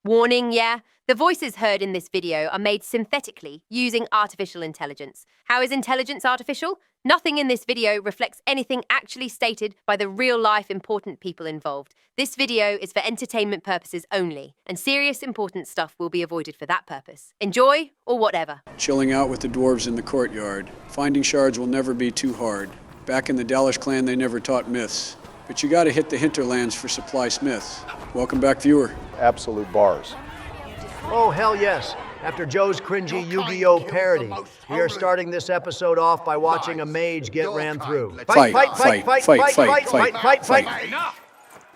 Warning, yeah? The voices heard in this video are made synthetically using artificial intelligence. How is intelligence artificial? Nothing in this video reflects anything actually stated by the real-life important people involved. This video is for entertainment purposes only, and serious important stuff will be avoided for that purpose. Enjoy, or whatever. Chilling out with the dwarves in the courtyard. Finding shards will never be too hard. Back in the Dalish clan, they never taught myths. But you gotta hit the Hinterlands for supply smiths. Welcome back, viewer. Absolute bars. Oh, hell yes. After Joe's cringy Yu-Gi-Oh! Parody, we are starting this episode off by watching a mage get ran through. Fight.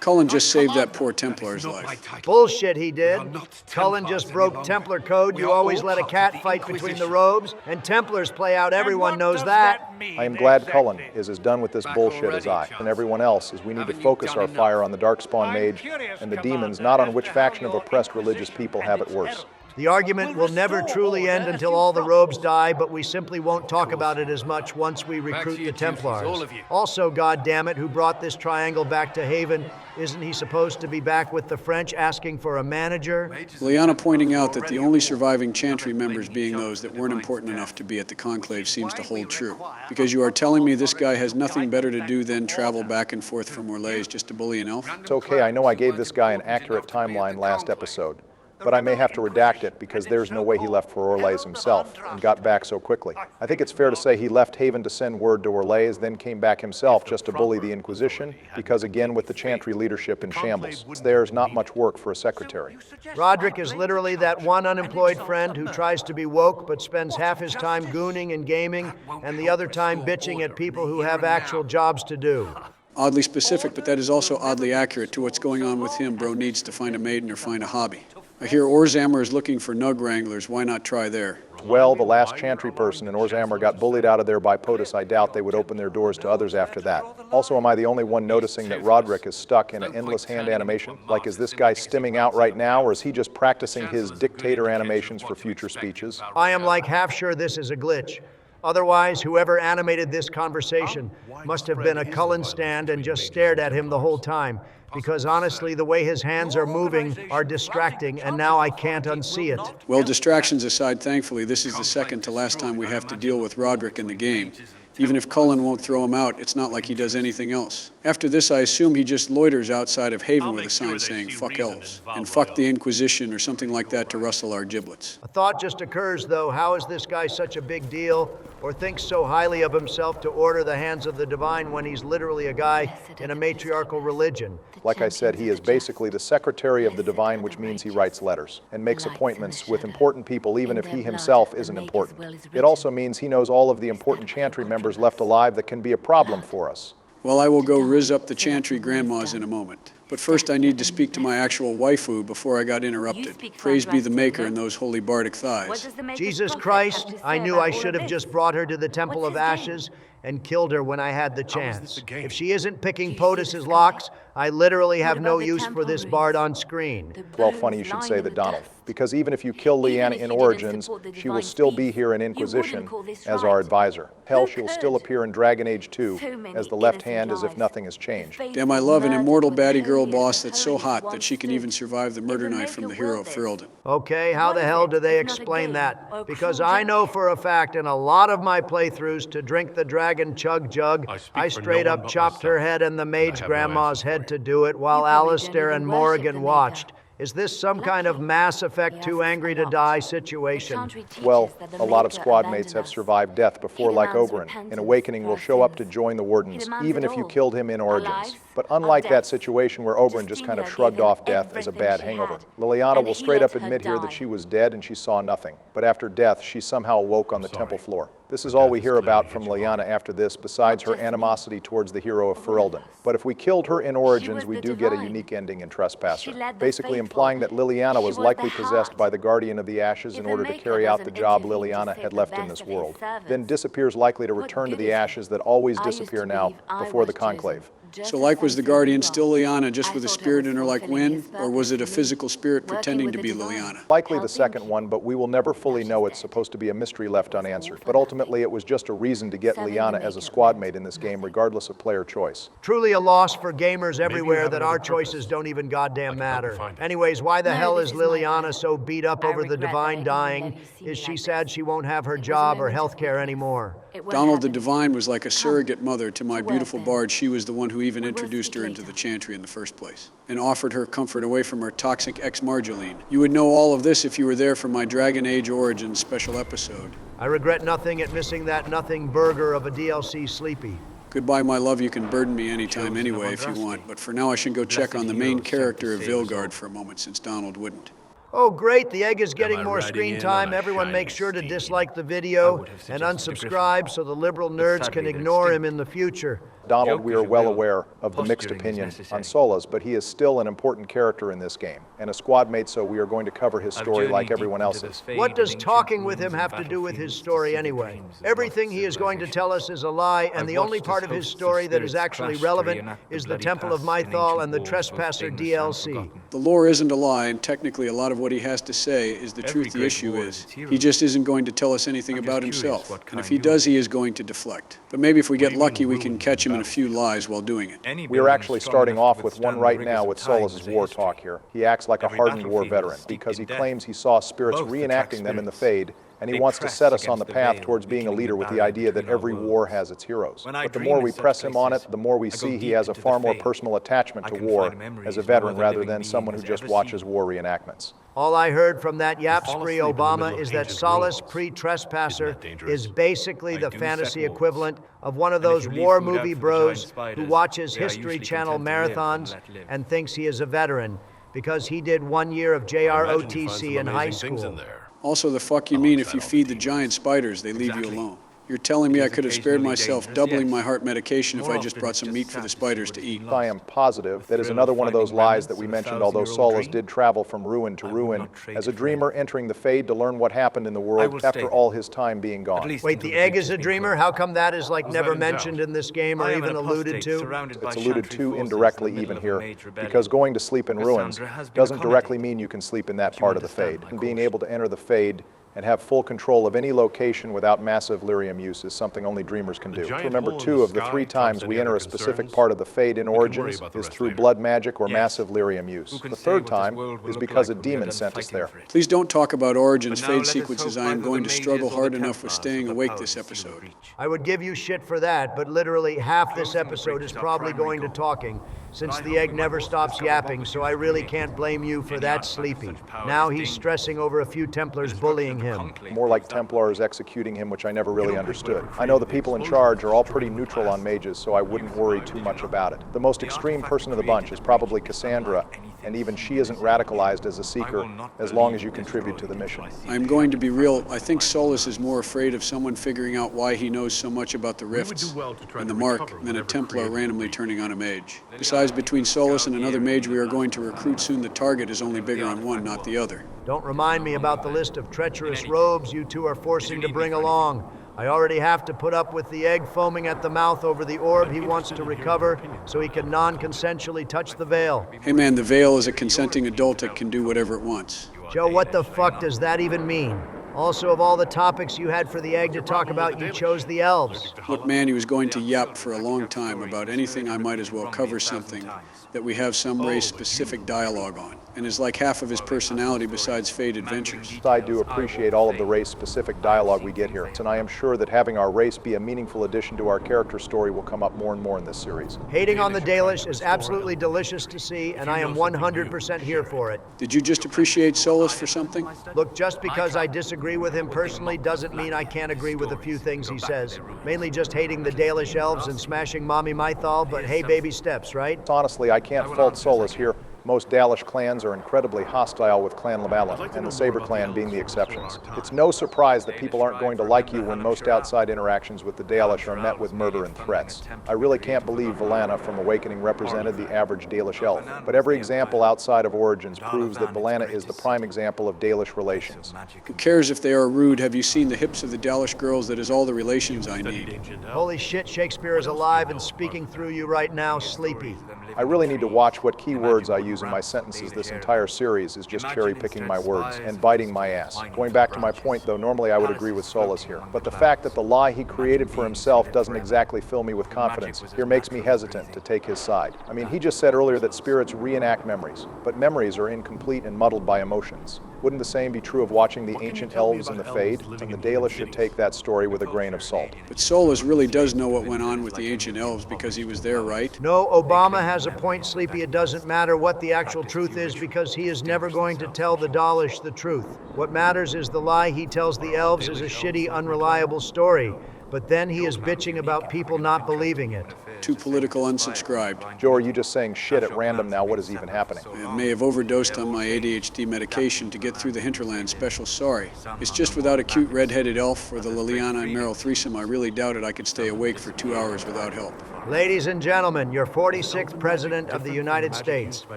Cullen just saved that poor Templar's life. Bullshit, he did. Cullen just broke Templar code. You always let a cat fight between the robes, and Templars play out. Everyone knows that. I am glad Cullen is as done with this bullshit as I, and everyone else, as we need to focus our fire on the Darkspawn mage and the demons, not on which faction of oppressed religious people have it worse. The argument will never truly end until all the robes die, but we simply won't talk about it as much once we recruit the Templars. Also, goddammit, who brought this triangle back to Haven? Isn't he supposed to be back with the French asking for a manager? Lyanna pointing out that the only surviving Chantry members being those that weren't important enough to be at the Conclave seems to hold true. Because you are telling me this guy has nothing better to do than travel back and forth from Orlais just to bully an elf? It's okay, I know I gave this guy an accurate timeline last episode, but I may have to redact it because there's no way he left for Orlais himself and got back so quickly. I think it's fair to say he left Haven to send word to Orlais, then came back himself just to bully the Inquisition, because again with the Chantry leadership in shambles, there's not much work for a secretary. Roderick is literally that one unemployed friend who tries to be woke but spends half his time gooning and gaming and the other time bitching at people who have actual jobs to do. Oddly specific, but that is also oddly accurate to what's going on with him. Bro needs to find a maiden or find a hobby. I hear Orzammer is looking for Nug Wranglers. Why not try there? Well, the last Chantry person in Orzammer got bullied out of there by POTUS. I doubt they would open their doors to others after that. Also, am I the only one noticing that Roderick is stuck in an endless hand animation? Like, is this guy stimming out right now, or is he just practicing his dictator animations for future speeches? I am like half sure this is a glitch. Otherwise, whoever animated this conversation must have been a Cullen stand and just stared at him the whole time. Because honestly, the way his hands are moving are distracting, and now I can't unsee it. Well, distractions aside, thankfully, this is the second to last time we have to deal with Roderick in the game. Even if Cullen won't throw him out, it's not like he does anything else. After this, I assume he just loiters outside of Haven with a sign saying, "Fuck elves," and "Fuck the Inquisition," or something like that to rustle our giblets. A thought just occurs, though. How is this guy such a big deal, or thinks so highly of himself to order the hands of the divine when he's literally a guy in a matriarchal religion? Like I said, he is basically the secretary of the divine, which means he writes letters and makes appointments with important people, even if he himself isn't important. It also means he knows all of the important Chantry members left alive that can be a problem for us. Well, I will go riz up the Chantry grandmas in a moment. But first I need to speak to my actual waifu before I got interrupted. Praise be the Maker and those holy bardic thighs. Jesus Christ, I knew I should have just brought her to the Temple of Ashes and killed her when I had the chance. If she isn't picking POTUS's locks, I literally have no use for this bard on screen. Well, funny you should say that, Donald, because even if you kill Lyanna in Origins, she will still be here in Inquisition as our advisor. Hell, she'll still appear in Dragon Age 2 as the left hand as if nothing has changed. Damn, I love an immortal baddie girl boss that's so hot that she can even survive the murder knife from the hero of Ferelden. Okay, how the hell do they explain that? Because I know for a fact in a lot of my playthroughs to drink the dragon chug jug, I straight up chopped her head and the mage grandma's head to do it while Alistair and Morrigan watched. Is this some kind of Mass Effect too angry to die situation? Well, a lot of squad mates have survived death before, like Oberyn. An Awakening will show up to join the Wardens, even if you killed him in Origins. But unlike that situation where Oberyn just kind of shrugged off death as a bad hangover, Liliana will straight up admit here that she was dead and she saw nothing. But after death, she somehow awoke on the temple floor. This is all we hear about from Liliana after this, besides her animosity towards the hero of Ferelden. But if we killed her in Origins, we do get a unique ending in Trespasser, basically implying that Liliana was likely possessed by the Guardian of the Ashes in order to carry out the job Liliana had left in this world, then disappears likely to return to the Ashes that always disappear now before the Conclave. So like, was the Guardian still Liliana just with a spirit in her like wind, or was it a physical spirit pretending to be Liliana? Likely the second one, but we will never fully know. It's supposed to be a mystery left unanswered. But ultimately, it was just a reason to get Liliana as a squad mate in this game, regardless of player choice. Truly a loss for gamers everywhere that our choices don't even goddamn matter. Anyways, why the hell is Liliana so beat up over the Divine dying? Is she sad she won't have her job or health care anymore? Donald the Divine was like a surrogate mother to my beautiful bard. She was the one who even introduced her into the chantry in the first place and offered her comfort away from her toxic ex-Marjoline. You would know all of this if you were there for my Dragon Age Origins special episode. I regret nothing at missing that nothing burger of a DLC Sleepy. Goodbye, my love. You can burden me anytime anyway if you want, but for now I should go check on the main character of Vilgard for a moment since Donald wouldn't. Oh great, the egg is getting more screen time. Everyone make sure to dislike the video and unsubscribe so the liberal nerds can ignore him in the future. Donald, we are well aware of the mixed opinion on Solas, but he is still an important character in this game, and a squad mate, so we are going to cover his story like everyone else's. What does talking with him have to do with his story anyway? Everything he is going to tell us is a lie, and the only part of his story that is actually relevant is the Temple of Mythal and the Trespasser DLC. The lore isn't a lie, and technically a lot of what he has to say is the truth. The issue is, he just isn't going to tell us anything about himself, and if he does, he is going to deflect. But maybe if we get lucky, we can catch him in a few lies while doing it. We are actually starting off with one right now with Solas' war talk here. He acts like a hardened war veteran because he claims he saw spirits reenacting them in the Fade, and he wants to set us on the path towards being a leader with the idea that every war has its heroes. But the more we press him on it, the more we see he has a far more personal attachment to war as a veteran rather than someone who just watches war reenactments. All I heard from that yap spree Obama is that Solas pre-Trespasser is basically the fantasy equivalent of one of those war movie bros who watches History Channel marathons and thinks he is a veteran because he did 1 year of JROTC in high school. Also, the fuck you mean if you feed the giant spiders, they leave you alone? You're telling me I could have spared myself doubling my heart medication if I just brought some meat for the spiders to eat? I am positive that is another one of those lies that we mentioned, although Solas did travel from ruin to ruin as a dreamer entering the Fade to learn what happened in the world after all his time being gone. Wait, the egg is a dreamer? How come that is like never mentioned in this game or even alluded to? It's alluded to indirectly even here, because going to sleep in ruins doesn't directly mean you can sleep in that part of the Fade. And being able to enter the Fade and have full control of any location without massive lyrium use is something only dreamers can do. Remember, 2 of the 3 times we enter a specific part of the Fade in Origins is through blood magic or massive lyrium use. The 3rd time is because a demon sent us there. Please don't talk about Origins Fade sequences. I am going to struggle hard enough with staying awake this episode. I would give you shit for that, but literally half this episode is probably going to talking, since the egg never stops yapping, so I really can't blame you for that, Sleepy. Now he's stressing over a few Templars bullying him. More like Templars executing him, which I never really understood. I know the people in charge are all pretty neutral on mages, so I wouldn't worry too much about it. The most extreme person of the bunch is probably Cassandra, and even she isn't radicalized as a seeker as long as you contribute to the mission. I'm going to be real. I think Solas is more afraid of someone figuring out why he knows so much about the rifts and the mark than a Templar randomly turning on a mage. Besides, between Solas and another mage we are going to recruit soon, the target is only bigger on one, not the other. Don't remind me about the list of treacherous robes you two are forcing to bring along. I already have to put up with the egg foaming at the mouth over the orb he wants to recover so he can non-consensually touch the veil. Hey man, the veil is a consenting adult that can do whatever it wants. Joe, what the fuck does that even mean? Also, of all the topics you had for the egg to talk about, you chose the elves. Look man, he was going to yap for a long time about anything. I might as well cover something that we have some race-specific dialogue on, and is like half of his personality besides Fade adventures. I do appreciate all of the race-specific dialogue we get here, and I am sure that having our race be a meaningful addition to our character story will come up more and more in this series. Hating on the Dalish is absolutely delicious to see, and I am 100% here for it. Did you just appreciate Solas for something? Look, just because I disagree with him personally doesn't mean I can't agree with a few things he says. Mainly just hating the Dalish elves and smashing Mommy Mythal, but hey, baby steps, right? Honestly, I can't fault Solas here. Most Dalish clans are incredibly hostile with Clan Lavalin, and the Saber clan being the exceptions. It's no surprise that people aren't going to like you when most outside interactions with the Dalish are met with murder and threats. I really can't believe Valana from Awakening represented the average Dalish elf, but every example outside of Origins proves that Valana is the prime example of Dalish relations. Who cares if they are rude? Have you seen the hips of the Dalish girls? That is all the relations I need. Holy shit, Shakespeare is alive and speaking through you right now, Sleepy. I really need to watch what keywords I use in my sentences. This entire series is just cherry-picking my words and biting my ass. Going back to my point, though, normally I would agree with Solus here. But the fact that the lie he created for himself doesn't exactly fill me with confidence here makes me hesitant to take his side. I mean, he just said earlier that spirits reenact memories, but memories are incomplete and muddled by emotions. Wouldn't the same be true of watching the ancient elves in the Fade? And the Dalish should take that story with a grain of salt. But Solus really does know what went on with the ancient elves because he was there, right? No, Obama has a point, Sleepy. It doesn't matter what the actual truth is because he is never going to tell the Dalish the truth. What matters is the lie he tells the elves is a shitty, unreliable story. But then he is bitching about people not believing it. Too political, unsubscribed. Joe, are you just saying shit at random now? What is even happening? I may have overdosed on my ADHD medication to get through the Hinterlands special, sorry. It's just without a cute red-headed elf or the Liliana and Meryl threesome, I really doubted I could stay awake for 2 hours without help. Ladies and gentlemen, your 46th President of the United States.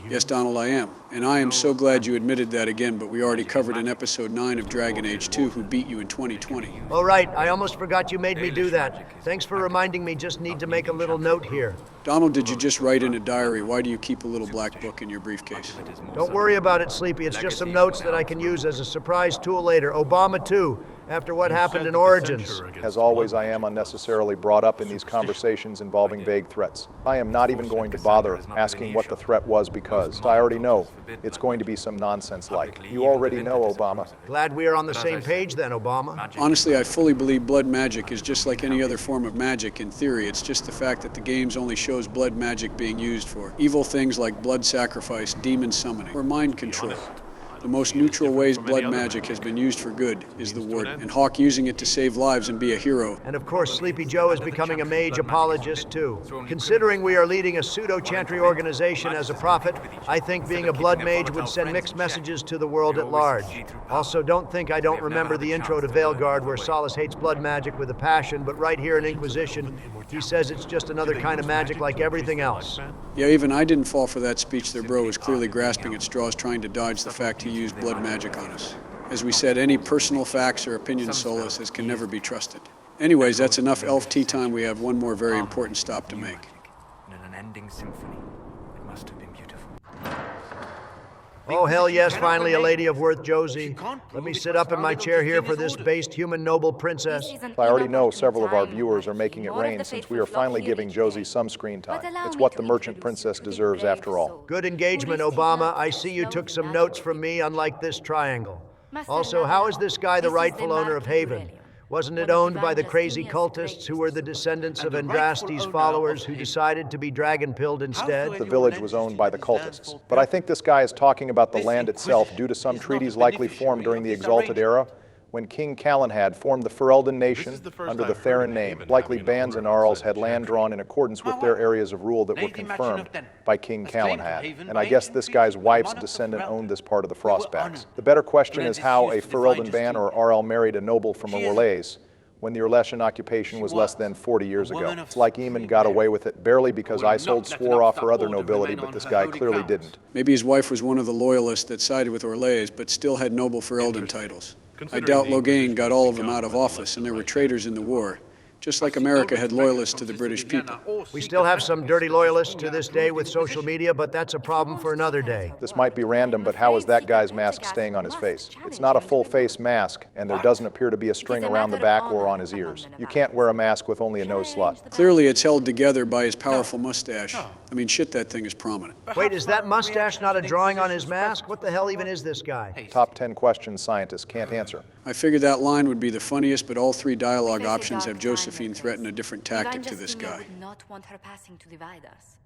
Yes, Donald, I am. And I am so glad you admitted that again, but we already covered in episode 9 of Dragon Age 2 who beat you in 2020. Oh, right. I almost forgot you made me do that. Thanks for reminding me. Just need to make a little note here. Donald, did you just write in a diary? Why do you keep a little black book in your briefcase? Don't worry about it, Sleepy. It's just some notes that I can use as a surprise tool later. Obama, too, after what happened in Origins. As always, I am unnecessarily brought up in these conversations involving vague threats. I am not even going to bother asking what the threat was because I already know it's going to be some nonsense like. You already know, Obama. Glad we are on the same page then, Obama. Honestly, I fully believe blood magic is just like any other form of magic in theory. It's just the fact that the games only shows blood magic being used for evil things like blood sacrifice, demon summoning, or mind control. The most neutral ways blood magic has been used for good is the Warden, and Hawk using it to save lives and be a hero. And of course, Sleepy Joe is becoming a mage apologist too. Considering we are leading a pseudo-chantry organization as a prophet, I think being a blood mage would send mixed messages to the world at large. Also, don't think I don't remember the intro to Veilguard where Solus hates blood magic with a passion, but right here in Inquisition, he says it's just another kind of magic like everything else. Yeah, even I didn't fall for that speech there, bro. Was clearly grasping at straws trying to dodge the fact he used blood magic on us. As we said, any personal facts or opinions Solus can never be trusted. Anyways, that's enough elf tea time. We have one more very important stop to make. In an unending symphony. It must have been beautiful. Oh, hell yes, finally a lady of worth, Josie. Let me sit up in my chair here for this based human noble princess. I already know several of our viewers are making it rain since we are finally giving Josie some screen time. It's what the merchant princess deserves after all. Good engagement, Obama. I see you took some notes from me, unlike this triangle. Also, how is this guy the rightful owner of Haven? Wasn't it owned by the crazy cultists who were the descendants of Andraste's followers who decided to be dragon-pilled instead? The village was owned by the cultists. But I think this guy is talking about the land itself due to some treaties likely formed during the Exalted Era, when King Calenhad formed the Ferelden nation under the Theron name. Likely bands and Arls had land drawn in accordance with their areas of rule that were confirmed by King Calenhad. And I guess this guy's wife's descendant owned this part of the Frostbacks. The better question is how a Ferelden ban or Arl married a noble from Orlais when the Orlesian occupation was less than 40 years ago. It's like Eamon got away with it barely because Isolde swore off her other nobility, but this guy clearly didn't. Maybe his wife was one of the loyalists that sided with Orlais, but still had noble Ferelden titles. I doubt Loghain got all of them out of office, and there were traitors in the war. Just like America had loyalists to the British people. We still have some dirty loyalists to this day with social media, but that's a problem for another day. This might be random, but how is that guy's mask staying on his face? It's not a full-face mask, and there doesn't appear to be a string around the back or on his ears. You can't wear a mask with only a nose slot. Clearly it's held together by his powerful mustache. I mean, shit, that thing is prominent. Wait, is that mustache not a drawing on his mask? What the hell even is this guy? Top 10 questions scientists can't answer. I figured that line would be the funniest, but all 3 dialogue options have Josephine threaten a different tactic to this guy. Would not want her passing to divide us.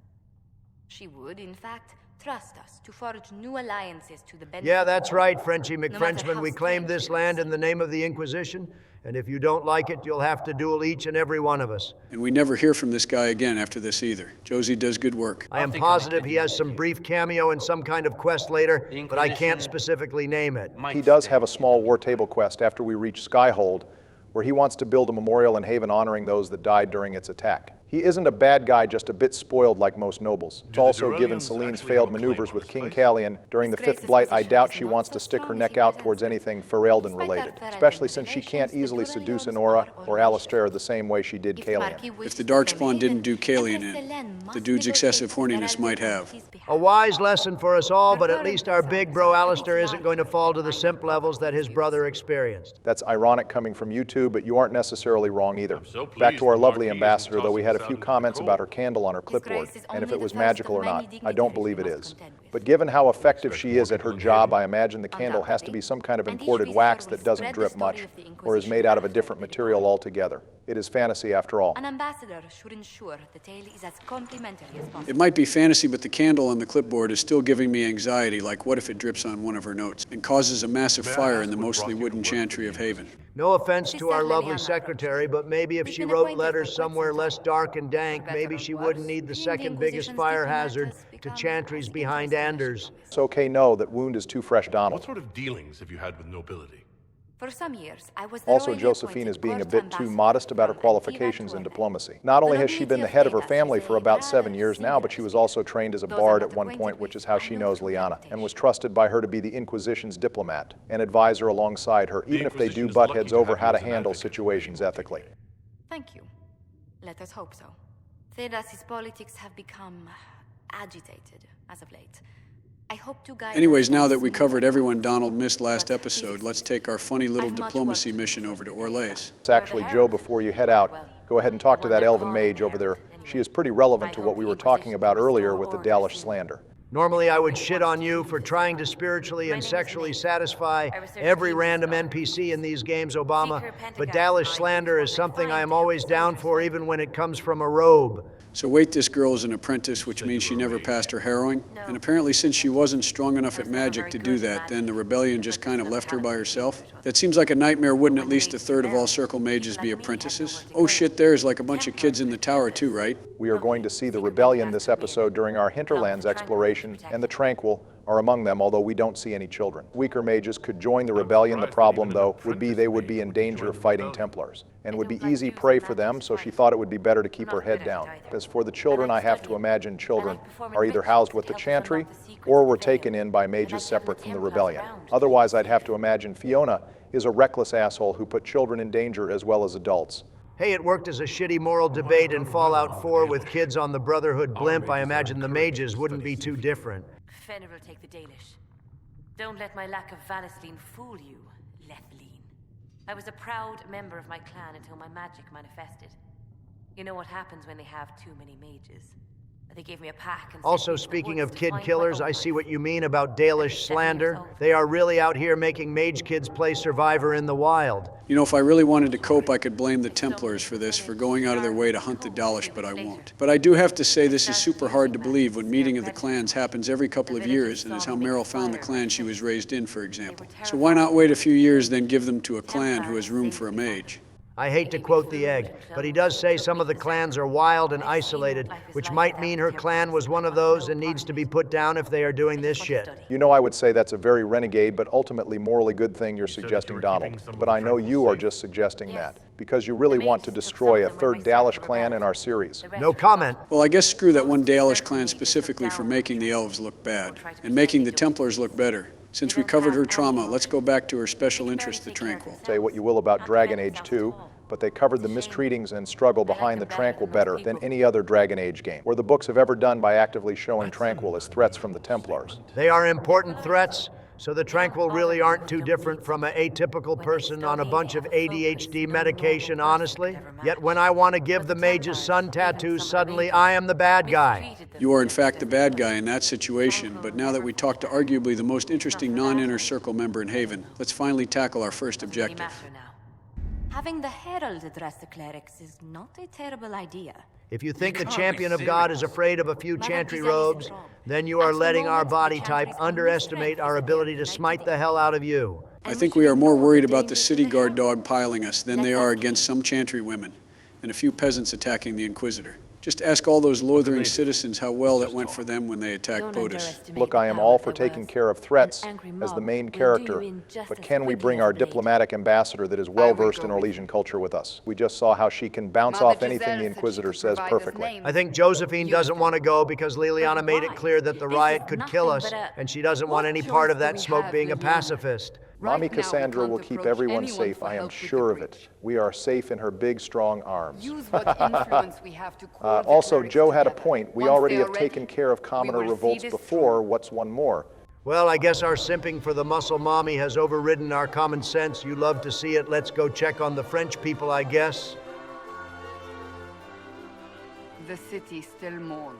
She would, in fact, trust us to forge new alliances to the benefit. Yeah, that's right, Frenchie McFrenchman. We claimed this land in the name of the Inquisition, And if you don't like it, you'll have to duel each and every one of us. And we never hear from this guy again after this either. Josie does good work. I am positive he has some brief cameo in some kind of quest later, but I can't specifically name it. He does have a small war table quest after we reach Skyhold, where he wants to build a memorial in Haven honoring those that died during its attack. He isn't a bad guy, just a bit spoiled like most nobles. It's also given Celine's failed maneuvers with King Callian during the Fifth Blight. I doubt she wants to stick her neck out towards anything Ferelden related, especially since she can't easily seduce Enora or Alistair the same way she did Callian. If the Darkspawn didn't do Callian in, the dude's excessive horniness might have. A wise lesson for us all, but at least our big bro Alistair isn't going to fall to the simp levels that his brother experienced. That's ironic coming from you two, but you aren't necessarily wrong either. Back to our lovely ambassador, though we had a few comments about her candle on her clipboard, and if it was magical or not. I don't believe it is. But given how effective she is at her job, I imagine the candle has to be some kind of imported wax that doesn't drip much, or is made out of a different material altogether. It is fantasy after all. An ambassador should ensure the tale is as complimentary as possible. It might be fantasy, but the candle on the clipboard is still giving me anxiety, like what if it drips on one of her notes and causes a massive fire in the mostly wooden chantry of Haven. No offense to our lovely secretary, but maybe if she wrote letters somewhere less dark and dank, maybe she wouldn't need the second biggest fire hazard to chantries behind Anders. It's okay, know that wound is too fresh, Donald. What sort of dealings have you had with nobility? For some years, I was Also, Josephine is being a bit too modest about her qualifications in diplomacy. Not only has she been the head of her family for about 7 years now, but she was also trained as a bard at one point, which is how she knows Lyanna, and was trusted by her to be the Inquisition's diplomat, an advisor alongside her, even if they do butt heads over how to handle situations ethically. Thank you. Let us hope so. Thedas's politics have become agitated as of late. I hope to guide. Anyways, now that we covered everyone Donald missed last episode, let's take our funny little diplomacy mission over to Orlais. It's actually, Joe, before you head out, go ahead and talk to that elven mage over there. She is pretty relevant to what we were talking about earlier with the Dalish slander. Normally I would shit on you for trying to spiritually and sexually satisfy every random NPC in these games, Obama, but Dalish slander is something I am always down for, even when it comes from a robe. So wait, this girl is an apprentice, which means she never passed her harrowing? And apparently since she wasn't strong enough at magic to do that, then the rebellion just kind of left her by herself? That seems like a nightmare. Wouldn't at least a third of all circle mages be apprentices? Oh shit, there's like a bunch of kids in the tower too, right? We are going to see the rebellion this episode during our Hinterlands exploration, and the Tranquil are among them, although we don't see any children. Weaker mages could join the rebellion. The problem, though, would be they would be in danger of fighting Templars, and would be easy prey for them, so she thought it would be better to keep her head down. As for the children, I have to imagine children are either housed with the Chantry, or were taken in by mages separate from the rebellion. Otherwise, I'd have to imagine Fiona is a reckless asshole who put children in danger as well as adults. Hey, it worked as a shitty moral debate in Fallout 4 with kids on the Brotherhood blimp. I imagine the mages wouldn't be too different. Fenrir will take the Dalish. Don't let my lack of Valisleen fool you, Lethleen. I was a proud member of my clan until my magic manifested. You know what happens when they have too many mages. They gave me a pack and also, speaking of kid killers, I see what you mean about Dalish slander. They are really out here making mage kids play Survivor in the wild. You know, if I really wanted to cope, I could blame the Templars for this, for going out of their way to hunt the Dalish, but I won't. But I do have to say this is super hard to believe when meeting of the clans happens every couple of years, and is how Meryl found the clan she was raised in, for example. So why not wait a few years, then give them to a clan who has room for a mage? I hate to quote the egg, but he does say some of the clans are wild and isolated, which might mean her clan was one of those and needs to be put down if they are doing this shit. You know, I would say that's a very renegade, but ultimately morally good thing you're suggesting, Donald. But I know you are just suggesting that, because you really want to destroy a third Dalish clan in our series. No comment. Well, I guess screw that one Dalish clan specifically for making the elves look bad, and making the Templars look better. Since we covered her trauma, let's go back to her special interest, the Tranquil. Say what you will about Dragon Age 2, but they covered the mistreatings and struggle behind the Tranquil better than any other Dragon Age game, or the books have ever done by actively showing Tranquil as threats from the Templars. They are important threats, so the Tranquil really aren't too different from an atypical person on a bunch of ADHD medication, honestly. Yet when I want to give the mages sun tattoos, suddenly I am the bad guy. You are in fact the bad guy in that situation, but now that we talked to arguably the most interesting non-inner circle member in Haven, let's finally tackle our first objective. Having the herald address the clerics is not a terrible idea. If you think the champion of God is afraid of a few chantry robes, then you are letting our body type underestimate our ability to smite the hell out of you. I think we are more worried about the city guard dog piling us than they are against some chantry women and a few peasants attacking the Inquisitor. Just ask all those loathering citizens how well it went for them when they attacked POTUS. Look, I am all for taking care of threats as the main character, but can we bring our diplomatic ambassador that is well-versed in Orlesian culture with us? We just saw how she can bounce off anything the Inquisitor says perfectly. I think Josephine doesn't want to go because Liliana made it clear that the riot could kill us, and she doesn't want any part of that smoke being a pacifist. Mommy Cassandra will keep everyone safe, I am sure of it. We are safe in her big, strong arms. Use what influence we have to cool the Also, clerics Joe had a together. point. We Once already they are have ready, taken care of commoner we will revolts see this before. What's one more? Well, I guess our simping for the muscle mommy has overridden our common sense. You love to see it. Let's go check on the French people, I guess. The city still mourns.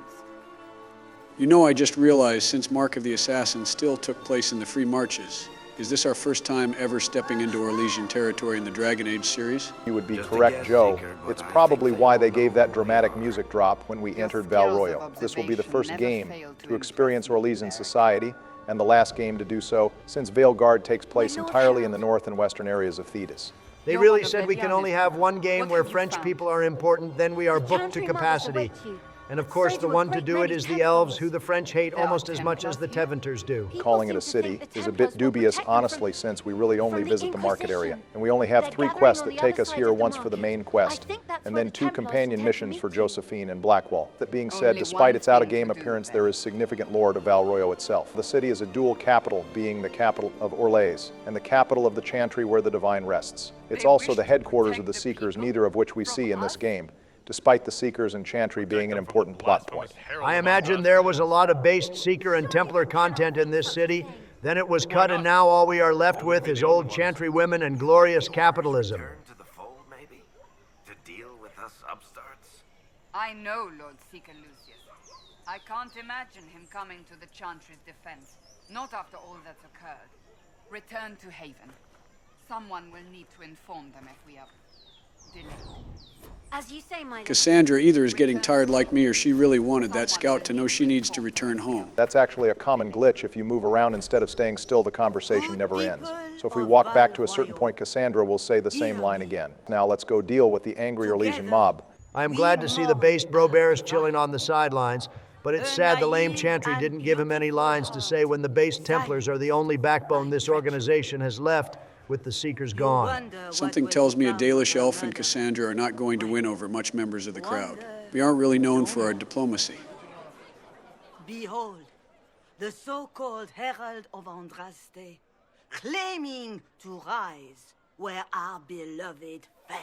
You know, I just realized since Mark of the Assassin still took place in the Free Marches, is this our first time ever stepping into Orlesian territory in the Dragon Age series? You would be correct, Joe. It's probably why they gave that dramatic music drop when we entered Val Royal. This will be the first game to experience Orlesian society, and the last game to do so, since Veilguard takes place entirely in the north and western areas of Thetis. They really said we can only have one game where French people are important, then we are booked to capacity. And of course, the one to do it is the elves, who the French hate almost as much as the Teventers do. Calling it a city is a bit dubious, honestly, since we really only visit the market area. And we only have 3 quests that take us here, once for the main quest, and then 2 companion missions for Josephine and Blackwall. That being said, despite its out-of-game appearance, there is significant lore to Val Royal itself. The city is a dual capital, being the capital of Orlais, and the capital of the Chantry where the Divine rests. It's also the headquarters of the Seekers, neither of which we see in this game, despite the Seekers and Chantry being an important plot point. I imagine there was a lot of based Seeker and Templar content in this city. Then it was cut, and now all we are left with is old Chantry women and glorious capitalism. To the fold, maybe? To deal with us upstarts? I know Lord Seeker Lucius. I can't imagine him coming to the Chantry's defense, not after all that's occurred. Return to Haven. Someone will need to inform them if we are delayed. As you say, my Cassandra either is getting tired like me or she really wanted that scout to know she needs to return home. That's actually a common glitch. If you move around instead of staying still, the conversation never ends. So if we walk back to a certain point, Cassandra will say the same line again. Now let's go deal with the angry Orlesian mob. I am glad to see the based Broberis chilling on the sidelines, but it's sad the lame Chantry didn't give him any lines to say when the based Templars are the only backbone this organization has left, with the Seekers gone. Something tells me a Dalish elf and Cassandra are not going to win over much members of the crowd. We aren't really known for our diplomacy. Behold, the so-called Herald of Andraste, claiming to rise where our beloved fell.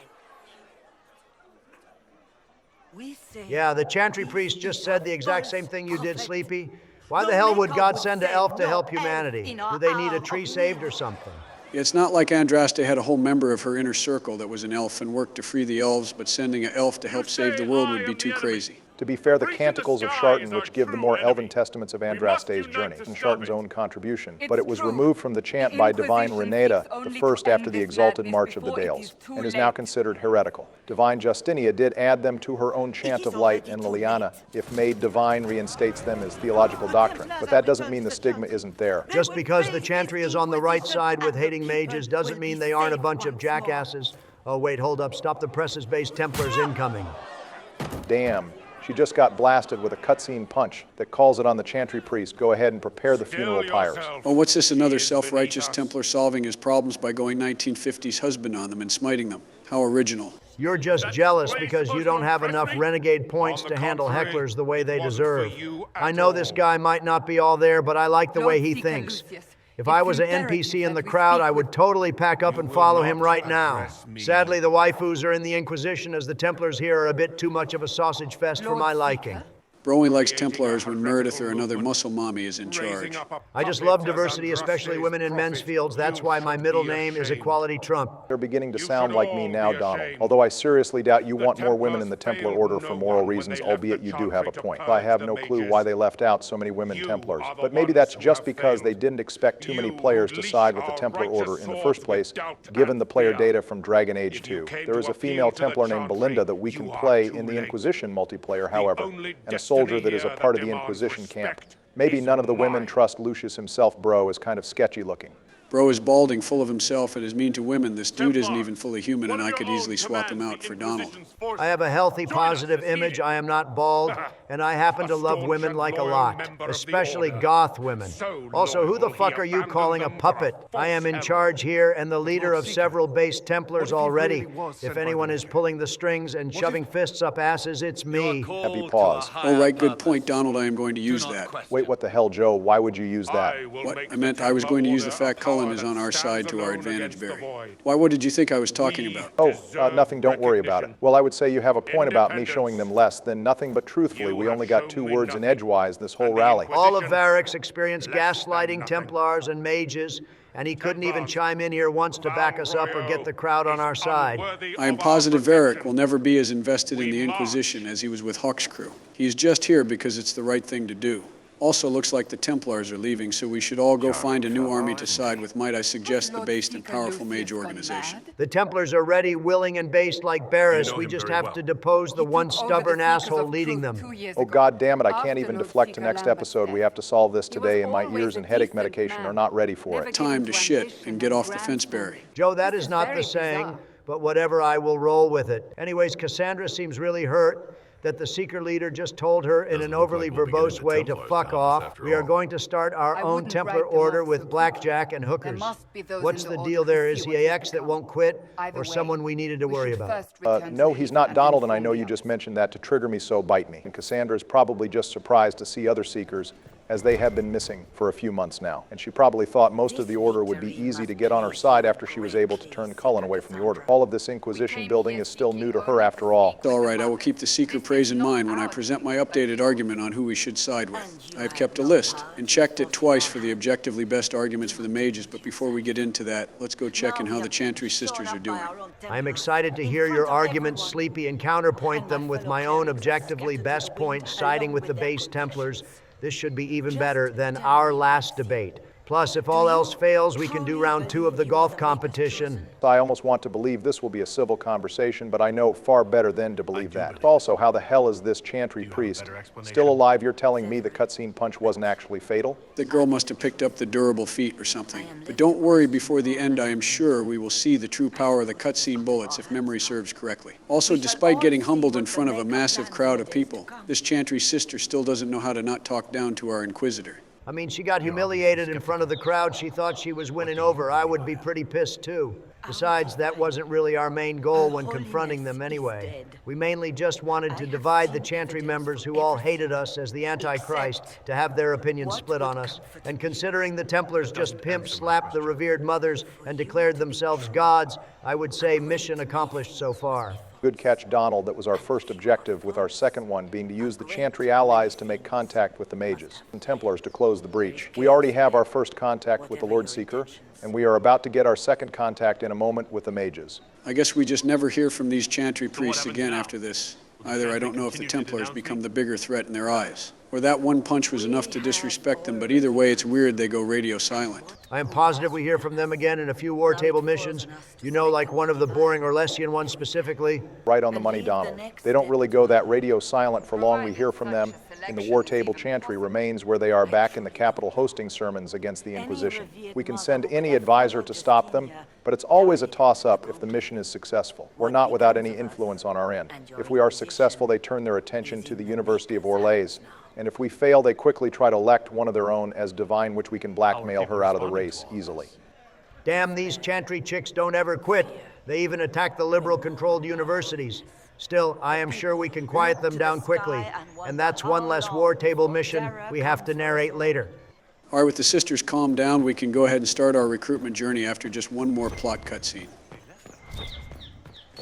We say... Yeah, the Chantry priest just said the exact same thing you did, Sleepy. Why the hell would God send an elf to help humanity? Do they need a tree saved or something? It's not like Andraste had a whole member of her inner circle that was an elf and worked to free the elves, but sending an elf to help save the world would be too crazy. To be fair, the Canticles of Shartan, which give the more elven testaments of Andraste's journey, and Shartan's own contribution, but it was removed from the chant by Divine Renata, the first after the exalted March of the Dales, and is now considered heretical. Divine Justinia did add them to her own chant of light, and Liliana, if made divine, reinstates them as theological doctrine. But that doesn't mean the stigma isn't there. Just because the Chantry is on the right side with hating mages doesn't mean they aren't a bunch of jackasses. Oh wait, hold up, stop the presses based Templars incoming. Damn. She just got blasted with a cutscene punch that calls it on the Chantry priest. Go ahead and prepare the funeral pyres. Oh, what's this, another self-righteous Templar solving his problems by going 1950s husband on them and smiting them? How original. You're just jealous because you don't have enough renegade points to handle hecklers the way they deserve. I know this guy might not be all there, but I like the way he thinks. If I was an NPC in the crowd, I would totally pack up and follow him right now. Sadly, the waifus are in the Inquisition, as the Templars here are a bit too much of a sausage fest for my liking. Bro only likes Templars when Meredith or another muscle mommy is in charge. I just love diversity, especially women in men's fields. That's why my middle name is Equality Trump. You're beginning to sound like me now, Donald. Although I seriously doubt you want more women in the Templar Order for moral reasons, albeit you do have a point. I have no clue why they left out so many women Templars. But maybe that's just because they didn't expect too many players to side with the Templar Order in the first place, given the player data from Dragon Age 2. There is a female Templar named Belinda that we can play in the Inquisition multiplayer, however, and a soldier that is a part of the Inquisition camp. Maybe none of the women trust Lucius himself, bro, is kind of sketchy looking. Bro is balding, full of himself, and is mean to women. This dude isn't even fully human, and I could easily swap him out for Donald. I have a healthy, positive image. I am not bald, and I happen to love women like a lot, especially goth women. Also, who the fuck are you calling a puppet? I am in charge here and the leader of several base Templars already. If anyone is pulling the strings and shoving fists up asses, it's me. Heavy pause. All right, good point, Donald. I am going to use that. Wait, what the hell, Joe? Why would you use that? What? I meant I was going to use the fact Cullen is on our side to our advantage, Barry. Why, what did you think I was talking about? Oh, nothing, don't worry about it. Well, I would say you have a point about me showing them less than nothing, but truthfully, we only got 2 words in edgewise this whole rally. All of Varric's experienced gaslighting Templars and mages, and he couldn't even chime in here once to back us up or get the crowd on our side. I am positive Varric will never be as invested in the Inquisition as he was with Hawk's crew. He is just here because it's the right thing to do. Also looks like the Templars are leaving, so we should all go find a new army to side with, might I suggest, the based and powerful mage organization. The Templars are ready, willing, and based like Barris. We just have to depose the one stubborn asshole leading them. Oh, God damn it, I can't even deflect to next episode. We have to solve this today, and my ears and headache medication are not ready for it. Time to shit and get off the fence, Barry. Joe, that is not the saying, but whatever, I will roll with it. Anyways, Cassandra seems really hurt that the Seeker leader just told her in an overly verbose way to fuck off. We are going to start our own Templar order with blackjack and hookers. What's the deal there? Is he AX that won't quit, or someone we needed to worry about? No, he's not Donald, and I know you just mentioned that to trigger me, so bite me. And Cassandra is probably just surprised to see other Seekers, as they have been missing for a few months now. And she probably thought most of the Order would be easy to get on her side after she was able to turn Cullen away from the Order. All of this Inquisition building is still new to her after all. All right, I will keep the Seeker praise in mind when I present my updated argument on who we should side with. I have kept a list and checked it twice for the objectively best arguments for the mages, but before we get into that, let's go check in how the Chantry sisters are doing. I am excited to hear your arguments, Sleepy, and counterpoint them with my own objectively best points, siding with the base Templars. This should be even better than our last debate. Plus, if all else fails, we can do round 2 of the golf competition. I almost want to believe this will be a civil conversation, but I know far better than to believe that. Also, how the hell is this Chantry priest still alive? You're telling me the cutscene punch wasn't actually fatal? The girl must have picked up the durable feat or something. But don't worry, before the end, I am sure we will see the true power of the cutscene bullets, if memory serves correctly. Also, despite getting humbled in front of a massive crowd of people, this Chantry sister still doesn't know how to not talk down to our Inquisitor. I mean, she got humiliated in front of the crowd. She thought she was winning over. I would be pretty pissed, too. Besides, that wasn't really our main goal when confronting them anyway. We mainly just wanted to divide the Chantry members who all hated us as the Antichrist to have their opinions split on us. And considering the Templars just pimp-slapped the revered mothers and declared themselves gods, I would say mission accomplished so far. Good catch, Donald. That was our first objective, with our second one being to use the Chantry allies to make contact with the mages and Templars to close the breach. We already have our first contact with the Lord Seeker, and we are about to get our second contact in a moment with the mages. I guess we just never hear from these Chantry priests again after this. Either I don't know if the Templars become the bigger threat in their eyes, or that one punch was enough to disrespect them, but either way, it's weird they go radio silent. I am positive we hear from them again in a few war table missions. You know, like one of the boring Orlesian ones specifically. Right on the money, Donald. They don't really go that radio silent for long. We hear from them, and the war table Chantry remains where they are back in the capital hosting sermons against the Inquisition. We can send any advisor to stop them, but it's always a toss-up if the mission is successful. We're not without any influence on our end. If we are successful, they turn their attention to the University of Orlais. And if we fail, they quickly try to elect one of their own as divine, which we can blackmail her out of the race easily. Damn, these Chantry chicks don't ever quit. They even attack the liberal-controlled universities. Still, I am sure we can quiet them down quickly. And that's one less war table mission we have to narrate later. All right, with the sisters calmed down, we can go ahead and start our recruitment journey after just one more plot cutscene.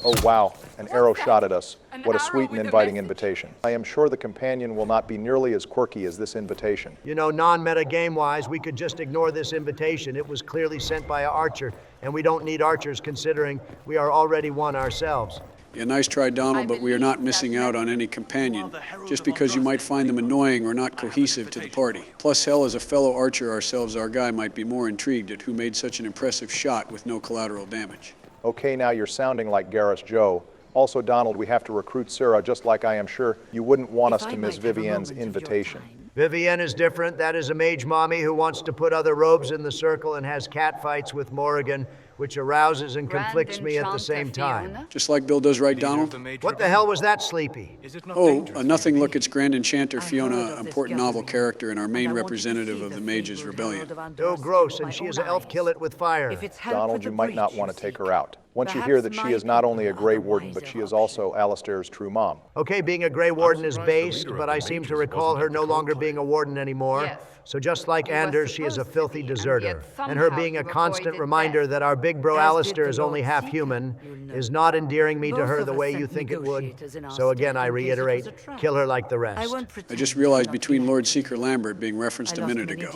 Oh wow, an arrow shot at us. What a sweet and inviting invitation. I am sure the companion will not be nearly as quirky as this invitation. You know, non-meta game-wise, we could just ignore this invitation. It was clearly sent by an archer, and we don't need archers considering we are already one ourselves. Yeah, nice try, Donald, but we are not missing out on any companion, just because you might find them annoying or not cohesive to the party. Plus, hell, as a fellow archer ourselves, our guy might be more intrigued at who made such an impressive shot with no collateral damage. Okay, now you're sounding like Garrus Joe. Also, Donald, we have to recruit Sarah, just like I am sure you wouldn't want us to miss Vivienne's invitation. Vivienne is different. That is a mage mommy who wants to put other robes in the circle and has cat fights with Morrigan, which arouses and conflicts me at the same time. Just like Bill does, right, Donald? What the hell was that, Sleepy? Oh, a nothing look. It's Grand Enchanter Fiona, important novel character and our main representative of the Mages' Rebellion. Oh, gross, and she is an elf kill it with fire. Donald, you might not want to take her out. Once you hear that she is not only a Grey Warden, but she is also Alistair's true mom. Okay, being a Grey Warden is based, but I seem to recall her no longer being a warden anymore. Yes. So just like Anders, she is a filthy deserter. And her being a constant reminder that our big bro Alistair is only half human is not endearing me to her the way you think it would. So again, I reiterate, kill her like the rest. I just realized between Lord Seeker Lambert being referenced a minute ago,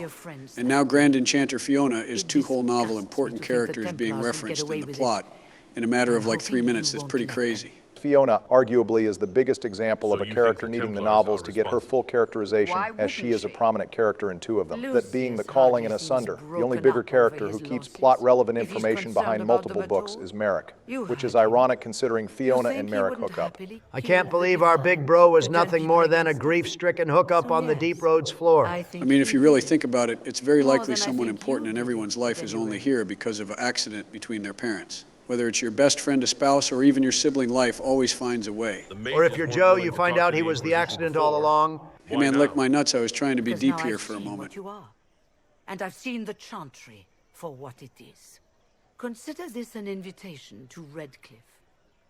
and now Grand Enchanter Fiona is two whole novel important characters being referenced in the plot in a matter of like 3 minutes. That's pretty crazy. Fiona, arguably, is the biggest example of a character needing the novels to get her full characterization, as she is a prominent character in two of them. That being the Calling and Asunder, the only bigger character who keeps plot-relevant information behind multiple books is Merrick, which is ironic considering Fiona and Merrick hook up. I can't believe our big bro was nothing more than a grief-stricken hookup on the Deep Roads floor. I mean, if you really think about it, it's very likely someone important in everyone's life is only here because of an accident between their parents. Whether it's your best friend, a spouse, or even your sibling, life always finds a way. Or if you're Joe, you find out he was the accident all along. Hey man, lick my nuts. I was trying to be deep here for a moment. You are. And I've seen the Chantry for what it is. Consider this an invitation to Redcliffe.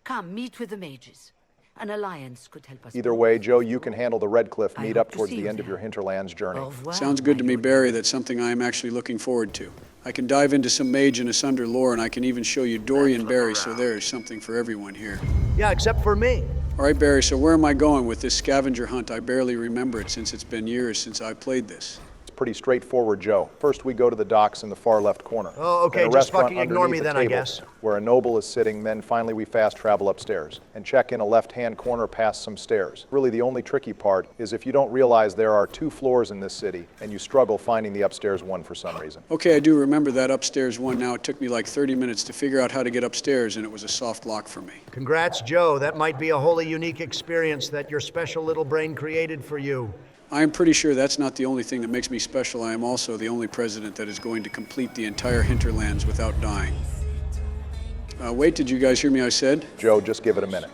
Come, meet with the mages. An alliance could help us. Either way, Joe, you can handle the Redcliffe meet-up towards the end of your Hinterlands journey. Sounds good to me, Barry. That's something I am actually looking forward to. I can dive into some Mage and Asunder lore, and I can even show you Dorian Barry, so there is something for everyone here. Yeah, except for me. All right, Barry, so where am I going with this scavenger hunt? I barely remember it since it's been years since I played this. Pretty straightforward, Joe. First, we go to the docks in the far left corner. Oh, okay, Then a just restaurant fucking ignore me underneath then, a I table guess. Where a noble is sitting, then finally we fast travel upstairs and check in a left-hand corner past some stairs. Really, the only tricky part is if you don't realize there are 2 floors in this city and you struggle finding the upstairs one for some reason. Okay, I do remember that upstairs one now. It took me like 30 minutes to figure out how to get upstairs, and it was a soft lock for me. Congrats, Joe. That might be a wholly unique experience that your special little brain created for you. I am pretty sure that's not the only thing that makes me special. I am also the only president that is going to complete the entire Hinterlands without dying. Wait, did you guys hear me? I said? Joe, just give it a minute.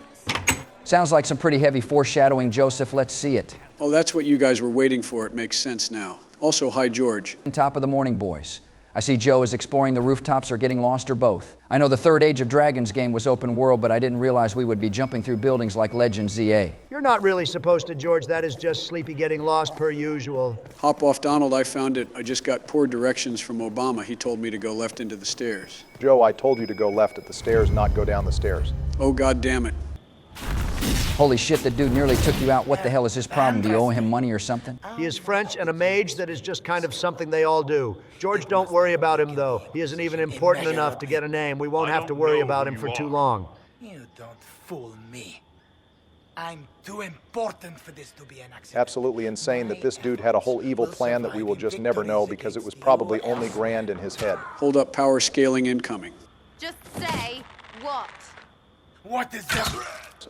Sounds like some pretty heavy foreshadowing, Joseph. Let's see it. Oh, that's what you guys were waiting for. It makes sense now. Also, hi, George. Top of the morning, boys. I see Joe is exploring the rooftops or getting lost or both. I know the third Age of Dragons game was open world, but I didn't realize we would be jumping through buildings like Legend ZA. You're not really supposed to, George. That is just Sleepy getting lost per usual. Hop off, Donald. I found it. I just got poor directions from Obama. He told me to go left into the stairs. Joe, I told you to go left at the stairs, not go down the stairs. Oh, God damn it. Holy shit, the dude nearly took you out. What the hell is his problem? Do you owe him money or something? He is French and a mage. That is just kind of something they all do. George, don't worry about him, though. He isn't even important enough to get a name. We won't have to worry about him for too long. You don't fool me. I'm too important for this to be an accident. Absolutely insane that this dude had a whole evil plan that we will just never know because it was probably only grand in his head. Hold up, power scaling incoming. Just say what? What is that?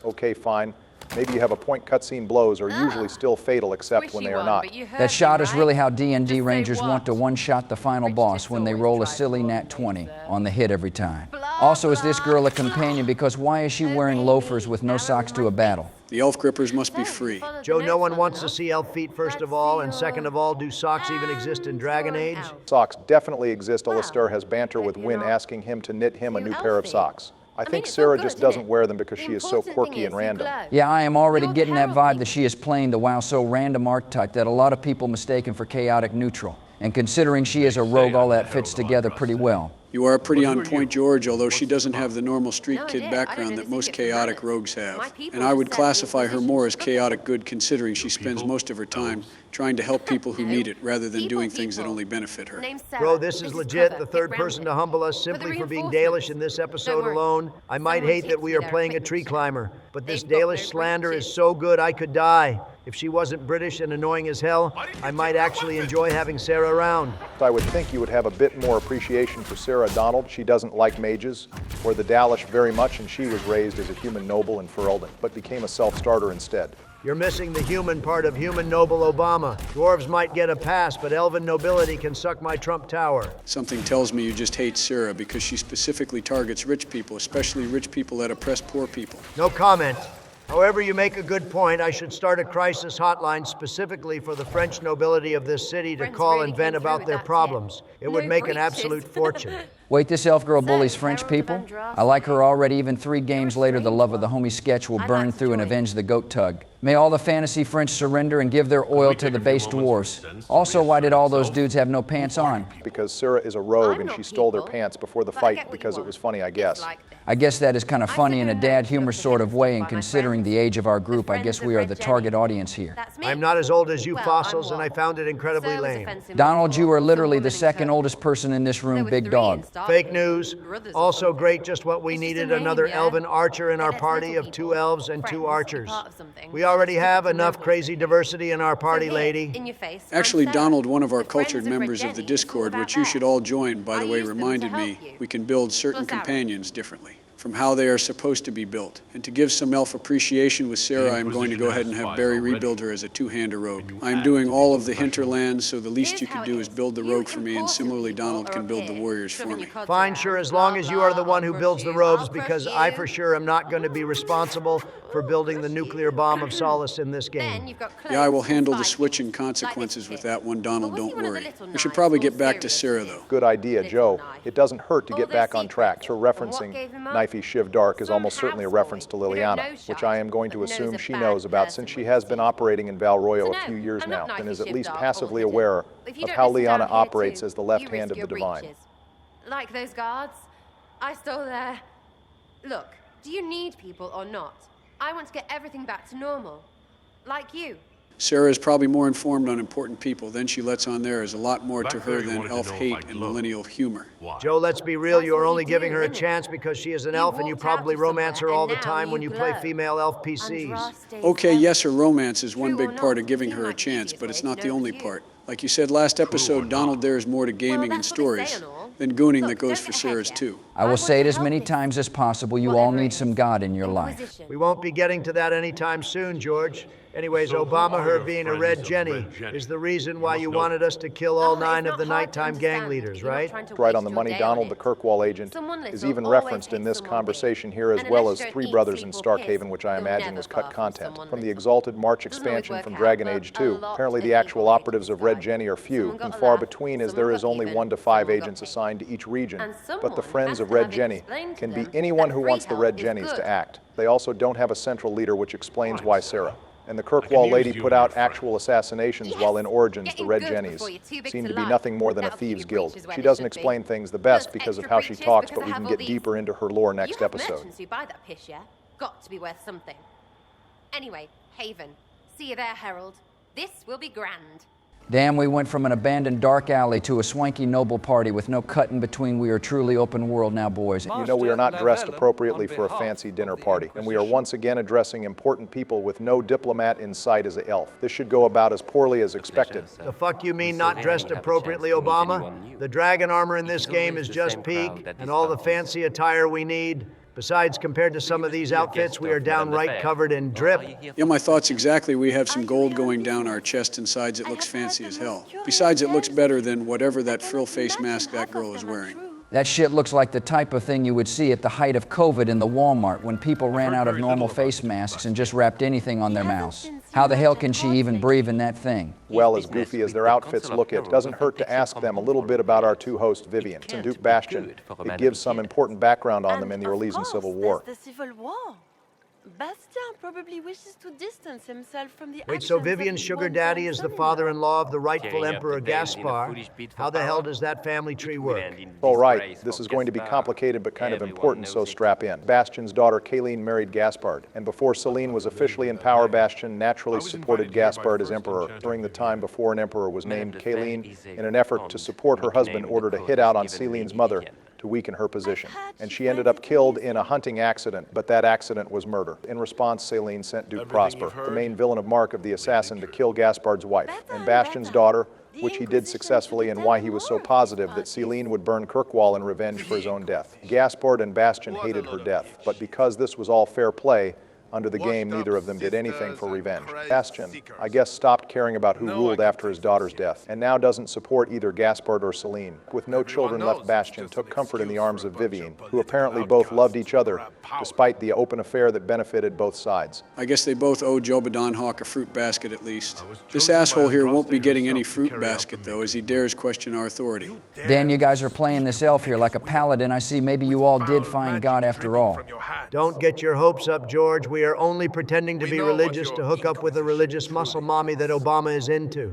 Okay, fine. Maybe you have a point cutscene blows are usually still fatal except when they are not. That shot is really how D&D Rangers want to one-shot the final boss when they roll a silly nat 20 on the hit every time. Also, is this girl a companion? Because why is she wearing loafers with no socks to a battle? The elf grippers must be free. Joe, no one wants to see elf feet, first of all, and second of all, do socks even exist in Dragon Age? Socks definitely exist. Alistair has banter with Wynn asking him to knit him a new pair of socks. I think Sarah just doesn't wear them because she is so quirky and random. Yeah, I am already getting that vibe that she is playing the WoW so random archetype that a lot of people mistaken for chaotic neutral. And considering she is a rogue, all that fits together pretty well. You are pretty on point, George, although she doesn't have the normal street kid background that most chaotic rogues have. And I would classify her more as chaotic good considering she spends most of her time trying to help people who need it rather than doing things that only benefit her. Bro, this is legit. The third person to humble us simply for being Dalish in this episode alone. I might hate that we are playing a tree climber, but this Dalish slander is so good I could die. If she wasn't British and annoying as hell, I might actually enjoy having Sarah around. I would think you would have a bit more appreciation for Sarah Donald. She doesn't like mages, or the Dalish very much, and she was raised as a human noble in Ferelden, but became a self-starter instead. You're missing the human part of human noble Obama. Dwarves might get a pass, but elven nobility can suck my Trump Tower. Something tells me you just hate Sarah because she specifically targets rich people, especially rich people that oppress poor people. No comment. However, you make a good point. I should start a crisis hotline specifically for the French nobility of this city to call and vent about their problems. It would make an absolute fortune. Wait, this elf girl bullies French people? I like her already. Even 3 games later, the love of the homie sketch will burn through and avenge the goat tug. May all the fantasy French surrender and give their oil to the base dwarves. Also, why did all those dudes have no pants on? Because Sarah is a rogue and she stole their pants before the fight because it was funny, I guess. I guess that is kind of funny in a dad humor sort of way, and considering the age of our group, I guess we are the target audience here. I'm not as old as you fossils, and I found it incredibly lame. Donald, you are literally the second oldest person in this room, big dog. Fake news. Also great, just what we needed, another elven archer in our party of 2 elves and 2 archers. We already have enough crazy diversity in our party, lady. Actually, Donald, one of our cultured members of the Discord, which you should all join, by the way, reminded me we can build certain companions differently from how they are supposed to be built. And to give some elf appreciation with Sarah, I am going to go ahead and have Barry rebuild her as a 2-hander rogue. I am doing all of the Hinterlands, so the least you can do is build the rogue for me, and similarly Donald can build the warriors for me. Fine, sure, as long as you are the one who builds the robes, because I for sure am not going to be responsible for building the nuclear bomb of solace in this game. Yeah, I will handle the switching consequences with that one, Donald, don't worry. We should probably get back to Sarah, though. Good idea, Joe. It doesn't hurt to get back on track. Her referencing Knifey Shiv Dark is almost certainly a reference to Liliana, which I am going to assume she knows about since she has been operating in Val Royo a few years now and is at least passively aware of how Liliana operates as the left hand of the divine. Like those guards, I stole their... Look, do you need people or not? I want to get everything back to normal. Like you. Sarah is probably more informed on important people. Then she lets on there is a lot more to her than elf hate and millennial humor. Joe, let's be real. You're only giving her a chance because she is an elf and you probably romance her all the time when you play female elf PCs. Okay, yes, her romance is one big part of giving her a chance, but it's not the only part. Like you said last episode, Donald, there is more to gaming and stories than gooning that goes for Sarah's too. I will say it as many times as possible. You all need some God in your life. We won't be getting to that anytime soon, George. Anyways, Obama, her being a red Jenny, is the reason why you wanted us to kill all 9 of the nighttime gang leaders, right? Right on the money. Donald, the Kirkwall agent, is even referenced in this conversation here, as well as 3 brothers in Starkhaven, which I imagine was cut content from the Exalted March expansion from Dragon Age 2. Apparently the actual operatives of Red Jenny are few and far between, as there is only 1 to 5 agents assigned to each region. But the friends of Red Jenny can be anyone who wants the Red Jennies to act. They also don't have a central leader, which explains why Sarah. And the Kirkwall lady put out actual assassinations, while in Origins the Red Jennies seem to be nothing more than a thieves' guild. She doesn't explain things the best because of how she talks, but we can get deeper into her lore next episode. Merchants who buy that piss, yeah? Got to be worth something. Anyway, Haven. See you there, Herald. This will be grand. Damn, we went from an abandoned dark alley to a swanky noble party with no cut in between. We are truly open world now, boys. You know, we are not dressed appropriately for a fancy dinner party, and we are once again addressing important people with no diplomat in sight as an elf. This should go about as poorly as expected. The fuck you mean not dressed appropriately, Obama? The dragon armor in this game is just peak, and all the fancy attire we need. Besides, compared to some of these outfits, we are downright covered in drip. Yeah, my thoughts exactly. We have some gold going down our chest and sides. It looks fancy as hell. Besides, it looks better than whatever that frill face mask that girl is wearing. That shit looks like the type of thing you would see at the height of COVID in the Walmart when people ran out of normal face masks and just wrapped anything on their mouths. How the hell can she even breathe in that thing? Well, as goofy as their outfits look, it doesn't hurt to ask them a little bit about our 2 hosts, Vivian and Duke Bastion. It gives some important background on them in the Orlesian Civil War. Bastien probably wishes to distance himself from the Wait, so Vivian's sugar daddy is the father-in-law of the rightful Emperor Gaspar? How the hell does that family tree work? All right, this is going to be complicated but kind of important, so strap in. Bastion's daughter, Kayleen, married Gaspard, and before Celine was officially in power, Bastion naturally supported Gaspard as emperor. During the time before an emperor was named, Kayleen, in an effort to support her husband, ordered a hit out on Celine's mother to weaken her position. And she ended up killed in a hunting accident, but that accident was murder. In response, Celine sent Duke Prosper, the main villain of Mark of the Assassin, to kill Gaspard's wife. And Bastion's daughter, which he did successfully, and why he was so positive that Celine would burn Kirkwall in revenge for his own death. Gaspard and Bastion hated her death, but because this was all fair play, Under the game, neither of them did anything for revenge. Bastian, I guess, stopped caring about who ruled after his daughter's death, and now doesn't support either Gaspard or Celine. With no children left, Bastian took comfort in the arms of Vivienne, who apparently both loved each other, despite the open affair that benefited both sides. I guess they both owe Jobadon Hawk a fruit basket at least. This asshole here won't be getting any fruit basket, though, as he dares question our authority. Dan, you guys are playing this elf here like a paladin. I see maybe you all did find God after all. Don't get your hopes up, George. We are only pretending to be religious to hook up with a religious muscle mommy that Obama is into.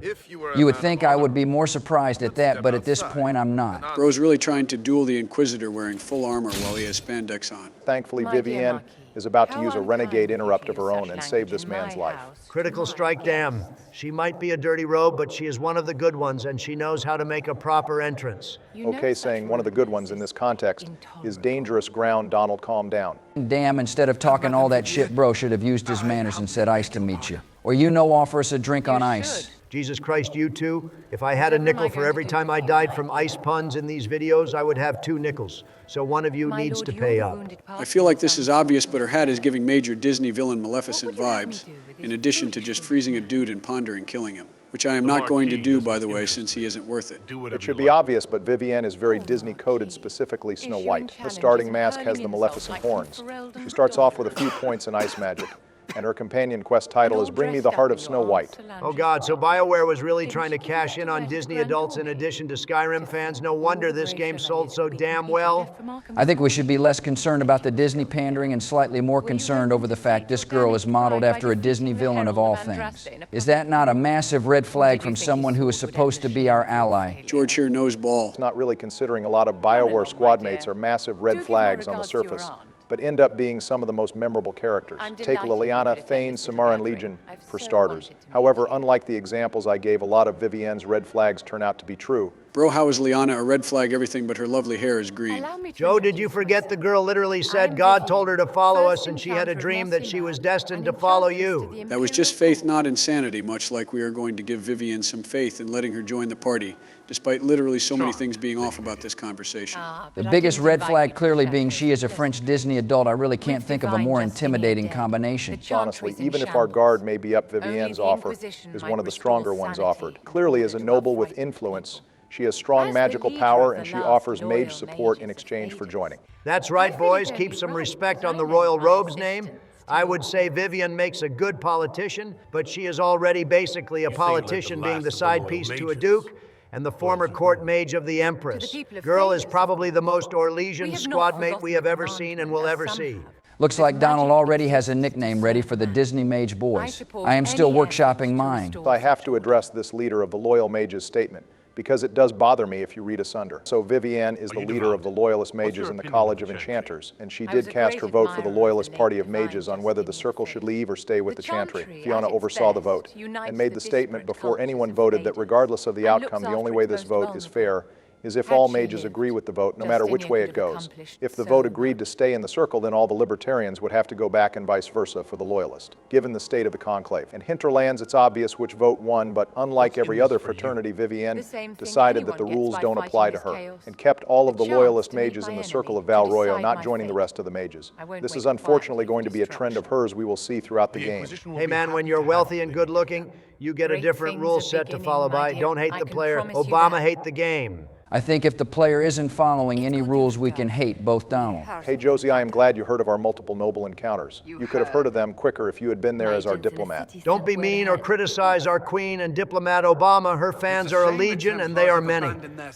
You would think I would be more surprised at that, but at this point I'm not. Bro's really trying to duel the Inquisitor wearing full armor while he has spandex on. Thankfully, Vivienne is about to use a renegade interrupt of her own and save this man's life. Critical strike, damn. She might be a dirty robe, but she is one of the good ones, and she knows how to make a proper entrance. Okay, saying one of the good ones in this context is dangerous ground. Donald, calm down. Damn, instead of talking all that shit, bro should have used his manners and said ice to meet you. Or offer us a drink on ice. Jesus Christ, you two. If I had a nickel for every time I died from ice puns in these videos, I would have 2 nickels. So one of you needs to pay up. I feel like this is obvious, but her hat is giving major Disney villain Maleficent vibes, in addition to just freezing a dude and pondering killing him. Which I am not going to do, by the way, since he isn't worth it. It should be obvious, but Vivienne is very Disney-coded, specifically Snow White. The starting mask has the Maleficent horns. She starts off with a few points in ice magic, and her companion quest title is Bring Me the Heart of Snow White. Oh God, so BioWare was really trying to cash in on Disney adults in addition to Skyrim fans? No wonder this game sold so damn well. I think we should be less concerned about the Disney pandering and slightly more concerned over the fact this girl is modeled after a Disney villain of all things. Is that not a massive red flag from someone who is supposed to be our ally? George here knows ball. It's not really considering a lot of BioWare squad mates are massive red flags on the surface, but end up being some of the most memorable characters. Take Liliana, Thane, Samara, and Legion, for starters. However, unlike the examples I gave, a lot of Vivienne's red flags turn out to be true. Bro, how is Liana a red flag everything but her lovely hair is green? Joe, did you forget the girl literally said God told her to follow us and she had a dream that she was destined to follow you? That was just faith, not insanity, much like we are going to give Vivienne some faith in letting her join the party, despite literally so many things being off about this conversation. The biggest red flag clearly being she is a French Disney adult. I really can't think of a more intimidating combination. Honestly, even if our guard may be up, Vivienne's offer is one of the stronger ones offered. Clearly, as a noble with influence, she has strong magical power, and she offers mage support in exchange for joining. That's right, boys. Keep some respect on the royal robe's name. I would say Vivienne makes a good politician, but she is already basically a politician, being the side piece to a duke and the former court mage of the Empress. Girl is probably the most Orlesian squad mate we have ever seen and will ever see. Looks like Donald already has a nickname ready for the Disney Mage boys. I am still workshopping mine. I have to address this leader of the Loyal Mages statement, because it does bother me if you read asunder. So Vivienne is the leader of the Loyalist Mages in the College of Enchanters, and she did cast her vote for the Loyalist Party of Mages on whether the Circle should leave or stay with the Chantry. Fiona oversaw the vote and made the statement before anyone voted that regardless of the outcome, the only way this vote is fair is if all mages agree with the vote, no matter which way it goes. If the vote agreed to stay in the Circle, then all the Libertarians would have to go back and vice versa for the Loyalist, given the state of the conclave. In Hinterlands, it's obvious which vote won, but unlike every other fraternity, Vivienne decided that the rules don't apply to her, and kept all of the Loyalist mages in the Circle of Val Royo, not joining the rest of the mages. This is unfortunately going to be a trend of hers we will see throughout the game. Hey man, when you're wealthy and good looking, you get a different rule set to follow by. Don't hate the player. Obama hate the game. I think if the player isn't following any rules, we can hate both Donald. Hey Josie, I am glad you heard of our multiple noble encounters. You could have heard of them quicker if you had been there as our diplomat. Don't be mean or criticize our queen and diplomat Obama. Her fans are a legion and they are many.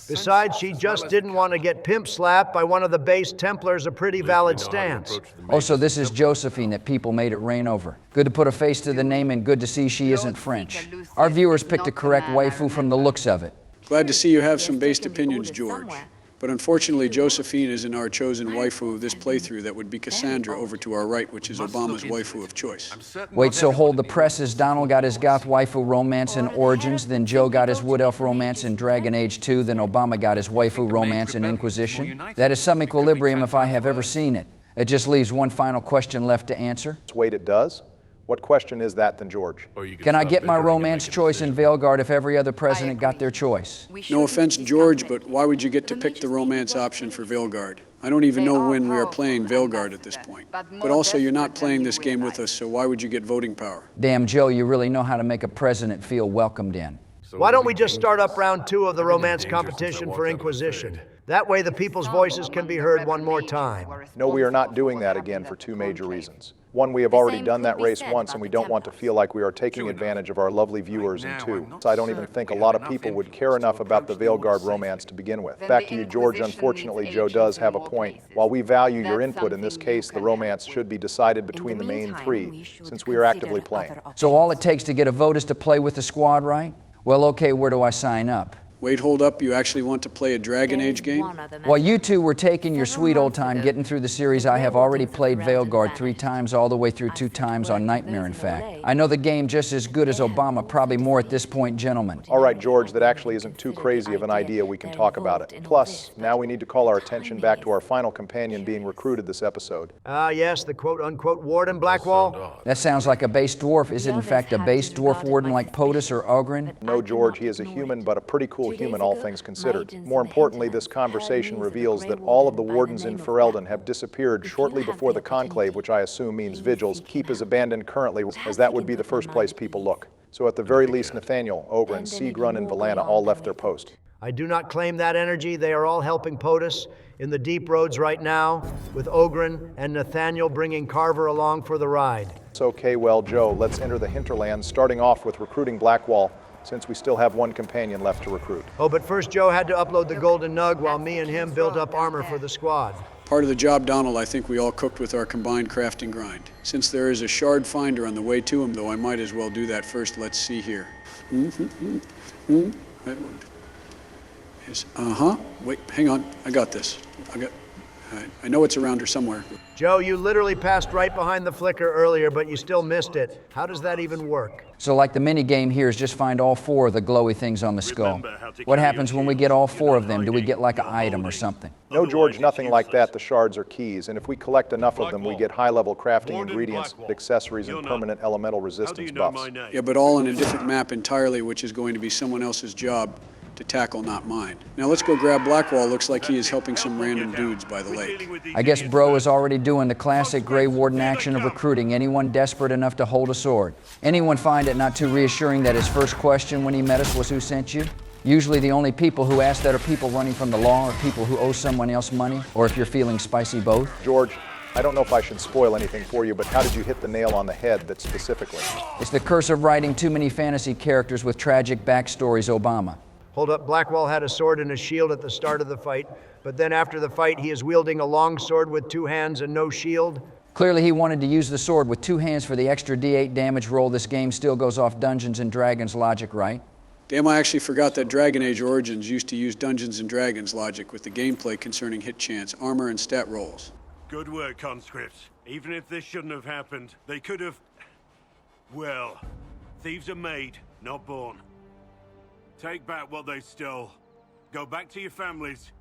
Besides, she just didn't want to get pimp slapped by one of the base Templars, a pretty valid stance. Oh, so this is Josephine that people made it rain over. Good to put a face to the name and good to see she isn't French. Our viewers picked the correct waifu from the looks of it. Glad to see you have some based opinions, George. But unfortunately, Josephine isn't our chosen waifu of this playthrough. That would be Cassandra over to our right, which is Obama's waifu of choice. Wait, so hold the presses. Donald got his goth waifu romance in Origins, then Joe got his wood elf romance in Dragon Age 2, then Obama got his waifu romance in Inquisition. That is some equilibrium if I have ever seen it. It just leaves one final question left to answer. Wait, it does? What question is that then, George? Can I get my romance choice in Veilguard if every other president got their choice? No offense, George, but why would you get to pick the romance option for Veilguard? I don't even They know are when we are powerful, playing and Veilguard that's at this them, point. but more But also, you're not desperate playing than this you game with realize. us, so why would you get voting power? Damn, Joe, you really know how to make a president feel welcomed in. Why don't we just start up round 2 of the romance competition for Inquisition? That way the people's voices can be heard one more time. No, we are not doing that again for 2 major reasons. One, we have already done that race once, and we don't want to feel like we are taking advantage of our lovely viewers. And 2, I don't even think a lot of people would care enough about the Veilguard romance to begin with. Back to you, George. Unfortunately, Joe does have a point. While we value your input in this case, the romance should be decided between the main 3, since we are actively playing. So all it takes to get a vote is to play with the squad, right? Well, okay, where do I sign up? Wait, hold up, you actually want to play a Dragon Age game? While you two were taking your sweet old time getting through the series, I have already played Veilguard 3 times, all the way through 2 times on Nightmare, in fact. I know the game just as good as Obama, probably more at this point, gentlemen. All right, George, that actually isn't too crazy of an idea. We can talk about it. Plus, now we need to call our attention back to our final companion being recruited this episode. Yes, the quote-unquote Warden Blackwall. That sounds like a base dwarf. Is it in fact a base dwarf warden like POTUS or Ogren? No, George, he is a human, but a pretty cool human, all things considered. More importantly, this conversation reveals that all of the wardens in Ferelden have disappeared shortly before the Conclave, which I assume means vigils. Keep is abandoned currently, as that would be the first place people look. So at the very least, Nathaniel, Ogren, Sigrun, and Valana all left their post. I do not claim that energy. They are all helping POTUS in the deep roads right now, with Ogren and Nathaniel bringing Carver along for the ride. It's okay, well, Joe, let's enter the Hinterlands, starting off with recruiting Blackwall, since we still have one companion left to recruit. Oh, but first Joe had to upload the Golden Nug while me and him built up armor for the squad. Part of the job, Donald, I think we all cooked with our combined crafting grind. Since there is a shard finder on the way to him, though, I might as well do that first. Let's see here. Yes, wait, hang on. I got this. I know it's around here somewhere. Joe, you literally passed right behind the flicker earlier, but you still missed it. How does that even work? So like the mini game here is just find all 4 of the glowy things on the skull. What happens when we get all 4 of them? Do we get like an item or something? No, George, nothing like that. The shards are keys, and if we collect enough of them, we get high-level crafting ingredients, accessories, and permanent elemental resistance buffs. Yeah, but all in a different map entirely, which is going to be someone else's job to tackle, not mine. Now let's go grab Blackwall. Looks like he is helping some random dudes by the lake. I guess Bro is already doing the classic Grey Warden action of recruiting anyone desperate enough to hold a sword. Anyone find it not too reassuring that his first question when he met us was who sent you? Usually the only people who ask that are people running from the law or people who owe someone else money, or if you're feeling spicy, both. George, I don't know if I should spoil anything for you, but how did you hit the nail on the head that specifically? It's the curse of writing too many fantasy characters with tragic backstories, Obama. Hold up, Blackwall had a sword and a shield at the start of the fight, but then after the fight he is wielding a long sword with 2 hands and no shield. Clearly he wanted to use the sword with 2 hands for the extra D8 damage roll. This game still goes off Dungeons & Dragons logic, right? Damn, I actually forgot that Dragon Age Origins used to use Dungeons & Dragons logic with the gameplay concerning hit chance, armor, and stat rolls. Good work, conscripts. Even if this shouldn't have happened, they could have... Well, thieves are made, not born. Take back what they stole. Go back to your families.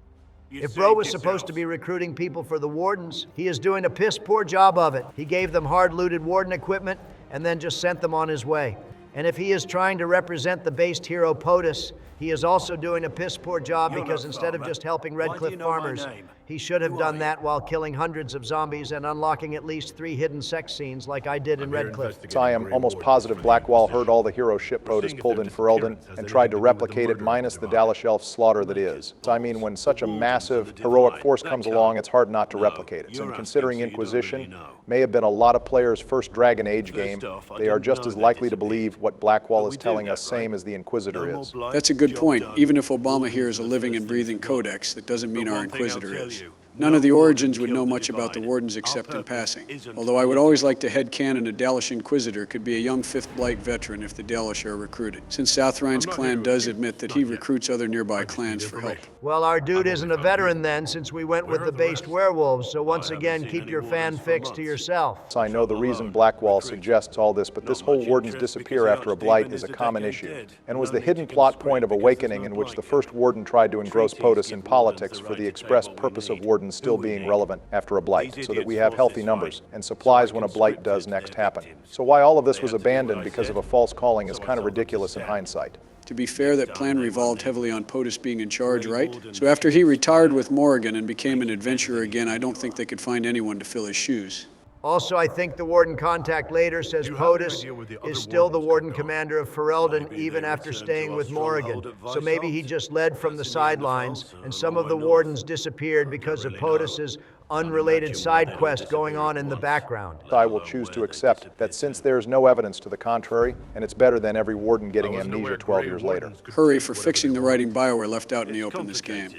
If Bro was supposed to be recruiting people for the Wardens, he is doing a piss-poor job of it. He gave them hard-looted Warden equipment and then just sent them on his way. And if he is trying to represent the based hero POTUS, he is also doing a piss-poor job because instead of just helping Redcliffe farmers, he should have done that while killing hundreds of zombies and unlocking at least 3 hidden sex scenes like I did in Redcliffe. So I am almost positive Blackwall heard all the hero ship POTUS pulled in Ferelden and tried to replicate it minus the Dalish elf slaughter that is. So I mean, when such a massive, heroic force comes along, it's hard not to replicate it. So considering Inquisition may have been a lot of players' first Dragon Age game, they are just as likely to believe what Blackwall is telling us, same as the Inquisitor is. That's a good point. Even if Obama here is a living and breathing codex, that doesn't mean our Inquisitor is. None of the Origins would know much about the Wardens except in passing. Although I would always like to headcanon a Dalish Inquisitor could be a young 5th Blight veteran if the Dalish are recruited, since Southrine's clan does admit that he recruits other nearby clans for help. Well, our dude isn't a veteran then, since we went with the based werewolves, so once again, keep your fanfics to yourself. So I know the reason Blackwall suggests all this, but this whole Wardens disappear after a blight is a common issue, and was the hidden plot point of Awakening in which the first Warden tried to engross POTUS in politics for the express purpose of Wardens still being relevant after a blight, so that we have healthy numbers and supplies when a blight does next happen. So why all of this was abandoned because of a false calling is kind of ridiculous in hindsight. To be fair, that plan revolved heavily on POTUS being in charge, right? So after he retired with Morrigan and became an adventurer again, I don't think they could find anyone to fill his shoes. Also, I think the Warden contact later says POTUS is still the Warden commander of Ferelden even after staying with Morrigan. So maybe he just led from the sidelines, and some of the Wardens disappeared because of POTUS's unrelated side quest going on in the background. I will choose to accept that since there's no evidence to the contrary, and it's better than every Warden getting amnesia 12 years later. Hurry for fixing the writing BioWare left out in the open this game.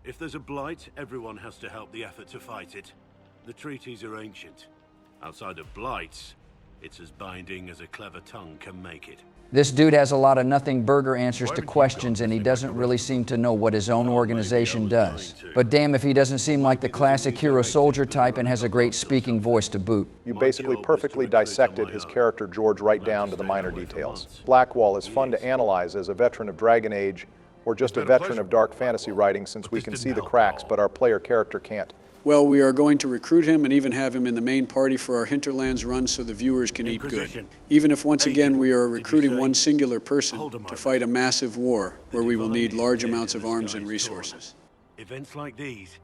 If there's a blight, everyone has to help the effort to fight it. The treaties are ancient. Outside of blights, it's as binding as a clever tongue can make it. This dude has a lot of nothing burger answers to questions, and he doesn't really seem to know what his own organization does. But damn if he doesn't seem like the classic hero soldier type and has a great speaking voice to boot. You basically perfectly dissected his character George right down to the minor details. Blackwall is fun to analyze as a veteran of Dragon Age or just a veteran of dark fantasy writing, since we can see the cracks, but our player character can't. Well, we are going to recruit him and even have him in the main party for our Hinterlands run so the viewers can eat good. Even if once again we are recruiting one singular person to fight a massive war where we will need large amounts of arms and resources. Events like these,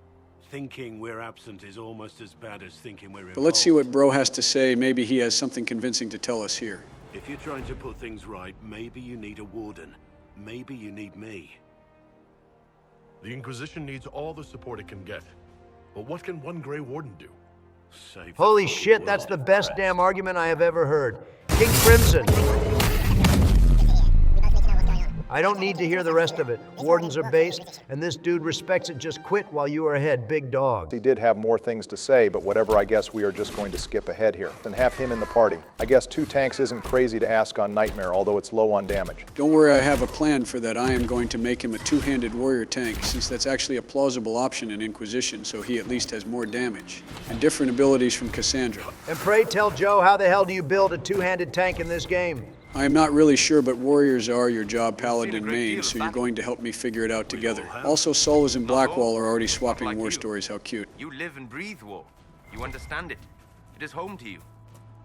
thinking we're absent is almost as bad as thinking we're involved. But let's see what Bro has to say. Maybe he has something convincing to tell us here. If you're trying to put things right, maybe you need a warden. Maybe you need me. The Inquisition needs all the support it can get. But what can one Grey Warden do? Holy shit, that's the best damn argument I have ever heard. King Crimson. I don't need to hear the rest of it. Wardens are based, and this dude respects it. Just quit while you are ahead, big dog. He did have more things to say, but whatever, I guess we are just going to skip ahead here and have him in the party. I guess 2 tanks isn't crazy to ask on Nightmare, although it's low on damage. Don't worry, I have a plan for that. I am going to make him a 2-handed warrior tank, since that's actually a plausible option in Inquisition, so he at least has more damage. And different abilities from Cassandra. And pray tell Joe, how the hell do you build a 2-handed tank in this game? I am not really sure, but warriors are your job, paladin main, so you're going to help me figure it out together. Also, Solas and Blackwall are already swapping war stories. How cute. You live and breathe war. You understand it. It is home to you.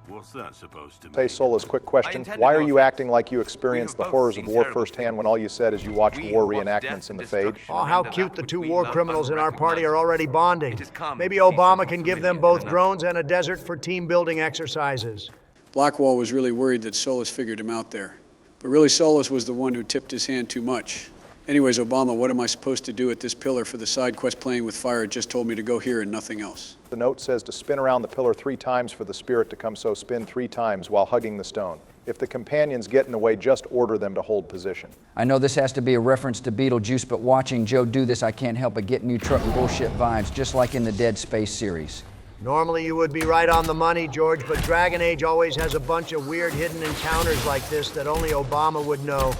What's that supposed to mean? Hey, Solas, quick question. Why are you acting like you experienced the horrors of war firsthand when all you said is you watched war reenactments in the Fade? Oh, how cute the 2 war criminals in our party are already bonding. Maybe Obama can give them both drones and a desert for team building exercises. Blackwall was really worried that Solas figured him out there. But really, Solas was the one who tipped his hand too much. Anyways, Obama, what am I supposed to do at this pillar for the side quest playing with fire? It just told me to go here and nothing else. The note says to spin around the pillar 3 times for the spirit to come, so spin 3 times while hugging the stone. If the companions get in the way, just order them to hold position. I know this has to be a reference to Beetlejuice, but watching Joe do this, I can't help but get new truck bullshit vibes, just like in the Dead Space series. Normally you would be right on the money, George, but Dragon Age always has a bunch of weird hidden encounters like this that only Obama would know.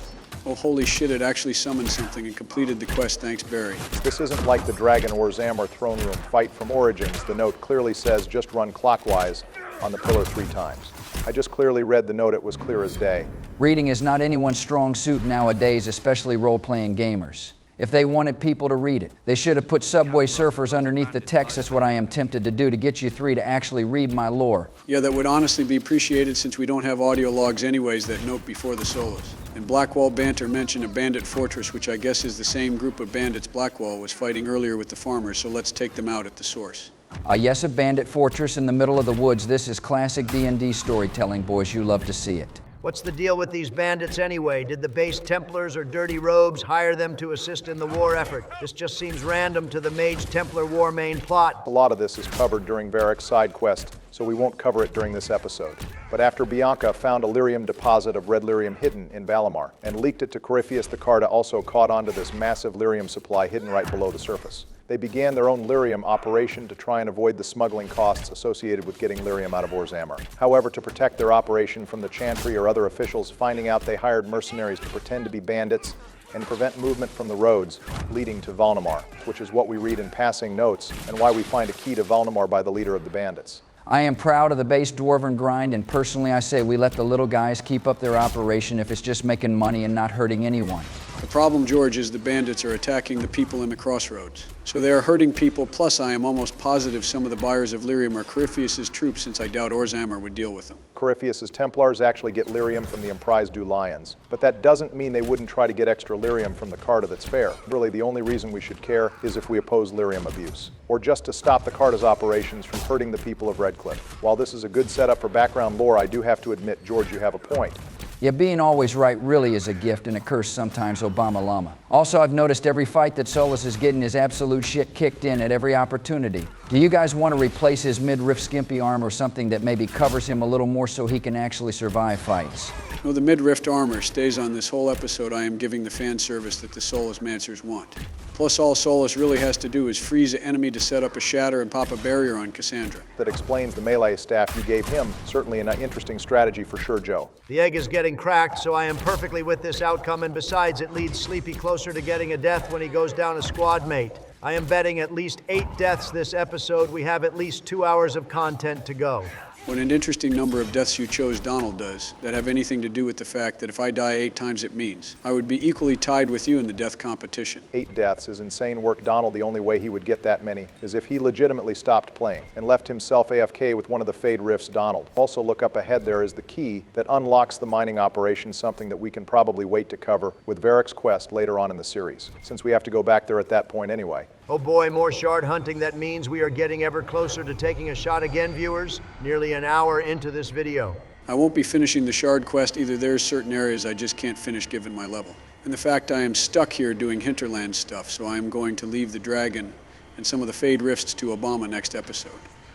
Oh, holy shit, it actually summoned something and completed the quest, thanks, Barry. This isn't like the Dragon or Zamor throne room fight from Origins. The note clearly says just run clockwise on the pillar 3 times. I just clearly read the note, it was clear as day. Reading is not anyone's strong suit nowadays, especially role-playing gamers. If they wanted people to read it, they should have put Subway Surfers underneath the text. That's what I am tempted to do, to get you 3 to actually read my lore. Yeah, that would honestly be appreciated since we don't have audio logs anyways that note before the Solas. And Blackwall Banter mentioned a bandit fortress, which I guess is the same group of bandits Blackwall was fighting earlier with the farmers, so let's take them out at the source. Yes, a bandit fortress in the middle of the woods. This is classic D&D storytelling, boys. You love to see it. What's the deal with these bandits anyway? Did the base Templars or Dirty Robes hire them to assist in the war effort? This just seems random to the Mage Templar war main plot. A lot of this is covered during Varric's side quest, so we won't cover it during this episode. But after Bianca found a lyrium deposit of red lyrium hidden in Valimar and leaked it to Corypheus, the Carta also caught onto this massive lyrium supply hidden right below the surface. They began their own lyrium operation to try and avoid the smuggling costs associated with getting lyrium out of Orzammar. However, to protect their operation from the Chantry or other officials finding out, they hired mercenaries to pretend to be bandits and prevent movement from the roads leading to Valnamar, which is what we read in passing notes and why we find a key to Valnamar by the leader of the bandits. I am proud of the base dwarven grind, and personally I say we let the little guys keep up their operation if it's just making money and not hurting anyone. The problem, George, is the bandits are attacking the people in the crossroads. So they are hurting people, plus I am almost positive some of the buyers of lyrium are Corypheus' troops, since I doubt Orzammer would deal with them. Corypheus' Templars actually get lyrium from the Emprise du Lions, but that doesn't mean they wouldn't try to get extra lyrium from the Carta that's fair. Really, the only reason we should care is if we oppose lyrium abuse, or just to stop the Carta's operations from hurting the people of Redcliffe. While this is a good setup for background lore, I do have to admit, George, you have a point. Yeah, being always right really is a gift and a curse sometimes, Obama Llama. Also, I've noticed every fight that Solus is getting his absolute shit kicked in at every opportunity. Do you guys want to replace his mid-riff skimpy armor with something that maybe covers him a little more so he can actually survive fights? No, the mid-rift armor stays on this whole episode. I am giving the fan service that the Solus Mancers want. Plus, all Solus really has to do is freeze an enemy to set up a shatter and pop a barrier on Cassandra. That explains the melee staff you gave him. Certainly an interesting strategy for sure, Joe. The egg is getting cracked, so I am perfectly with this outcome, and besides, it leads Sleepy closer to getting a death when he goes down a squad mate. I am betting at least 8 deaths this episode. We have at least 2 hours of content to go. What an interesting number of deaths you chose Donald does, that have anything to do with the fact that if I die 8 times it means I would be equally tied with you in the death competition. 8 deaths is insane work. Donald, the only way he would get that many is if he legitimately stopped playing and left himself AFK with one of the Fade Rifts, Donald. Also look up ahead, there is the key that unlocks the mining operation, something that we can probably wait to cover with Varric's quest later on in the series, since we have to go back there at that point anyway. Oh boy, more shard hunting. That means we are getting ever closer to taking a shot again, viewers. Nearly an hour into this video. I won't be finishing the shard quest either. There's certain areas I just can't finish given my level. And the fact I am stuck here doing Hinterlands stuff, so I am going to leave the dragon and some of the Fade Rifts to Obama next episode.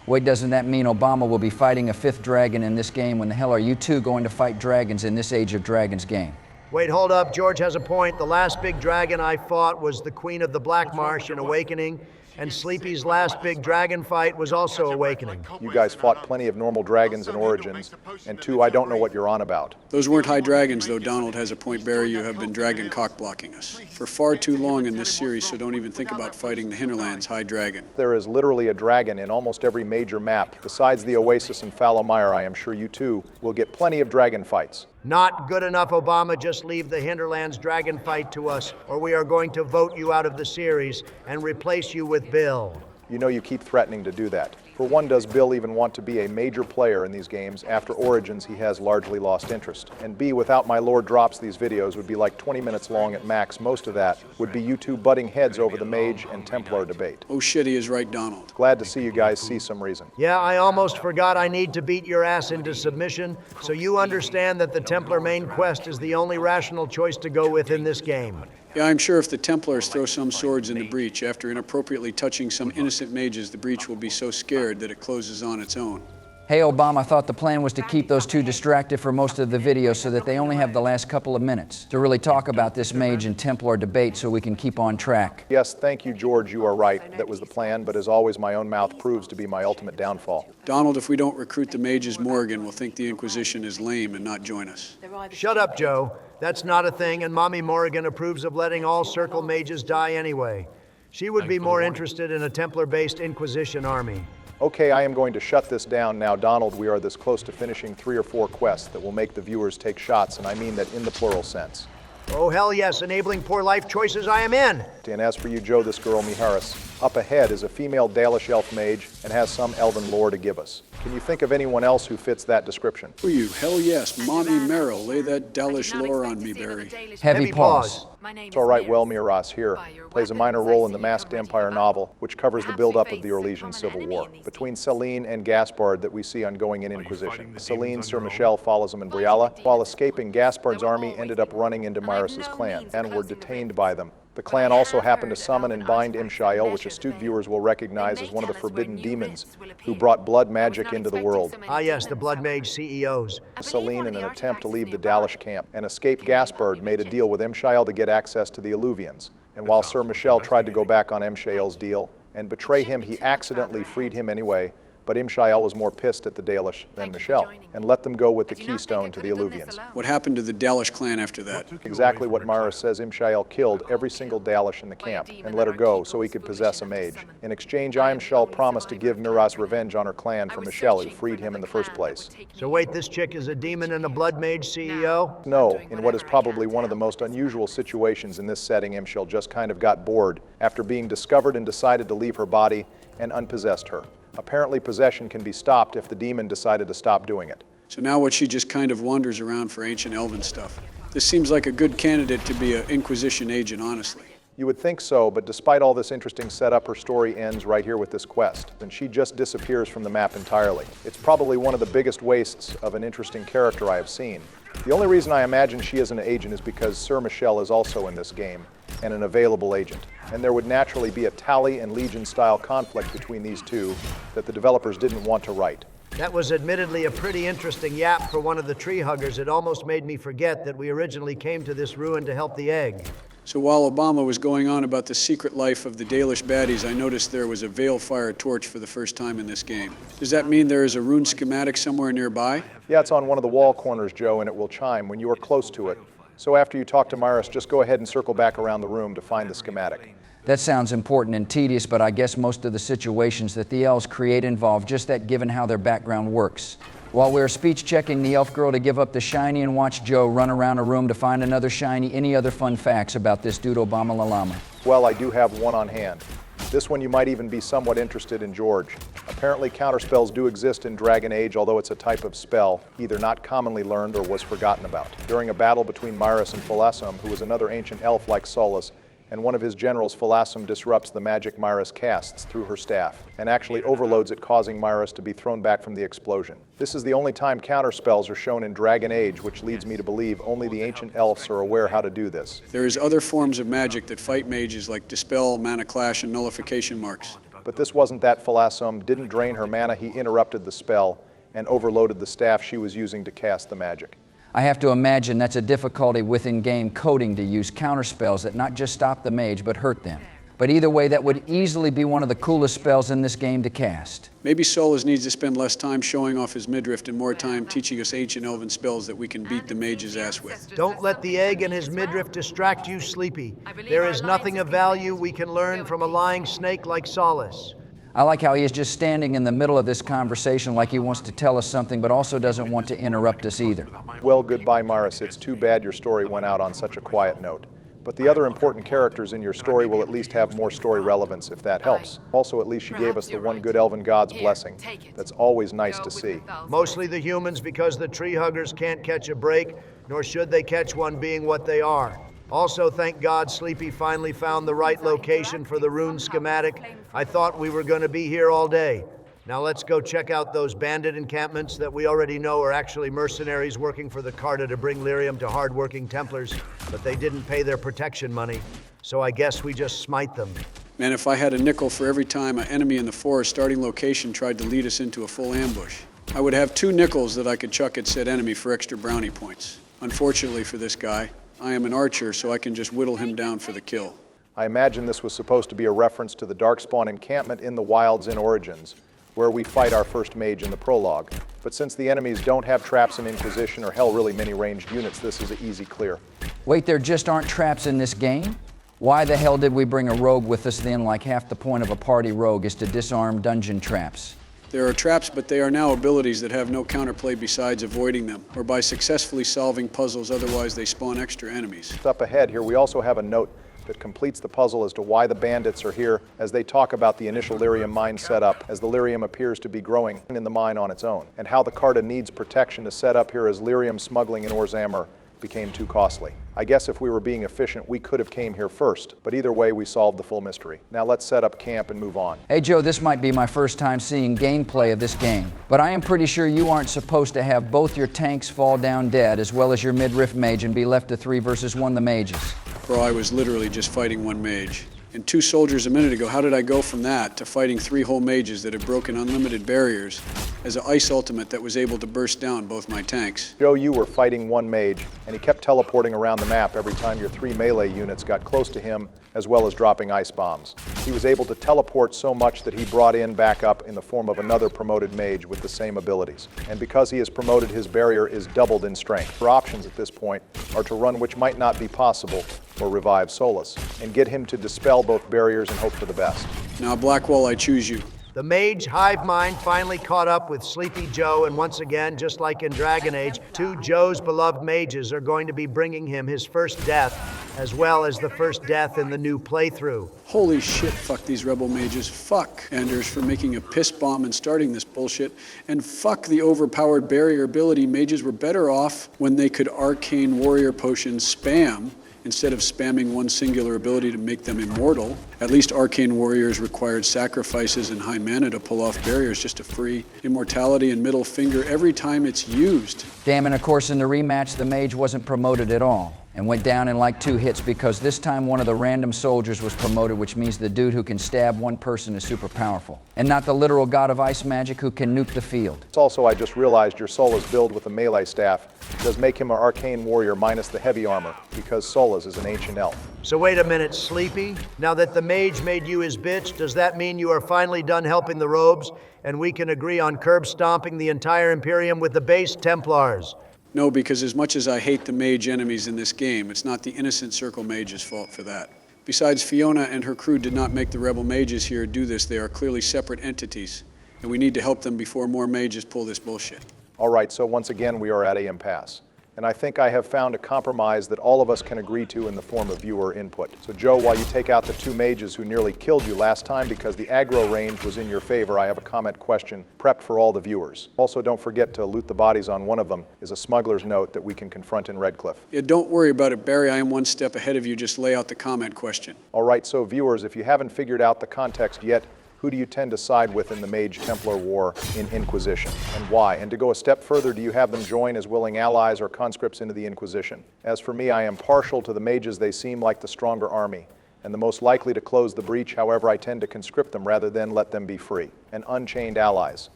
Wait, doesn't that mean Obama will be fighting a 5th dragon in this game? When the hell are you two going to fight dragons in this Age of Dragons game? Wait, hold up. George has a point. The last big dragon I fought was the Queen of the Black Marsh in Awakening, and Sleepy's last big dragon fight was also Awakening. You guys fought plenty of normal dragons in Origins, and 2, I don't know what you're on about. Those weren't high dragons, though. Donald has a point, Barry. You have been dragon cock-blocking us for far too long in this series, so don't even think about fighting the Hinterlands high dragon. There is literally a dragon in almost every major map. Besides the Oasis and Fallow-Mire, I am sure you two will get plenty of dragon fights. Not good enough, Obama. Just leave the Hinterlands dragon fight to us, or we are going to vote you out of the series and replace you with Bill. You know you keep threatening to do that. For one, does Bill even want to be a major player in these games? After Origins, he has largely lost interest. And B, without my lord drops, these videos would be like 20 minutes long at max. Most of that would be you two butting heads over the mage and Templar debate. Oh shit, he is right, Donald. Glad to see you guys see some reason. Yeah, I almost forgot I need to beat your ass into submission, so you understand that the Templar main quest is the only rational choice to go with in this game. Yeah, I'm sure if the Templars throw some swords in the breach after inappropriately touching some innocent mages, the breach will be so scared that it closes on its own. Hey, Obama, I thought the plan was to keep those two distracted for most of the video so that they only have the last couple of minutes to really talk about this mage and Templar debate so we can keep on track. Yes, thank you, George. You are right. That was the plan, but as always, my own mouth proves to be my ultimate downfall. Donald, if we don't recruit the mages, Morrigan will think the Inquisition is lame and not join us. Shut up, Joe. That's not a thing, and Mommy Morrigan approves of letting all Circle mages die anyway. She would be more interested in a Templar-based Inquisition army. Okay, I am going to shut this down now. Donald, we are this close to finishing 3 or 4 quests that will make the viewers take shots, and I mean that in the plural sense. Oh, hell yes, enabling poor life choices I am in. And as for you, Joe, this girl, Miharis, up ahead is a female Dalish elf mage and has some elven lore to give us. Can you think of anyone else who fits that description? For you, hell yes, Mommy Merrill, lay that Dalish lore on me, Barry. Heavy pause. It's all right, well, Miharis here plays a minor role in the Masked Empire novel, which covers the build-up of the Orlesian Civil War, between Celine and Gaspard that we see ongoing in Inquisition. Celine, Sir Michel follows him in Brialla. While escaping, Gaspard's army ended up running into Miharis' clan and were detained by them. The clan also happened to summon and bind Imshael, which astute viewers will recognize as one of the forbidden demons who brought blood magic into the world. Ah yes, the Blood Mage CEOs. Celine, in an attempt to leave the Dalish camp and escape Gaspard, made a deal with Imshael to get access to the Alluvians. And while Sir Michel tried to go back on Imshael's deal and betray him, he accidentally freed him anyway But Imshael was more pissed at the Dalish than Michelle, and let them go with the keystone to the Alluvians. What happened to the Dalish clan after that? Exactly what Mara says. Imshael killed every single Dalish in the camp and let her go so he could possess a mage. In exchange, Imshal promised to give Miraz revenge on her clan for Michelle, who freed him in the first place. So wait, this chick is a demon and a blood mage CEO? No, in what is probably one of the most unusual situations in this setting, Imshal just kind of got bored after being discovered and decided to leave her body and unpossessed her. Apparently possession can be stopped if the demon decided to stop doing it. So now what, she just kind of wanders around for ancient elven stuff. This seems like a good candidate to be an Inquisition agent, honestly. You would think so, but despite all this interesting setup, her story ends right here with this quest, and she just disappears from the map entirely. It's probably one of the biggest wastes of an interesting character I have seen. The only reason I imagine she is an agent is because Sir Michel is also in this game, and an available agent. And there would naturally be a Tally and Legion-style conflict between these two that the developers didn't want to write. That was admittedly a pretty interesting yap for one of the tree huggers. It almost made me forget that we originally came to this ruin to help the egg. So while Obama was going on about the secret life of the Dalish baddies, I noticed there was a Veilfire torch for the first time in this game. Does that mean there is a rune schematic somewhere nearby? Yeah, it's on one of the wall corners, Joe, and it will chime when you are close to it. So after you talk to Myris, just go ahead and circle back around the room to find the schematic. That sounds important and tedious, but I guess most of the situations that the elves create involve just that, given how their background works. While we're speech checking the elf girl to give up the shiny and watch Joe run around a room to find another shiny, any other fun facts about this dude Obama Lalama? Well, I do have one on hand. This one you might even be somewhat interested in, George. Apparently counterspells do exist in Dragon Age, although it's a type of spell either not commonly learned or was forgotten about. During a battle between Myris and Phalasum, who was another ancient elf like Solus, and one of his generals, Phalasum, disrupts the magic Myris casts through her staff, and actually overloads it, causing Myris to be thrown back from the explosion. This is the only time counterspells are shown in Dragon Age, which leads me to believe only the ancient elves are aware how to do this. There is other forms of magic that fight mages like Dispel, Mana Clash, and Nullification Marks. But this wasn't that. Phalasum didn't drain her mana, he interrupted the spell and overloaded the staff she was using to cast the magic. I have to imagine that's a difficulty with in-game coding to use counterspells that not just stop the mage, but hurt them. But either way, that would easily be one of the coolest spells in this game to cast. Maybe Solus needs to spend less time showing off his midriff and more time teaching us ancient elven spells that we can beat the mage's ass with. Don't let the egg and his midriff distract you, Sleepy. There is nothing of value we can learn from a lying snake like Solus. I like how he is just standing in the middle of this conversation like he wants to tell us something, but also doesn't want to interrupt us either. Well, goodbye, Myris. It's too bad your story went out on such a quiet note. But the other important characters in your story will at least have more story relevance, if that helps. Also, at least she gave us the one good elven god's blessing. That's always nice to see. Mostly the humans, because the tree huggers can't catch a break, nor should they catch one being what they are. Also, thank God Sleepy finally found the right location for the rune schematic. I thought we were going to be here all day. Now let's go check out those bandit encampments that we already know are actually mercenaries working for the Carta to bring lyrium to hard-working Templars, but they didn't pay their protection money, so I guess we just smite them. Man, if I had a nickel for every time an enemy in the forest starting location tried to lead us into a full ambush, I would have 2 nickels that I could chuck at said enemy for extra brownie points. Unfortunately for this guy, I am an archer, so I can just whittle him down for the kill. I imagine this was supposed to be a reference to the Darkspawn encampment in the wilds in Origins, where we fight our first mage in the prologue. But since the enemies don't have traps in Inquisition, or hell, really many ranged units, this is an easy clear. Wait, there just aren't traps in this game? Why the hell did we bring a rogue with us then, like half the point of a party rogue is to disarm dungeon traps? There are traps, but they are now abilities that have no counterplay besides avoiding them, or by successfully solving puzzles, otherwise they spawn extra enemies. Up ahead here, we also have a note that completes the puzzle as to why the bandits are here, as they talk about the initial lyrium mine setup, as the lyrium appears to be growing in the mine on its own, and how the Carta needs protection to set up here as lyrium smuggling in Orzammer became too costly. I guess if we were being efficient, we could have came here first, but either way, we solved the full mystery. Now let's set up camp and move on. Hey Joe, this might be my first time seeing gameplay of this game, but I am pretty sure you aren't supposed to have both your tanks fall down dead, as well as your midriff mage, and be left to 3 versus 1 the mages. Bro, I was literally just fighting one mage. And 2 soldiers a minute ago, how did I go from that to fighting 3 whole mages that had broken unlimited barriers as an ice ultimate that was able to burst down both my tanks? Joe, you were fighting 1 mage, and he kept teleporting around the map every time your 3 melee units got close to him, as well as dropping ice bombs. He was able to teleport so much that he brought in backup in the form of another promoted mage with the same abilities. And because he is promoted, his barrier is doubled in strength. Your options at this point are to run which might not be possible, or revive Solus, and get him to dispel both barriers and hope for the best. Now, Blackwall, I choose you. The mage hive mind finally caught up with Sleepy Joe, and once again, just like in Dragon Age, 2 Joe's beloved mages are going to be bringing him his first death, as well as the first death in the new playthrough. Holy shit, fuck these rebel mages. Fuck Anders for making a piss bomb and starting this bullshit. And fuck the overpowered barrier ability. Mages were better off when they could arcane warrior potion spam instead of spamming one singular ability to make them immortal. At least arcane warriors required sacrifices and high mana to pull off barriers just to free immortality and middle finger every time it's used. Damn, and of course in the rematch the mage wasn't promoted at all and went down in like 2 hits because this time one of the random soldiers was promoted, which means the dude who can stab 1 person is super powerful, and not the literal god of ice magic who can nuke the field. Also, I just realized your Solus build with a melee staff does make him an arcane warrior minus the heavy armor, because Solus is an ancient elf. So wait a minute, Sleepy. Now that the mage made you his bitch, does that mean you are finally done helping the robes, and we can agree on curb stomping the entire Imperium with the base Templars? No, because as much as I hate the mage enemies in this game, it's not the Innocent Circle mage's fault for that. Besides, Fiona and her crew did not make the rebel mages here do this. They are clearly separate entities, and we need to help them before more mages pull this bullshit. All right, so once again, we are at an impasse. And I think I have found a compromise that all of us can agree to in the form of viewer input. So Joe, while you take out the 2 mages who nearly killed you last time because the aggro range was in your favor, I have a comment question prepped for all the viewers. Also, don't forget to loot the bodies on one of them is a smuggler's note that we can confront in Redcliffe. Yeah, don't worry about it, Barry. I am 1 step ahead of you. Just lay out the comment question. All right, so viewers, if you haven't figured out the context yet, who do you tend to side with in the Mage-Templar War in Inquisition, and why? And to go a step further, do you have them join as willing allies or conscripts into the Inquisition? As for me, I am partial to the mages. They seem like the stronger army, and the most likely to close the breach. However, I tend to conscript them rather than let them be free, and unchained allies.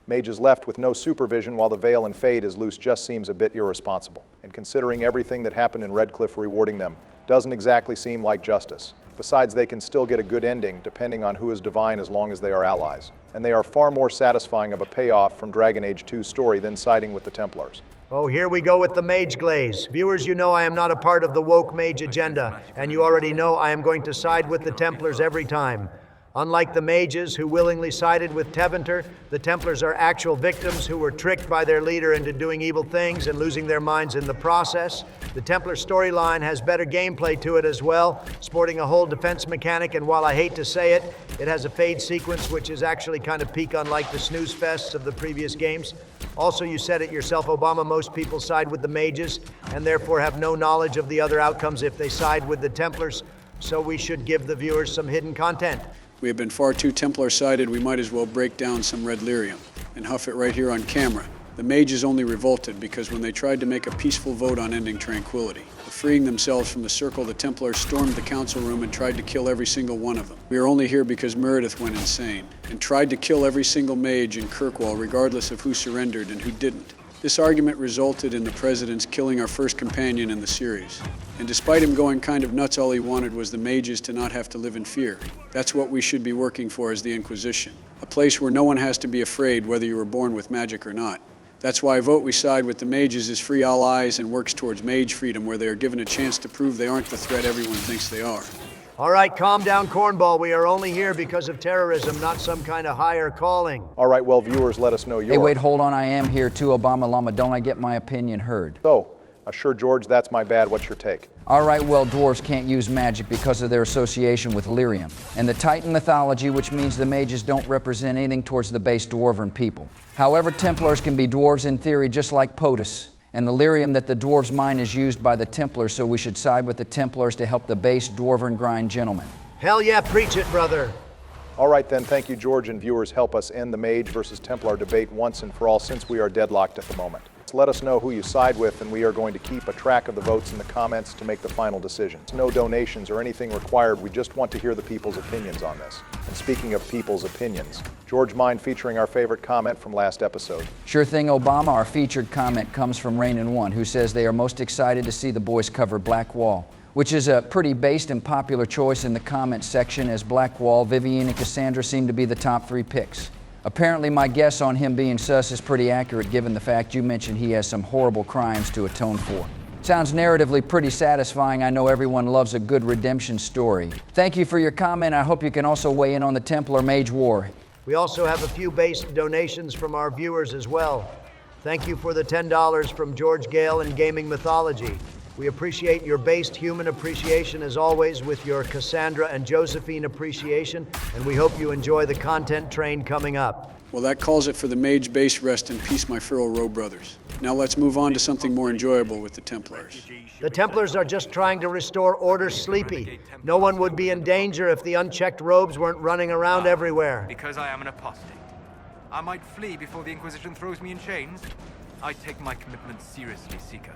Mages left with no supervision while the Veil and Fade is loose just seems a bit irresponsible. And considering everything that happened in Redcliffe, rewarding them doesn't exactly seem like justice. Besides, they can still get a good ending depending on who is divine as long as they are allies. And they are far more satisfying of a payoff from Dragon Age 2's story than siding with the Templars. Oh, here we go with the mage glaze. Viewers, you know I am not a part of the woke mage agenda, and you already know I am going to side with the Templars every time. Unlike the mages who willingly sided with Tevinter, the Templars are actual victims who were tricked by their leader into doing evil things and losing their minds in the process. The Templar storyline has better gameplay to it as well, sporting a whole defense mechanic, and while I hate to say it, it has a fade sequence which is actually kind of peak unlike the snooze fests of the previous games. Also, you said it yourself, Obama, most people side with the mages and therefore have no knowledge of the other outcomes if they side with the Templars, so we should give the viewers some hidden content. We have been far too Templar-sided. We might as well break down some red lyrium and huff it right here on camera. The mages only revolted because when they tried to make a peaceful vote on ending tranquility, freeing themselves from the circle, the Templars stormed the council room and tried to kill every single one of them. We are only here because Meredith went insane and tried to kill every single mage in Kirkwall, regardless of who surrendered and who didn't. This argument resulted in the President's killing our first companion in the series. And despite him going kind of nuts, all he wanted was the mages to not have to live in fear. That's what we should be working for as the Inquisition. A place where no one has to be afraid whether you were born with magic or not. That's why I vote we side with the mages as free allies and works towards mage freedom, where they are given a chance to prove they aren't the threat everyone thinks they are. All right, calm down, Cornball. We are only here because of terrorism, not some kind of higher calling. All right, well, viewers, let us know your... Hey, wait, hold on. I am here too, Obama Llama. Don't I get my opinion heard? So, sure, George, that's my bad. What's your take? All right, well, dwarves can't use magic because of their association with lyrium and the Titan mythology, which means the mages don't represent anything towards the base dwarven people. However, Templars can be dwarves in theory, just like POTUS. And the lyrium that the dwarves mine is used by the Templars, so we should side with the Templars to help the base dwarven grind gentlemen. Hell yeah, preach it, brother. All right then, thank you, George, and viewers, help us end the Mage versus Templar debate once and for all, since we are deadlocked at the moment. Let us know who you side with, and we are going to keep a track of the votes in the comments to make the final decisions. No donations or anything required. We just want to hear the people's opinions on this. And speaking of people's opinions, George, mind featuring our favorite comment from last episode? Sure thing, Obama. Our featured comment comes from Rain&One, who says they are most excited to see the boys cover Black Wall, which is a pretty based and popular choice in the comment section, as Black Wall, Vivienne, and Cassandra seem to be the top 3 picks. Apparently my guess on him being sus is pretty accurate, given the fact you mentioned he has some horrible crimes to atone for. Sounds narratively pretty satisfying. I know everyone loves a good redemption story. Thank you for your comment. I hope you can also weigh in on the Templar Mage War. We also have a few base donations from our viewers as well. Thank you for the $10 from George Gale and Gaming Mythology. We appreciate your based human appreciation as always, with your Cassandra and Josephine appreciation, and we hope you enjoy the content train coming up. Well, that calls it for the mage base. Rest in peace, my feral row brothers. Now let's move on to something more enjoyable with the Templars. The Templars are just trying to restore order, Sleepy. No one would be in danger if the unchecked robes weren't running around everywhere. Because I am an apostate. I might flee before the Inquisition throws me in chains. I take my commitment seriously, Seeker.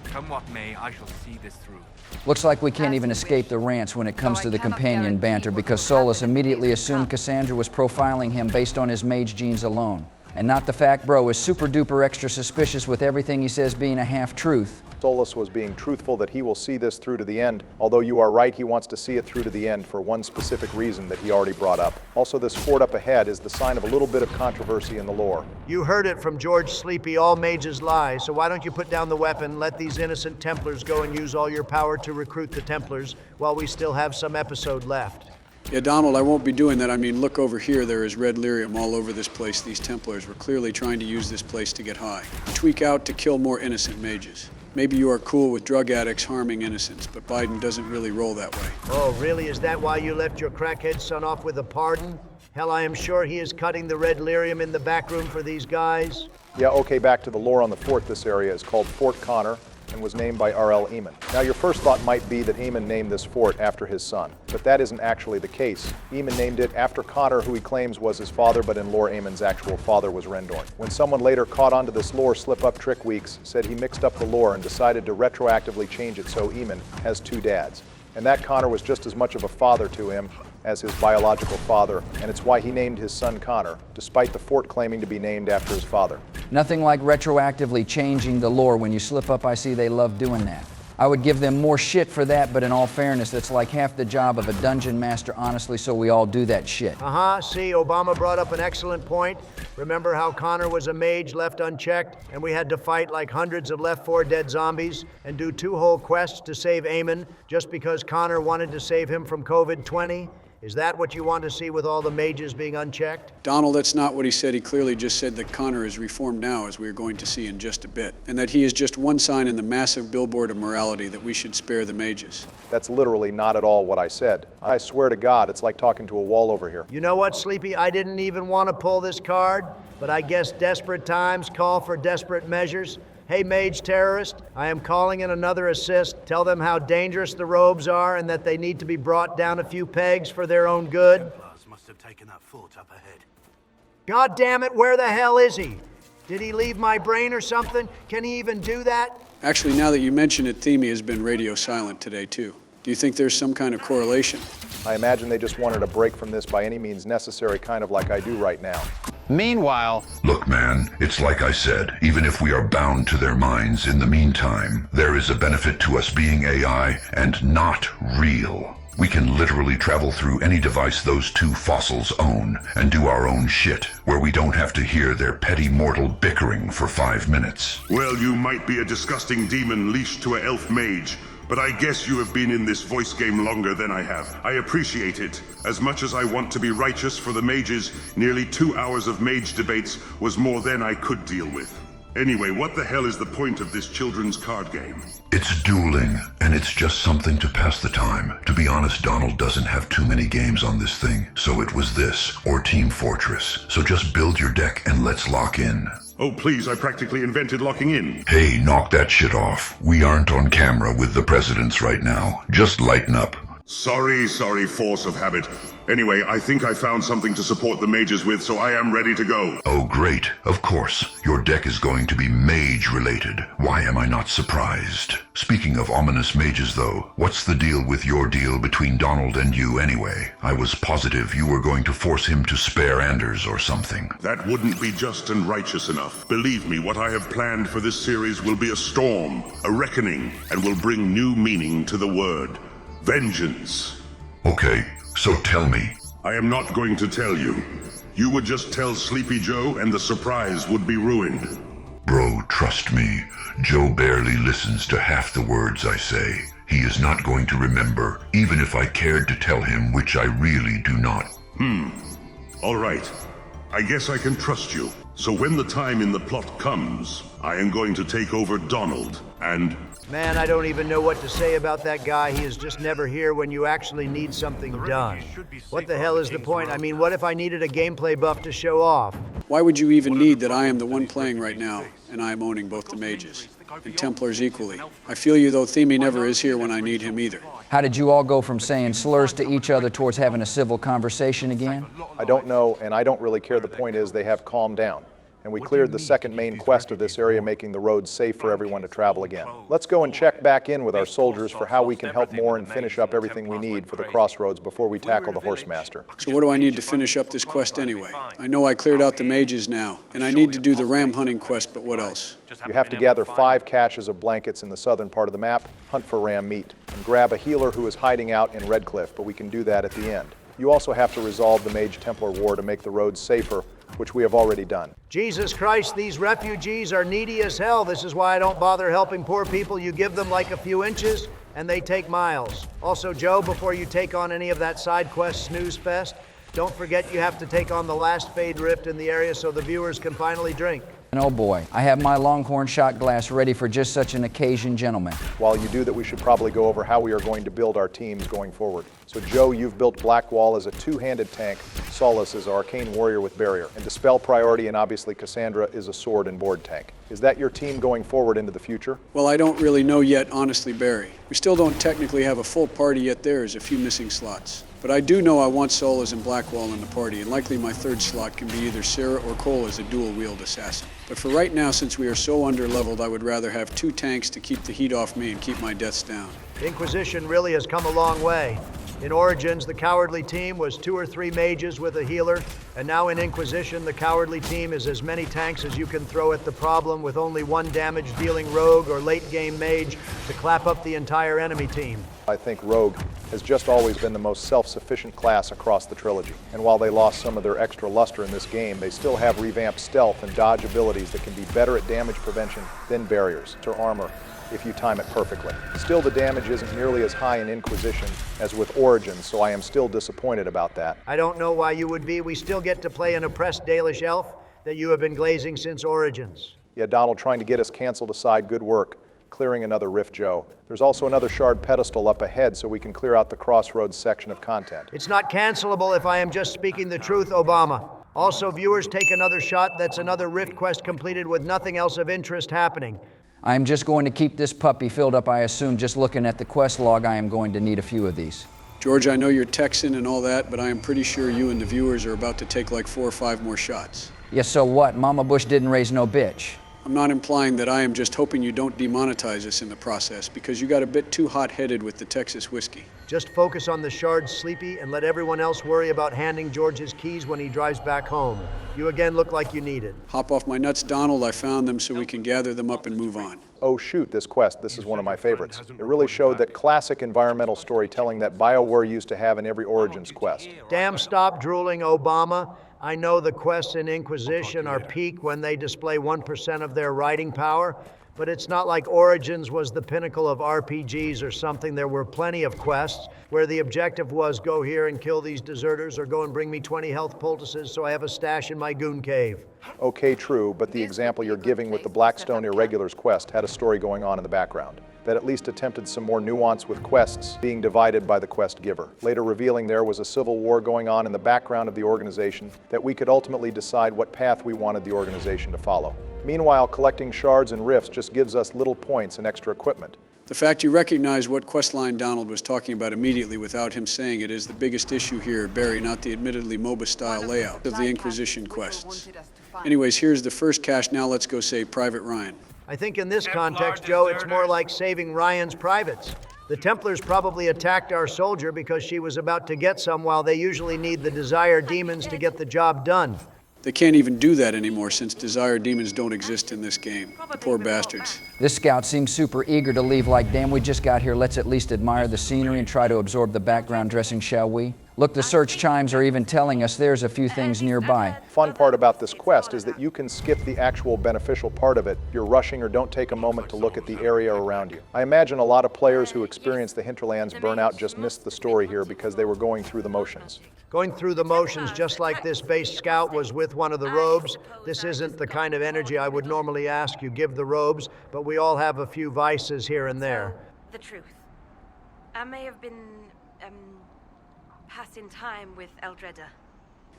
Come what may, I shall see this through. Looks like we can't even escape the rants when it comes to the companion banter, because Solus immediately assumed Cassandra was profiling him based on his mage genes alone. And not the fact bro is super duper extra suspicious with everything he says being a half-truth. Solus was being truthful that he will see this through to the end, although you are right, he wants to see it through to the end for one specific reason that he already brought up. Also, this fort up ahead is the sign of a little bit of controversy in the lore. You heard it from George Sleepy, all mages lie, so why don't you put down the weapon, let these innocent Templars go and use all your power to recruit the Templars while we still have some episode left. Yeah, Donald, I won't be doing that. I mean, look over here. There is red lyrium all over this place. These Templars were clearly trying to use this place to get high. Tweak out to kill more innocent mages. Maybe you are cool with drug addicts harming innocents, but Biden doesn't really roll that way. Oh, really? Is that why you left your crackhead son off with a pardon? Hell, I am sure he is cutting the red lyrium in the back room for these guys. Yeah, okay, back to the lore on the fort. This area is called Fort Connor and was named by R.L. Eamon. Now, your first thought might be that Eamon named this fort after his son, but that isn't actually the case. Eamon named it after Connor, who he claims was his father, but in lore, Eamon's actual father was Rendorn. When someone later caught onto this lore slip-up trick weeks, said he mixed up the lore and decided to retroactively change it so Eamon has 2 dads. And that Connor was just as much of a father to him as his biological father, and it's why he named his son Connor, despite the fort claiming to be named after his father. Nothing like retroactively changing the lore. When you slip up, I see they love doing that. I would give them more shit for that, but in all fairness, that's like half the job of a dungeon master, honestly, so we all do that shit. See, Obama brought up an excellent point. Remember how Connor was a mage left unchecked, and we had to fight like hundreds of Left 4 Dead zombies and do 2 whole quests to save Eamon just because Connor wanted to save him from COVID-20? Is that what you want to see with all the mages being unchecked? Donald, that's not what he said. He clearly just said that Connor is reformed now, as we are going to see in just a bit, and that he is just one sign in the massive billboard of morality that we should spare the mages. That's literally not at all what I said. I swear to God, it's like talking to a wall over here. You know what, Sleepy? I didn't even want to pull this card, but I guess desperate times call for desperate measures. Hey, mage terrorist, I am calling in another assist. Tell them how dangerous the robes are and that they need to be brought down a few pegs for their own good. Templars must have taken that fort up ahead. God damn it, where the hell is he? Did he leave my brain or something? Can he even do that? Actually, now that you mention it, Themi has been radio silent today, too. Do you think there's some kind of correlation? I imagine they just wanted a break from this by any means necessary, kind of like I do right now. Meanwhile... Look, man, it's like I said, even if we are bound to their minds in the meantime, there is a benefit to us being AI and not real. We can literally travel through any device those 2 fossils own and do our own shit, where we don't have to hear their petty mortal bickering for 5 minutes. Well, you might be a disgusting demon leashed to an elf mage, but I guess you have been in this voice game longer than I have. I appreciate it. As much as I want to be righteous for the mages, nearly 2 hours of mage debates was more than I could deal with. Anyway, what the hell is the point of this children's card game? It's dueling, and it's just something to pass the time. To be honest, Donald doesn't have too many games on this thing, so it was this, or Team Fortress. So just build your deck and let's lock in. Oh please, I practically invented locking in. Hey, knock that shit off. We aren't on camera with the presidents right now. Just lighten up. Sorry, force of habit. Anyway, I think I found something to support the mages with, so I am ready to go. Oh, great. Of course. Your deck is going to be mage-related. Why am I not surprised? Speaking of ominous mages, though, what's the deal with your deal between Donald and you anyway? I was positive you were going to force him to spare Anders or something. That wouldn't be just and righteous enough. Believe me, what I have planned for this series will be a storm, a reckoning, and will bring new meaning to the word. Vengeance. Okay, so tell me. I am not going to tell you. You would just tell Sleepy Joe and the surprise would be ruined. Bro, trust me. Joe barely listens to half the words I say. He is not going to remember, even if I cared to tell him, which I really do not. All right. I guess I can trust you. So when the time in the plot comes, I am going to take over Donald, and... Man, I don't even know what to say about that guy. He is just never here when you actually need something done. What the hell is the point? I mean, what if I needed a gameplay buff to show off? Why would you even need that I am the one playing right now, and I am owning both the mages? And Templars equally. I feel you, though Themi never is here when I need him either. How did you all go from saying slurs to each other towards having a civil conversation again? I don't know, and I don't really care. The point is they have calmed down. And we cleared the second main quest of this area, making the roads safe for everyone to travel again. Let's go and check back in with our soldiers for how we can help more and finish up everything we need for the crossroads before we tackle the Horsemaster. So what do I need to finish up this quest anyway? I know I cleared out the mages now, and I need to do the ram hunting quest, but what else? You have to gather 5 caches of blankets in the southern part of the map, hunt for ram meat, and grab a healer who is hiding out in Redcliffe, but we can do that at the end. You also have to resolve the Mage-Templar war to make the roads safer, which we have already done. Jesus Christ, these refugees are needy as hell. This is why I don't bother helping poor people. You give them like a few inches, and they take miles. Also, Joe, before you take on any of that side quest snooze fest, don't forget you have to take on the last Fade Rift in the area so the viewers can finally drink. And oh boy, I have my Longhorn shot glass ready for just such an occasion, gentlemen. While you do that, we should probably go over how we are going to build our teams going forward. So Joe, you've built Blackwall as a 2-handed tank, Solace is an arcane warrior with barrier, and Dispel priority, and obviously Cassandra is a sword and board tank. Is that your team going forward into the future? Well, I don't really know yet, honestly, Barry. We still don't technically have a full party yet. There's a few missing slots. But I do know I want Solas and Blackwall in the party, and likely my third slot can be either Sarah or Cole as a dual-wield assassin. But for right now, since we are so under-leveled, I would rather have 2 tanks to keep the heat off me and keep my deaths down. Inquisition really has come a long way. In Origins, the Cowardly team was 2 or 3 mages with a healer, and now in Inquisition, the Cowardly team is as many tanks as you can throw at the problem with only 1 damage-dealing rogue or late-game mage to clap up the entire enemy team. I think Rogue has just always been the most self-sufficient class across the trilogy. And while they lost some of their extra luster in this game, they still have revamped stealth and dodge abilities that can be better at damage prevention than barriers or armor if you time it perfectly. Still, the damage isn't nearly as high in Inquisition as with Origins, so I am still disappointed about that. I don't know why you would be. We still get to play an oppressed Dalish elf that you have been glazing since Origins. Yeah, Donald trying to get us canceled aside, good work. Clearing another rift, Joe. There's also another shard pedestal up ahead so we can clear out the crossroads section of content. It's not cancelable if I am just speaking the truth, Obama. Also, viewers, take another shot. That's another rift quest completed with nothing else of interest happening. I'm just going to keep this puppy filled up, I assume. Just looking at the quest log, I am going to need a few of these. George, I know you're Texan and all that, but I am pretty sure you and the viewers are about to take like 4 or 5 more shots. Yes, so what? Mama Bush didn't raise no bitch. I'm not implying that. I am just hoping you don't demonetize us in the process, because you got a bit too hot-headed with the Texas whiskey. Just focus on the shards, Sleepy, and let everyone else worry about handing George his keys when he drives back home. You again look like you need it. Hop off my nuts, Donald. I found them so we can gather them up and move on. Oh shoot, this quest, this is one of my favorites. It really showed that classic environmental storytelling that BioWare used to have in every Origins quest. Damn, stop drooling, Obama. I know the quests in Inquisition are peak when they display 1% of their writing power, but it's not like Origins was the pinnacle of RPGs or something. There were plenty of quests where the objective was go here and kill these deserters or go and bring me 20 health poultices so I have a stash in my goon cave. Okay, true, but the example you're giving with the Blackstone Irregulars quest had a story going on in the background that at least attempted some more nuance with quests being divided by the quest giver, later revealing there was a civil war going on in the background of the organization that we could ultimately decide what path we wanted the organization to follow. Meanwhile, collecting shards and rifts just gives us little points and extra equipment. The fact you recognize what questline Donald was talking about immediately without him saying it is the biggest issue here, Barry, not the admittedly MOBA-style layout of the Inquisition quests. Anyways, here's the first cache. Now let's go save Private Ryan. I think in this context, Joe, it's more like saving Ryan's privates. The Templars probably attacked our soldier because she was about to get some, while they usually need the Desire demons to get the job done. They can't even do that anymore since Desire demons don't exist in this game. The poor bastards. This scout seems super eager to leave, like, damn, we just got here, let's at least admire the scenery and try to absorb the background dressing, shall we? Look, the search chimes are even telling us there's a few things nearby. Fun part about this quest is that you can skip the actual beneficial part of it. You're rushing or don't take a moment to look at the area around you. I imagine a lot of players who experience the Hinterlands burnout just missed the story here because they were going through the motions. Going through the motions just like this base scout was with one of the robes. This isn't the kind of energy I would normally ask you give the robes, but we all have a few vices here and there. The truth. I may have been, passing time with Eldreda.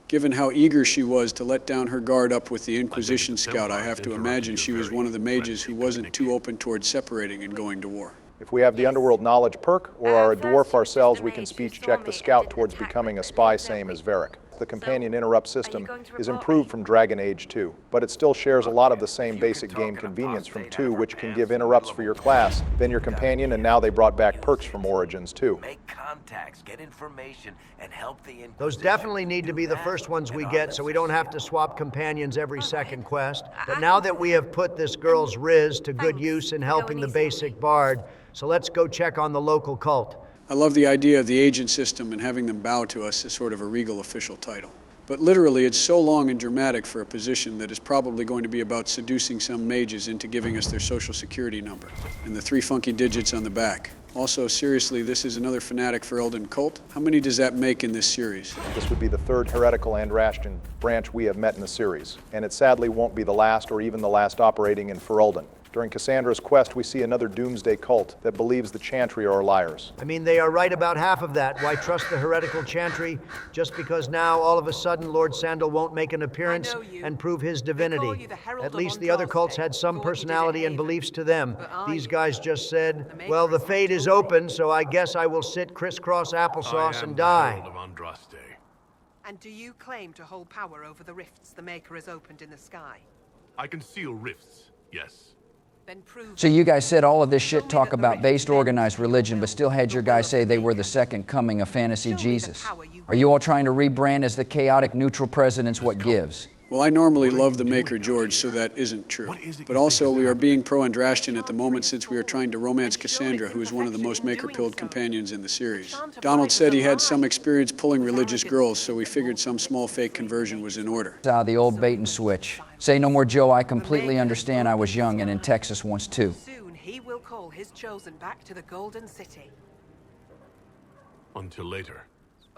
Given how eager she was to let down her guard up with the Inquisition scout, I have to imagine she was one of the mages who wasn't too open towards separating and going to war. If we have the underworld knowledge perk or are a dwarf ourselves, we can speech check the scout towards becoming a spy, same as Varric. The companion interrupt system is improved from Dragon Age 2, but it still shares a lot of the same basic game convenience from 2, which can give interrupts for your class, then your companion, and now they brought back perks from Origins too. Make contacts, get information, and help the Inquisition. Those definitely need to be the first ones we get, so we don't have to swap companions every second quest. But now that we have put this girl's Riz to good use in helping the basic bard, so let's go check on the local cult. I love the idea of the agent system and having them bow to us as sort of a regal official title. But literally, it's so long and dramatic for a position that is probably going to be about seducing some mages into giving us their social security number and the 3 funky digits on the back. Also, seriously, this is another fanatic for Elden cult? How many does that make in this series? This would be the 3rd heretical Andrastian branch we have met in the series, and it sadly won't be the last or even the last operating in Ferelden. During Cassandra's quest, we see another doomsday cult that believes the Chantry are liars. I mean, they are right about half of that. Why trust the heretical Chantry just because now, all of a sudden, Lord Sandal won't make an appearance and prove his divinity? At least the other cults had some personality and beliefs to them. These guys just said, well, the fate is open, so I guess I will sit crisscross applesauce and die. And do you claim to hold power over the rifts the Maker has opened in the sky? I can seal rifts, yes. So you guys said all of this shit talk about based organized religion, but still had your guys say they were the second coming of fantasy Jesus. Are you all trying to rebrand as the chaotic neutral presidents what gives? Well, I normally love the Maker George, so that isn't true. But also, we are being pro-Andrastian at the moment since we are trying to romance Cassandra, who is one of the most Maker-pilled companions in the series. Donald said he had some experience pulling religious girls, so we figured some small fake conversion was in order. The old bait and switch. Say no more, Joe. I completely understand. I was young and in Texas once too. Soon he will call his chosen back to the Golden City. Until later.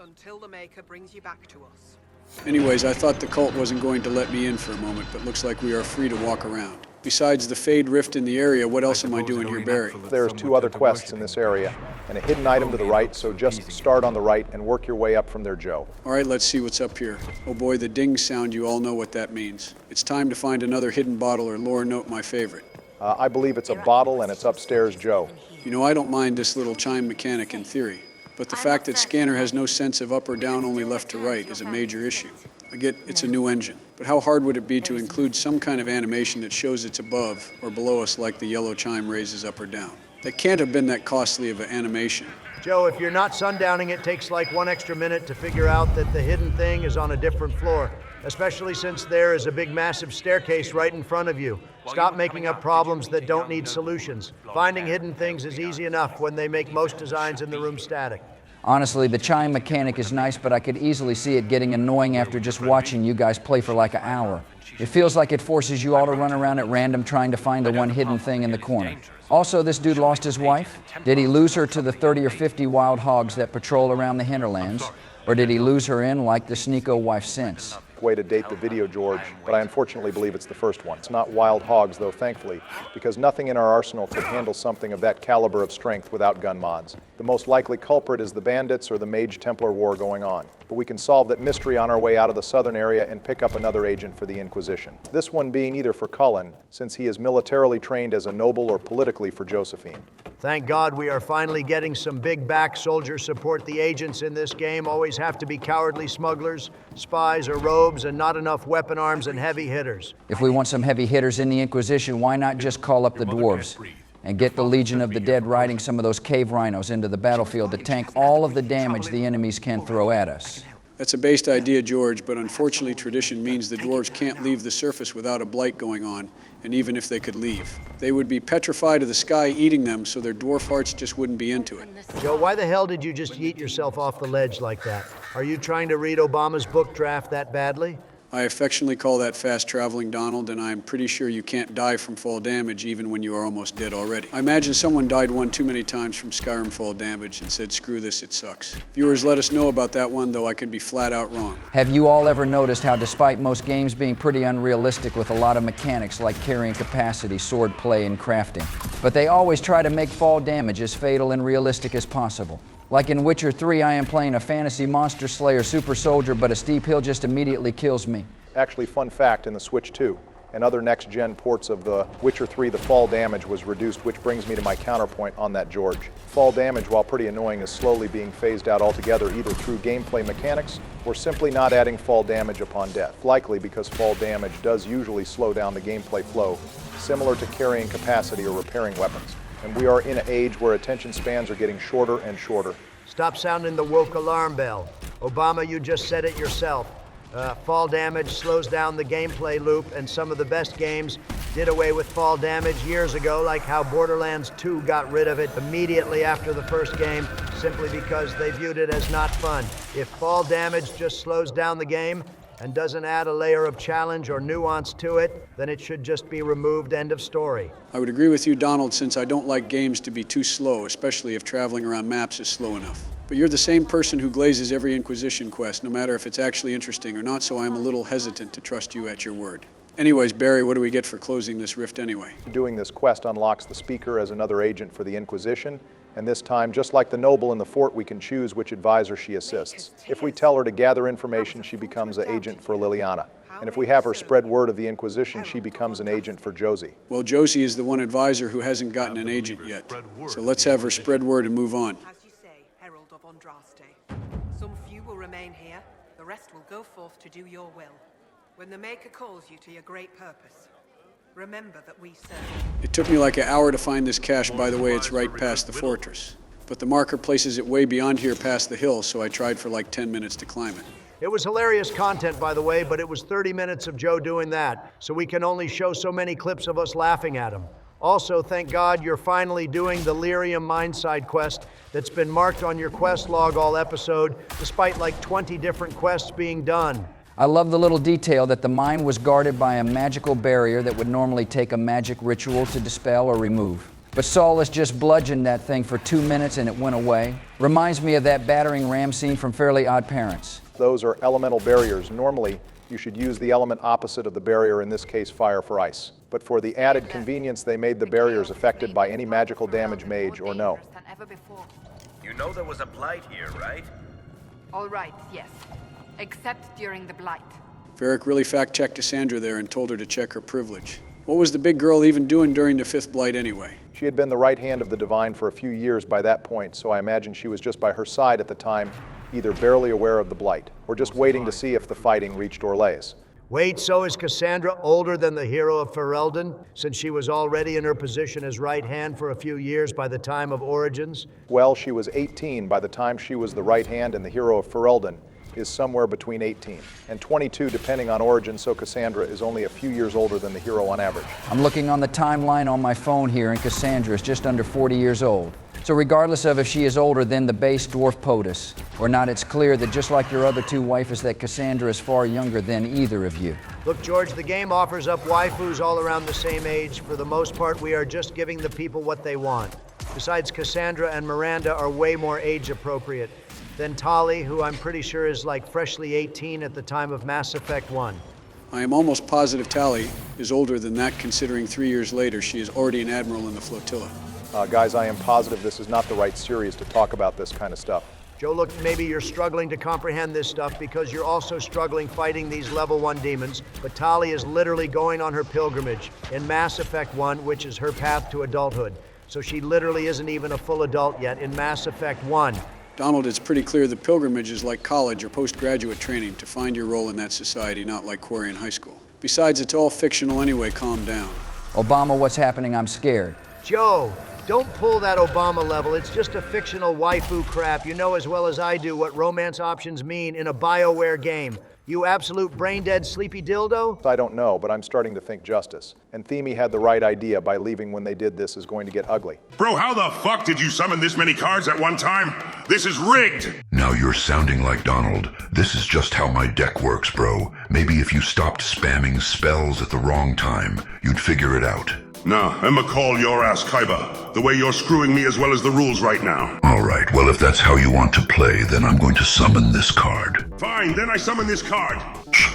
Until the Maker brings you back to us. Anyways, I thought the cult wasn't going to let me in for a moment, but looks like we are free to walk around. Besides the Fade Rift in the area, what else am I doing here, Barry? There's 2 other quests in this area, and a hidden item to the right, so just start on the right and work your way up from there, Joe. All right, let's see what's up here. Oh boy, the ding sound, you all know what that means. It's time to find another hidden bottle or lore note, my favorite. I believe it's a bottle, and it's upstairs, Joe. You know, I don't mind this little chime mechanic in theory, but the fact that Scanner has no sense of up or down, only left to right, is a major issue. I get it's a new engine, but how hard would it be to include some kind of animation that shows it's above or below us like the yellow chime raises up or down? That can't have been that costly of an animation. Joe, if you're not sundowning, it takes like 1 extra minute to figure out that the hidden thing is on a different floor, especially since there is a big massive staircase right in front of you. Stop making up problems that don't need solutions. Finding hidden things is easy enough when they make most designs in the room static. Honestly, the chime mechanic is nice, but I could easily see it getting annoying after just watching you guys play for like an hour. It feels like it forces you all to run around at random trying to find the one hidden thing in the corner. Also, this dude lost his wife. Did he lose her to the 30 or 50 wild hogs that patrol around the Hinterlands? Or did he lose her in like the Sneeko wife since? Way to date the video, George, but I unfortunately believe it's the first one. It's not wild hogs, though, thankfully, because nothing in our arsenal could handle something of that caliber of strength without gun mods. The most likely culprit is the bandits or the mage-templar war going on, but we can solve that mystery on our way out of the southern area and pick up another agent for the Inquisition. This one being either for Cullen, since he is militarily trained as a noble, or politically for Josephine. Thank God we are finally getting some big back soldier support. The agents in this game always have to be cowardly smugglers, spies, or robes, and not enough weapon arms and heavy hitters. If we want some heavy hitters in the Inquisition, why not just call up the dwarves and get the Legion of the Dead riding some of those cave rhinos into the battlefield to tank all of the damage the enemies can throw at us? That's a based idea, George, but unfortunately tradition means the dwarves can't leave the surface without a blight going on, and even if they could leave. They would be petrified of the sky eating them, so their dwarf hearts just wouldn't be into it. Joe, why the hell did you just yeet yourself off the ledge like that? Are you trying to read Obama's book draft that badly? I affectionately call that fast traveling, Donald, and I'm pretty sure you can't die from fall damage even when you are almost dead already. I imagine someone died one too many times from Skyrim fall damage and said, screw this, it sucks. Viewers, let us know about that one, though I could be flat out wrong. Have you all ever noticed how despite most games being pretty unrealistic with a lot of mechanics like carrying capacity, sword play, and crafting, but they always try to make fall damage as fatal and realistic as possible? Like in Witcher 3, I am playing a fantasy monster slayer super soldier, but a steep hill just immediately kills me. Actually, fun fact, in the Switch 2 and other next-gen ports of the Witcher 3, the fall damage was reduced, which brings me to my counterpoint on that, George. Fall damage, while pretty annoying, is slowly being phased out altogether, either through gameplay mechanics or simply not adding fall damage upon death. Likely because fall damage does usually slow down the gameplay flow, similar to carrying capacity or repairing weapons. And we are in an age where attention spans are getting shorter and shorter. Stop sounding the woke alarm bell. Obama, you just said it yourself. Fall damage slows down the gameplay loop, and some of the best games did away with fall damage years ago, like how Borderlands 2 got rid of it immediately after the first game, simply because they viewed it as not fun. If fall damage just slows down the game and doesn't add a layer of challenge or nuance to it, then it should just be removed, end of story. I would agree with you, Donald, since I don't like games to be too slow, especially if traveling around maps is slow enough. But you're the same person who glazes every Inquisition quest, no matter if it's actually interesting or not, so I'm a little hesitant to trust you at your word. Anyways, Barry, what do we get for closing this rift anyway? Doing this quest unlocks the Speaker as another agent for the Inquisition, and this time, just like the noble in the fort, we can choose which advisor she assists. If we tell her to gather information, she becomes an agent for Liliana. And if we have her spread word of the Inquisition, she becomes an agent for Josie. Well, Josie is the one advisor who hasn't gotten an agent yet. So let's have her spread word and move on. As you say, Herald of Andraste. Some few will remain here, the rest will go forth to do your will. When the Maker calls you to your great purpose, remember that we serve. It took me like an hour to find this cache. By the way, it's right past the fortress. But the marker places it way beyond here past the hill, so I tried for like 10 minutes to climb it. It was hilarious content, by the way, but it was 30 minutes of Joe doing that, so we can only show so many clips of us laughing at him. Also, thank God you're finally doing the Lyrium mine side quest that's been marked on your quest log all episode, despite like 20 different quests being done. I love the little detail that the mine was guarded by a magical barrier that would normally take a magic ritual to dispel or remove. But Saulus just bludgeoned that thing for 2 minutes and it went away. Reminds me of that battering ram scene from Fairly Odd Parents. Those are elemental barriers. Normally, you should use the element opposite of the barrier, in this case, fire for ice. But for the added convenience, they made the barriers affected by any magical damage, mage or no. You know there was a blight here, right? All right, yes. Except during the blight. Varric really fact-checked Cassandra there and told her to check her privilege. What was the big girl even doing during the 5th blight anyway? She had been the right hand of the Divine for a few years by that point, so I imagine she was just by her side at the time, either barely aware of the blight, or just waiting to see if the fighting reached Orlais. Wait, so is Cassandra older than the hero of Ferelden, since she was already in her position as right hand for a few years by the time of Origins? Well, she was 18 by the time she was the right hand, and the hero of Ferelden is somewhere between 18 and 22 depending on origin, so Cassandra is only a few years older than the hero on average. I'm looking on the timeline on my phone here, and Cassandra is just under 40 years old. So regardless of if she is older than the base dwarf POTUS or not, it's clear that just like your other two waifus, that Cassandra is far younger than either of you. Look, George, the game offers up waifus all around the same age. For the most part, we are just giving the people what they want. Besides, Cassandra and Miranda are way more age appropriate than Tali, who I'm pretty sure is like freshly 18 at the time of Mass Effect 1. I am almost positive Tali is older than that, considering 3 years later she is already an admiral in the flotilla. Guys, I am positive this is not the right series to talk about this kind of stuff. Joe, look, maybe you're struggling to comprehend this stuff because you're also struggling fighting these level 1 demons, but Tali is literally going on her pilgrimage in Mass Effect 1, which is her path to adulthood. so she literally isn't even a full adult yet in Mass Effect 1. Donald, it's pretty clear the pilgrimage is like college or postgraduate training to find your role in that society, not like Quarry in high school. Besides, it's all fictional anyway, calm down. Obama, what's happening? I'm scared. Joe, don't pull that Obama level. It's just a fictional waifu crap. You know as well as I do what romance options mean in a BioWare game. You absolute brain-dead sleepy dildo? I don't know, but I'm starting to think justice. And Themi had the right idea by leaving when they did this is going to get ugly. Bro, how the fuck did you summon this many cards at one time? This is rigged! Now you're sounding like Donald. This is just how my deck works, bro. Maybe if you stopped spamming spells at the wrong time, you'd figure it out. Nah, I'ma call your ass Kaiba. The way you're screwing me as well as the rules right now. Alright, well if that's how you want to play, then I'm going to summon this card. Fine, then I summon this card.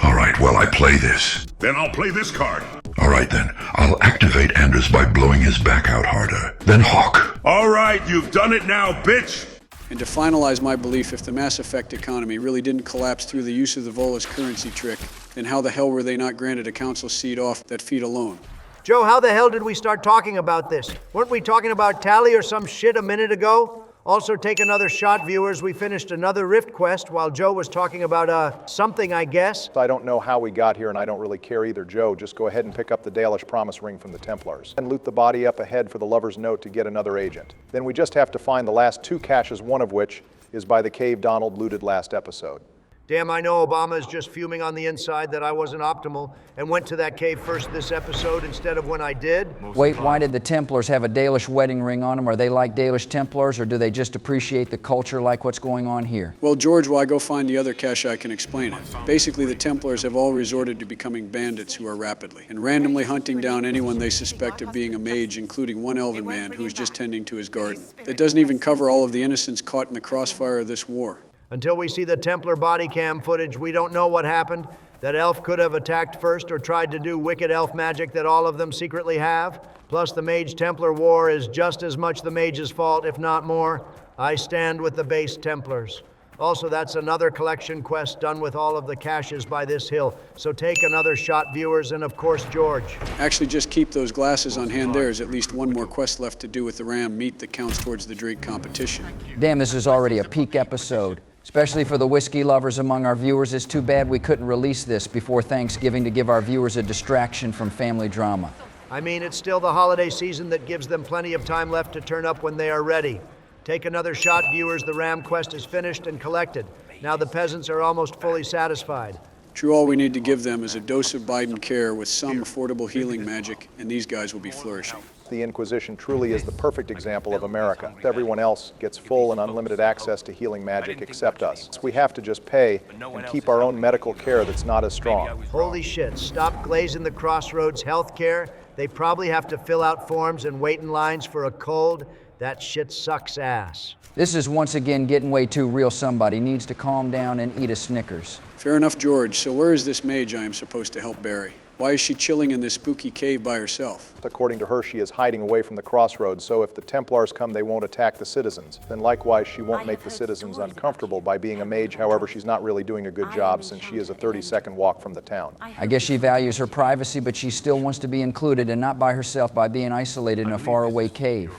Alright, well I play this. Then I'll play this card. Alright then, I'll activate Anders by blowing his back out harder. Then Hawk. Alright, you've done it now, bitch! And to finalize my belief, if the Mass Effect economy really didn't collapse through the use of the Volus currency trick, then how the hell were they not granted a council seat off that feat alone? Joe, how the hell did we start talking about this? Weren't we talking about Tally or some shit a minute ago? Also, take another shot, viewers. We finished another Rift quest while Joe was talking about, something, I guess. I don't know how we got here, and I don't really care either, Joe. Just go ahead and pick up the Dalish promise ring from the Templars. And loot the body up ahead for the Lover's Note to get another agent. Then we just have to find the last 2 caches, one of which is by the cave Donald looted last episode. Damn, I know Obama is just fuming on the inside that I wasn't optimal and went to that cave first this episode instead of when I did. Wait, why did the Templars have a Dalish wedding ring on them? Are they like Dalish Templars, or do they just appreciate the culture like what's going on here? Well, George, while I go find the other cache, I can explain it. Basically, the Templars have all resorted to becoming bandits who are rapidly and randomly hunting down anyone they suspect of being a mage, including one elven man who's just tending to his garden. That doesn't even cover all of the innocents caught in the crossfire of this war. Until we see the Templar body cam footage, we don't know what happened. That elf could have attacked first or tried to do wicked elf magic that all of them secretly have. Plus, the Mage-Templar war is just as much the mage's fault, if not more. I stand with the base Templars. Also, that's another collection quest done with all of the caches by this hill. So take another shot, viewers, and of course, George. Actually, just keep those glasses on hand. There's at least one more quest left to do with the Ram meat that counts towards the drink competition. Damn, this is already a peak episode. Especially for the whiskey lovers among our viewers, it's too bad we couldn't release this before Thanksgiving to give our viewers a distraction from family drama. I mean, it's still the holiday season that gives them plenty of time left to turn up when they are ready. Take another shot, viewers. The Ram quest is finished and collected. Now the peasants are almost fully satisfied. True, all we need to give them is a dose of Biden care with some affordable healing magic, and these guys will be flourishing. The Inquisition truly is the perfect example of America. Everyone else gets full and unlimited access to healing magic except us. We have to just pay and keep our own medical care that's not as strong. Holy shit, stop glazing the Crossroads healthcare. They probably have to fill out forms and wait in lines for a cold. That shit sucks ass. This is once again getting way too real. Somebody needs to calm down and eat a Snickers. Fair enough, George. So where is this mage I am supposed to help bury? Why is she chilling in this spooky cave by herself? According to her, she is hiding away from the Crossroads, so if the Templars come, they won't attack the citizens. Then likewise, she won't make the citizens uncomfortable by being a mage. However, she's not really doing a good job since she is a 30-second walk from the town. I guess she values her privacy, but she still wants to be included and not by herself by being isolated in a faraway cave.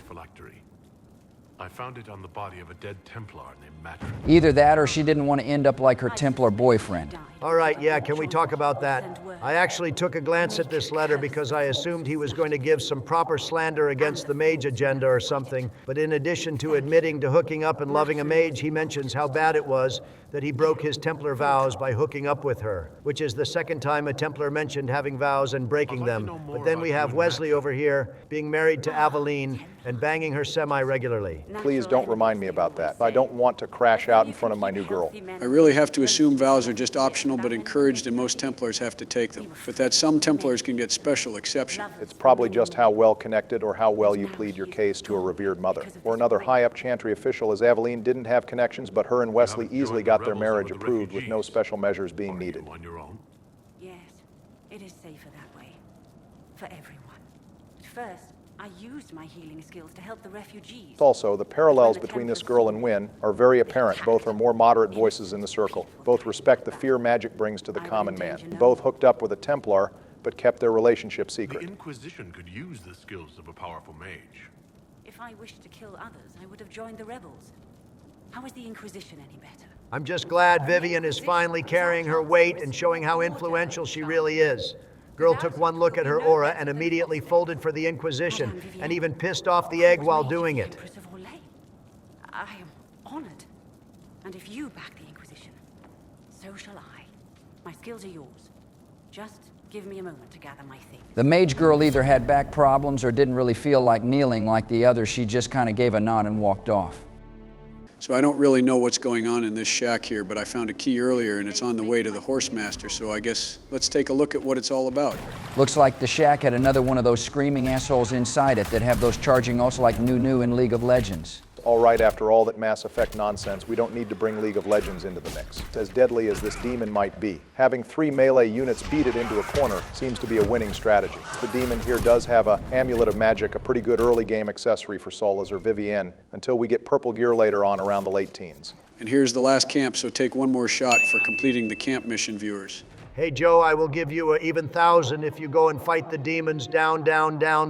I found it on the body of a dead Templar named Matrin. Either that or she didn't want to end up like her Templar boyfriend. All right, yeah, can we talk about that? I actually took a glance at this letter because I assumed he was going to give some proper slander against the mage agenda or something. But in addition to admitting to hooking up and loving a mage, he mentions how bad it was that he broke his Templar vows by hooking up with her, which is the second time a Templar mentioned having vows and breaking them. But then we have Wesley over here being married to Aveline and banging her semi-regularly. Please don't remind me about that. I don't want to crash out in front of my new girl. I really have to assume vows are just optional but encouraged, and most Templars have to take them. But that some Templars can get special exception. It's probably just how well connected or how well you plead your case to a revered mother. Or another high-up Chantry official, as Aveline didn't have connections, but her and Wesley easily got their marriage approved with no special measures being needed. Yes, it is safer that way. For everyone. But first, I used my healing skills to help the refugees. Also, the parallels between this girl and Wynne are very apparent. Both are more moderate voices in the circle. Both respect the fear magic brings to the common man. Both hooked up with a Templar, but kept their relationship secret. The Inquisition could use the skills of a powerful mage. I wished to kill others, I would have joined the rebels. How is the Inquisition any better? I'm just glad Vivian is finally carrying her weight and showing how influential she really is. Girl took one look at her aura and immediately folded for the Inquisition, and even pissed off the egg while doing it. I am honored. And if you back the Inquisition, so shall I. My skills are yours. Just give me a moment to gather my things. The mage girl either had back problems or didn't really feel like kneeling like the others. She just kind of gave a nod and walked off. So I don't really know what's going on in this shack here, but I found a key earlier and it's on the way to the Horsemaster, so I guess let's take a look at what it's all about. Looks like the shack had another one of those screaming assholes inside it that have those charging also like New in League of Legends. All right, after all that Mass Effect nonsense, we don't need to bring League of Legends into the mix. As deadly as this demon might be, having 3 melee units beat it into a corner seems to be a winning strategy. The demon here does have a Amulet of Magic, a pretty good early game accessory for Solas or Vivienne, until we get purple gear later on around the late teens. And here's the last camp, so take one more shot for completing the camp mission, viewers. Hey Joe, I will give you an even 1,000 if you go and fight the demons down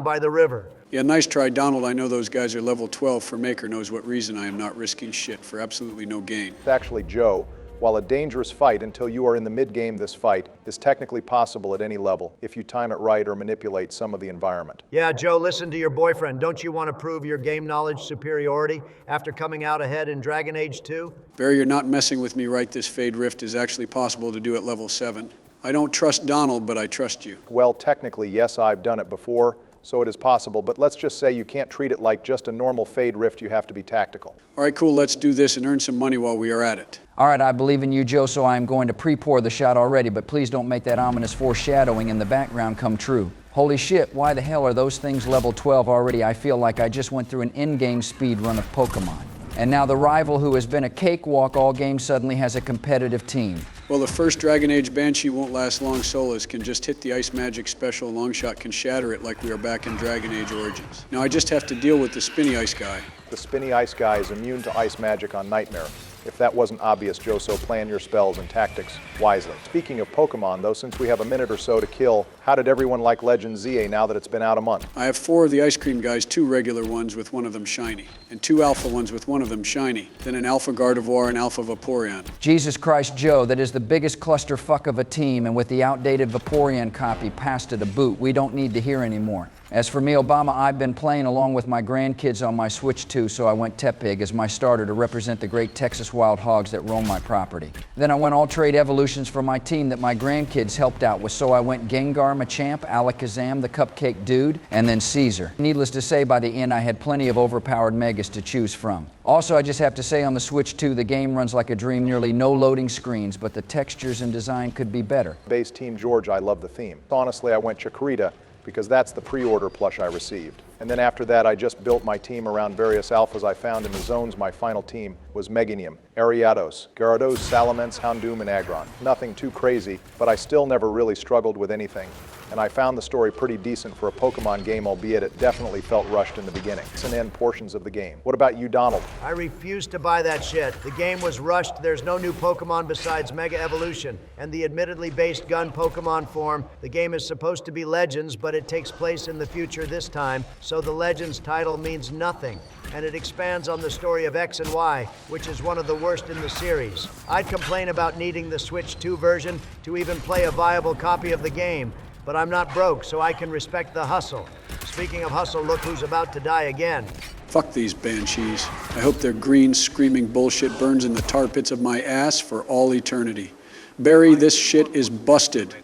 by the river. Yeah, nice try, Donald. I know those guys are level 12 for Maker knows what reason I am not risking shit for absolutely no gain. It's actually Joe. While a dangerous fight until you are in the mid-game, this fight is technically possible at any level if you time it right or manipulate some of the environment. Yeah, Joe, listen to your boyfriend. Don't you want to prove your game knowledge superiority after coming out ahead in Dragon Age 2? Barry, you're not messing with me, right? This Fade Rift is actually possible to do at level 7. I don't trust Donald, but I trust you. Well, technically, yes, I've done it before, so it is possible, but let's just say you can't treat it like just a normal Fade Rift, you have to be tactical. All right, cool, let's do this and earn some money while we are at it. All right, I believe in you, Joe, so I'm going to pre-pour the shot already, but please don't make that ominous foreshadowing in the background come true. Holy shit, why the hell are those things level 12 already? I feel like I just went through an in-game speed run of Pokemon. And now the rival who has been a cakewalk all game suddenly has a competitive team. Well, the first Dragon Age Banshee won't last long. Solas can just hit the Ice Magic special. Longshot can shatter it like we are back in Dragon Age Origins. Now I just have to deal with the Spinny Ice guy. The Spinny Ice guy is immune to Ice Magic on Nightmare. If that wasn't obvious, Joe, so plan your spells and tactics wisely. Speaking of Pokemon, though, since we have a minute or so to kill, how did everyone like Legend ZA now that it's been out a month? I have 4 of the Ice Cream guys, 2 regular ones with one of them shiny, and 2 alpha ones with one of them shiny, then an Alpha Gardevoir and Alpha Vaporeon. Jesus Christ, Joe, that is the biggest clusterfuck of a team, and with the outdated Vaporeon copy passed it to boot, we don't need to hear anymore. As for me, Obama, I've been playing along with my grandkids on my Switch 2, so I went Tepig as my starter to represent the great Texas wild hogs that roam my property. Then I went all-trade evolutions for my team that my grandkids helped out with, so I went Gengar, Machamp, Alakazam, the Cupcake Dude, and then Caesar. Needless to say, by the end, I had plenty of overpowered megas to choose from. Also, I just have to say on the Switch 2, the game runs like a dream, nearly no loading screens, but the textures and design could be better. Base Team George, I love the theme. Honestly, I went Chikorita, because that's the pre-order plush I received. And then after that, I just built my team around various alphas I found in the zones. My final team was Meganium, Ariados, Gyarados, Salamence, Houndoom, and Aggron. Nothing too crazy, but I still never really struggled with anything. And I found the story pretty decent for a Pokemon game, albeit it definitely felt rushed in the beginning. It's an end portions of the game. What about you, Donald? I refuse to buy that shit. The game was rushed. There's no new Pokemon besides Mega Evolution. And the admittedly based gun Pokemon form, the game is supposed to be Legends, but it takes place in the future this time, so the Legends title means nothing. And it expands on the story of X and Y, which is one of the worst in the series. I'd complain about needing the Switch 2 version to even play a viable copy of the game, but I'm not broke, so I can respect the hustle. Speaking of hustle, look who's about to die again. Fuck these Banshees. I hope their green, screaming bullshit burns in the tar pits of my ass for all eternity. Barry, this shit is busted.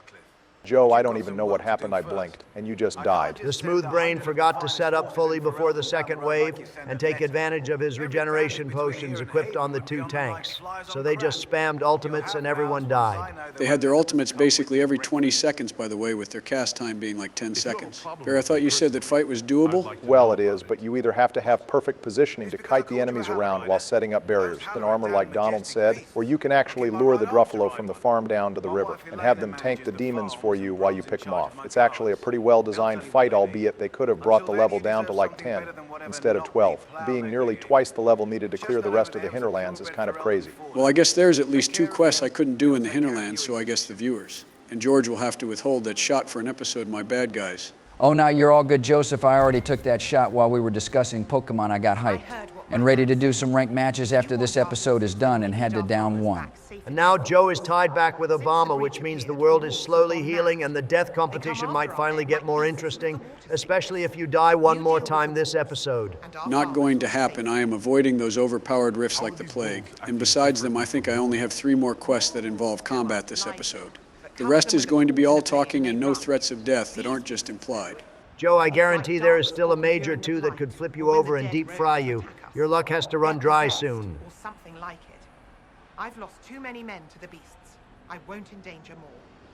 Joe, I don't even know what happened. I blinked, and you just died. The smooth brain forgot to set up fully before the second wave and take advantage of his regeneration potions equipped on the 2 tanks. So they just spammed ultimates and everyone died. They had their ultimates basically every 20 seconds, by the way, with their cast time being like 10 seconds. Barry, I thought you said that fight was doable? Well, it is, but you either have to have perfect positioning to kite the enemies around while setting up barriers, an armor like Donald said, or you can actually lure the Druffalo from the farm down to the river and have them tank the demons for you while you pick them off. It's actually a pretty well-designed fight, albeit they could have brought the level down to like 10 instead of 12. Being nearly twice the level needed to clear the rest of the Hinterlands is kind of crazy. Well, I guess there's at least 2 quests I couldn't do in the Hinterlands, so I guess the viewers. And George will have to withhold that shot for an episode, my bad guys. Oh, now you're all good, Joseph. I already took that shot while we were discussing Pokemon. I got hyped and ready to do some ranked matches after this episode is done and had to down one. And now Joe is tied back with Obama, which means the world is slowly healing and the death competition might finally get more interesting, especially if you die one more time this episode. Not going to happen. I am avoiding those overpowered rifts like the plague. And besides them, I think I only have 3 more quests that involve combat this episode. The rest is going to be all talking and no threats of death that aren't just implied. Joe, I guarantee there is still a mage or 2 that could flip you over and deep fry you. Your luck has to run dry soon. Or something like it. I've lost too many men to the beasts. I won't endanger more.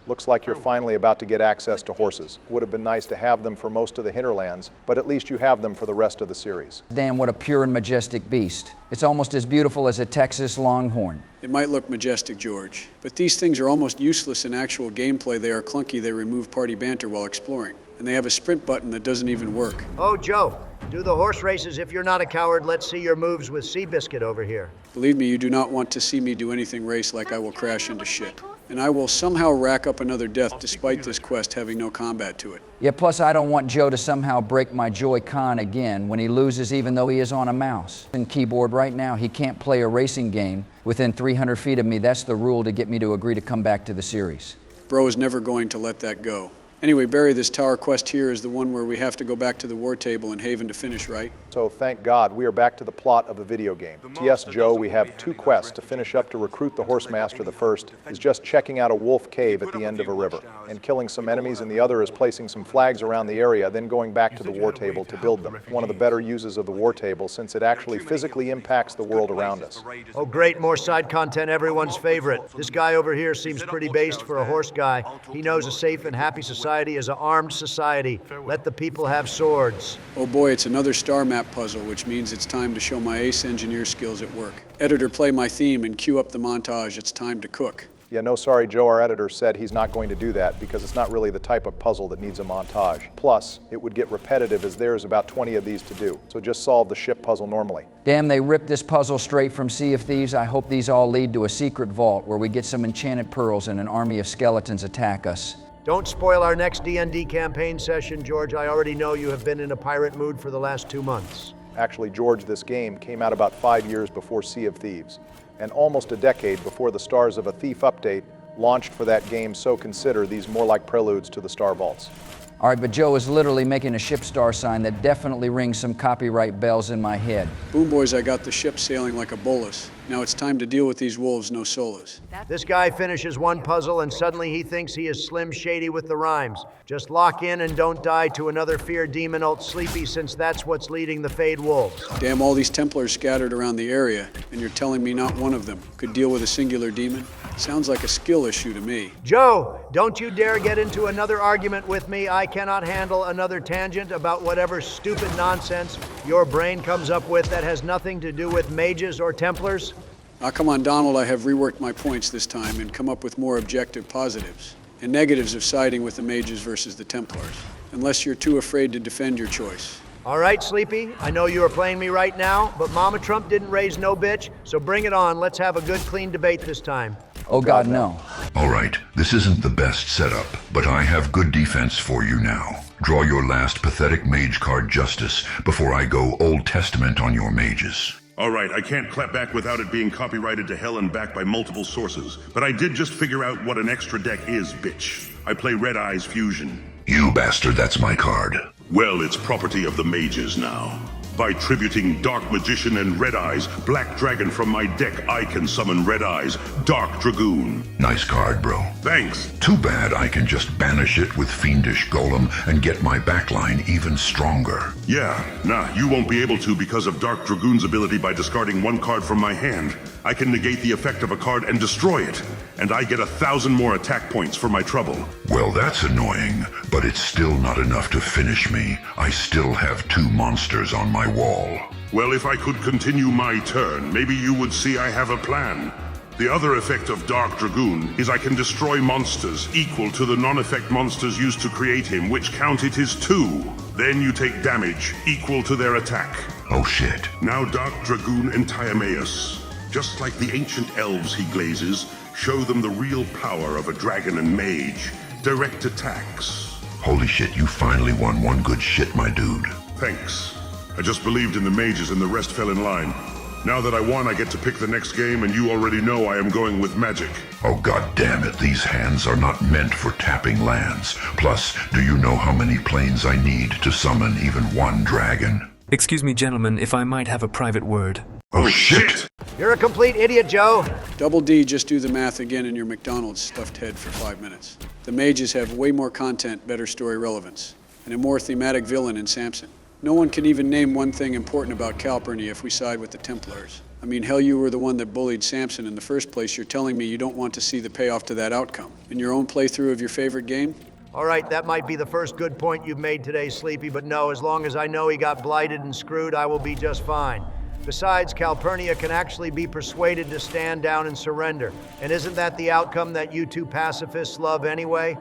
Looks like you're finally about to get access to horses. Would have been nice to have them for most of the Hinterlands, but at least you have them for the rest of the series. Damn, what a pure and majestic beast. It's almost as beautiful as a Texas Longhorn. It might look majestic, George, but these things are almost useless in actual gameplay. They are clunky, they remove party banter while exploring. And they have a sprint button that doesn't even work. Oh, Joe, do the horse races if you're not a coward. Let's see your moves with Seabiscuit over here. Believe me, you do not want to see me do anything race like I will crash into shit. And I will somehow rack up another death despite this quest having no combat to it. Yeah, plus I don't want Joe to somehow break my Joy-Con again when he loses even though he is on a mouse and keyboard right now. He can't play a racing game within 300 feet of me. That's the rule to get me to agree to come back to the series. Bro is never going to let that go. Anyway, Barry, this tower quest here is the one where we have to go back to the war table in Haven to finish, right? So thank God we are back to the plot of a video game. Yes, Joe, we have 2 quests to finish up to recruit the Horsemaster. The first is just checking out a wolf cave at the end of a river and killing some enemies, and the other is placing some flags around the area, then going back to the war table to build them. One of the better uses of the war table since it actually physically impacts the world around us. Oh great, more side content, everyone's favorite. This guy over here seems pretty based for a horse guy. He knows a safe and happy society is an armed society. Let the people have swords. Oh boy, it's another star map puzzle, which means it's time to show my ace engineer skills at work. Editor, play my theme and cue up the montage. It's time to cook. Yeah, no, sorry, Joe, our editor said he's not going to do that because it's not really the type of puzzle that needs a montage. Plus, it would get repetitive as there's about 20 of these to do. So just solve the ship puzzle normally. Damn, they ripped this puzzle straight from Sea of Thieves. I hope these all lead to a secret vault where we get some enchanted pearls and an army of skeletons attack us. Don't spoil our next D&D campaign session, George. I already know you have been in a pirate mood for the last 2 months. Actually, George, this game came out about 5 years before Sea of Thieves, and almost a decade before the Stars of a Thief update launched for that game, so consider these more like preludes to the Star Vaults. All right, but Joe is literally making a ship star sign that definitely rings some copyright bells in my head. Boom boys, I got the ship sailing like a bolus. Now it's time to deal with these wolves, no solas. This guy finishes one puzzle and suddenly he thinks he is Slim Shady with the rhymes. Just lock in and don't die to another fear demon alt Sleepy, since that's what's leading the Fade Wolves. Damn, all these Templars scattered around the area, and you're telling me not one of them could deal with a singular demon? Sounds like a skill issue to me. Joe, don't you dare get into another argument with me. I cannot handle another tangent about whatever stupid nonsense your brain comes up with that has nothing to do with mages or Templars. Ah, come on, Donald, I have reworked my points this time and come up with more objective positives and negatives of siding with the mages versus the Templars, unless you're too afraid to defend your choice. All right, Sleepy, I know you are playing me right now, but Mama Trump didn't raise no bitch, so bring it on. Let's have a good, clean debate this time. Oh, God, no. All right, this isn't the best setup, but I have good defense for you now. Draw your last pathetic mage card, Justice, before I go Old Testament on your mages. All right, I can't clap back without it being copyrighted to hell and back by multiple sources, but I did just figure out what an extra deck is, bitch. I play Red Eyes Fusion. You bastard, that's my card. Well, it's property of the mages now. By tributing Dark Magician and Red Eyes, Black Dragon from my deck, I can summon Red Eyes, Dark Dragoon. Nice card, bro. Thanks. Too bad I can just banish it with Fiendish Golem and get my backline even stronger. Yeah, nah, you won't be able to because of Dark Dragoon's ability by discarding one card from my hand. I can negate the effect of a card and destroy it, and I get 1,000 more attack points for my trouble. Well, that's annoying, but it's still not enough to finish me. I still have 2 monsters on my wall. Well, if I could continue my turn, maybe you would see I have a plan. The other effect of Dark Dragoon is I can destroy monsters equal to the non-effect monsters used to create him, which count it as 2. Then you take damage equal to their attack. Oh shit. Now Dark Dragoon and Tiameus. Just like the ancient elves he glazes, show them the real power of a dragon and mage. Direct attacks. Holy shit, you finally won one good shit, my dude. Thanks. I just believed in the mages and the rest fell in line. Now that I won, I get to pick the next game, and you already know I am going with magic. Oh, god damn it, these hands are not meant for tapping lands. Plus, do you know how many planes I need to summon even one dragon? Excuse me, gentlemen, if I might have a private word. Oh, shit! You're a complete idiot, Joe. Double D, just do the math again in your McDonald's stuffed head for 5 minutes. The mages have way more content, better story relevance, and a more thematic villain in Samson. No one can even name one thing important about Calpurnia if we side with the Templars. I mean, hell, you were the one that bullied Samson in the first place. You're telling me you don't want to see the payoff to that outcome. In your own playthrough of your favorite game? All right, that might be the first good point you've made today, Sleepy, but no, as long as I know he got blighted and screwed, I will be just fine. Besides, Calpurnia can actually be persuaded to stand down and surrender. And isn't that the outcome that you two pacifists love anyway?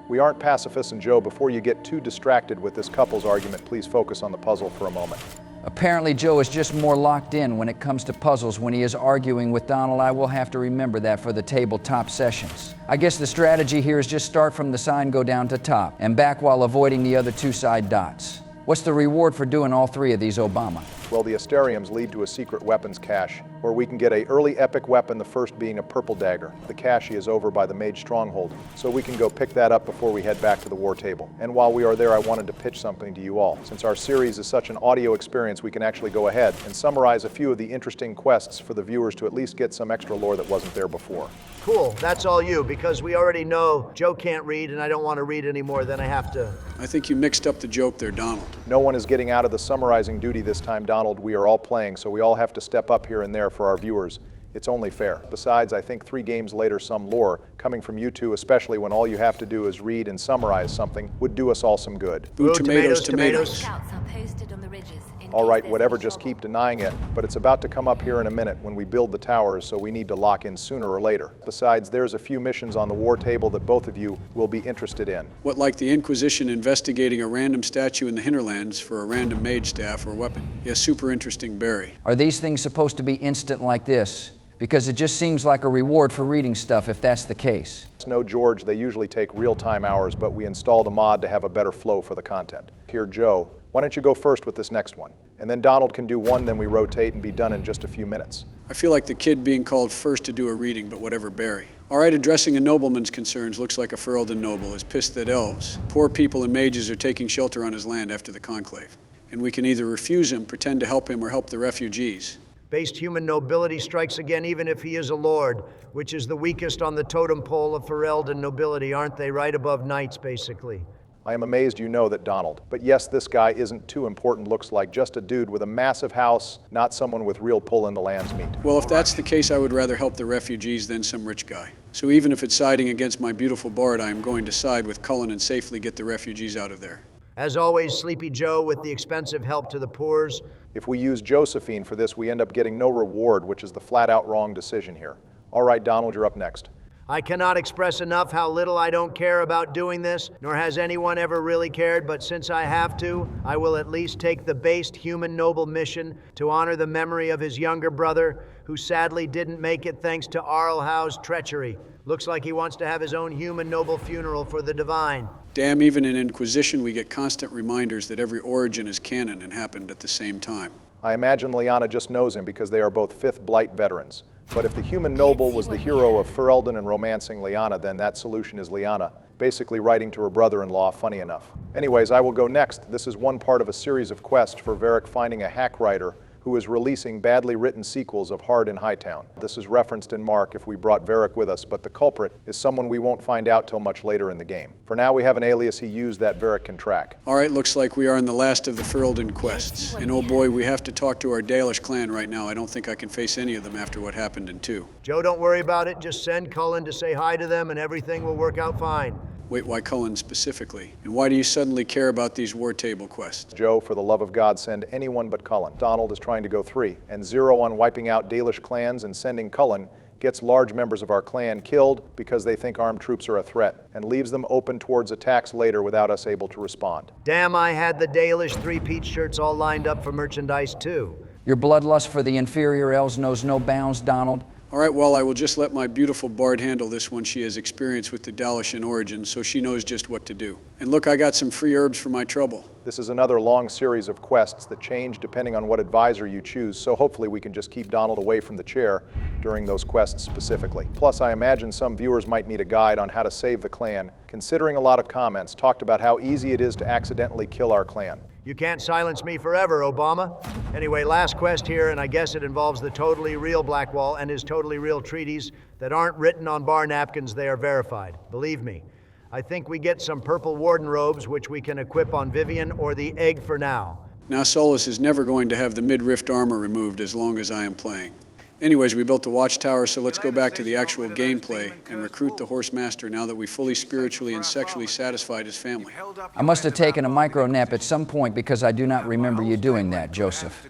We aren't pacifists, and Joe, before you get too distracted with this couple's argument, please focus on the puzzle for a moment. Apparently, Joe is just more locked in when it comes to puzzles. When he is arguing with Donald, I will have to remember that for the tabletop sessions. I guess the strategy here is just start from the sign, go down to top, and back while avoiding the other two side dots. What's the reward for doing all three of these, Obama? Well, the Asteriums lead to a secret weapons cache, where we can get an early epic weapon, the first being a purple dagger. The cache is over by the mage stronghold, so we can go pick that up before we head back to the war table. And while we are there, I wanted to pitch something to you all. Since our series is such an audio experience, we can actually go ahead and summarize a few of the interesting quests for the viewers to at least get some extra lore that wasn't there before. Cool, that's all you, because we already know Joe can't read, and I don't want to read any more than I have to. I think you mixed up the joke there, Donald. No one is getting out of the summarizing duty this time, Donald. We are all playing, so we all have to step up here and there for our viewers. It's only fair. Besides, I think 3 games later, some lore, coming from you two, especially when all you have to do is read and summarize something, would do us all some good. Ooh, tomatoes. Scouts are posted on the ridges. All right, whatever, just keep denying it. But it's about to come up here in a minute when we build the towers, so we need to lock in sooner or later. Besides, there's a few missions on the war table that both of you will be interested in. What, like the Inquisition investigating a random statue in the Hinterlands for a random mage staff or weapon? Yeah, super interesting, Barry. Are these things supposed to be instant like this? Because it just seems like a reward for reading stuff if that's the case. No, George, they usually take real-time hours, but we installed a mod to have a better flow for the content. Here, Joe, why don't you go first with this next one? And then Donald can do one, then we rotate and be done in just a few minutes. I feel like the kid being called first to do a reading, but whatever, Barry. All right, addressing a nobleman's concerns, looks like a Ferelden noble is pissed that elves, poor people and mages are taking shelter on his land after the conclave. And we can either refuse him, pretend to help him, or help the refugees. Based human nobility strikes again even if he is a lord, which is the weakest on the totem pole of Ferelden nobility, aren't they? Right above knights, basically. I am amazed you know that, Donald. But yes, this guy isn't too important, looks like just a dude with a massive house, not someone with real pull in the land's meat. Well, if that's the case, I would rather help the refugees than some rich guy. So even if it's siding against my beautiful bard, I am going to side with Cullen and safely get the refugees out of there. As always, Sleepy Joe with the expensive help to the poors. If we use Josephine for this, we end up getting no reward, which is the flat-out wrong decision here. All right, Donald, you're up next. I cannot express enough how little I don't care about doing this, nor has anyone ever really cared, but since I have to, I will at least take the based human noble mission to honor the memory of his younger brother, who sadly didn't make it thanks to Arlhau's treachery. Looks like he wants to have his own human noble funeral for the divine. Damn, even in Inquisition, we get constant reminders that every origin is canon and happened at the same time. I imagine Lyanna just knows him because they are both 5th Blight veterans. But if the human noble was the hero of Ferelden and romancing Lyanna, then that solution is Lyanna, basically writing to her brother-in-law, funny enough. Anyways, I will go next. This is one part of a series of quests for Varric finding a hack writer who is releasing badly written sequels of Hard in Hightown. This is referenced in Mark if we brought Varric with us, but the culprit is someone we won't find out till much later in the game. For now, we have an alias he used that Varric can track. All right, looks like we are in the last of the Ferelden quests. And oh boy, we have to talk to our Dalish clan right now. I don't think I can face any of them after what happened in 2. Joe, don't worry about it. Just send Cullen to say hi to them and everything will work out fine. Wait, why Cullen specifically? And why do you suddenly care about these war table quests? Joe, for the love of God, send anyone but Cullen. Donald is trying to go 3, and 0 on wiping out Dalish clans and sending Cullen gets large members of our clan killed because they think armed troops are a threat, and leaves them open towards attacks later without us able to respond. Damn, I had the Dalish 3-peat shirts all lined up for merchandise too. Your bloodlust for the inferior elves knows no bounds, Donald. All right, well, I will just let my beautiful bard handle this one. She has experience with the Dalashan origins, so she knows just what to do. And look, I got some free herbs for my trouble. This is another long series of quests that change depending on what advisor you choose, so hopefully we can just keep Donald away from the chair during those quests specifically. Plus, I imagine some viewers might need a guide on how to save the clan, considering a lot of comments talked about how easy it is to accidentally kill our clan. You can't silence me forever, Obama. Anyway, last quest here, and I guess it involves the totally real Blackwall and his totally real treaties that aren't written on bar napkins, they are verified. Believe me. I think we get some purple warden robes, which we can equip on Vivian or the egg for now. Now Solus is never going to have the mid-rift armor removed as long as I am playing. Anyways, we built the watchtower, so let's go back to the actual gameplay and recruit the horse master now that we fully spiritually and sexually satisfied his family. I must have taken a micro nap at some point because I do not remember you doing that, Joseph.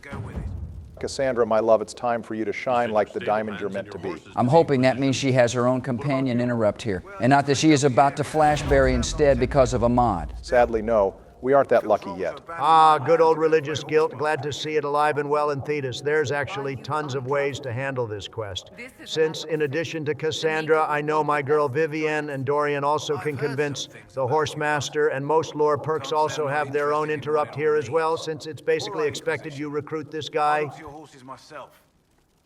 Cassandra, my love, it's time for you to shine like the diamond you're meant to be. I'm hoping that means she has her own companion interrupt here, and not that she is about to flashberry instead because of a mod. Sadly, no. We aren't that lucky yet. Ah, good old religious guilt. Glad to see it alive and well in Thetis. There's actually tons of ways to handle this quest. Since, in addition to Cassandra, I know my girl Vivienne and Dorian also can convince the horse master, and most lore perks also have their own interrupt here as well, since it's basically expected you recruit this guy.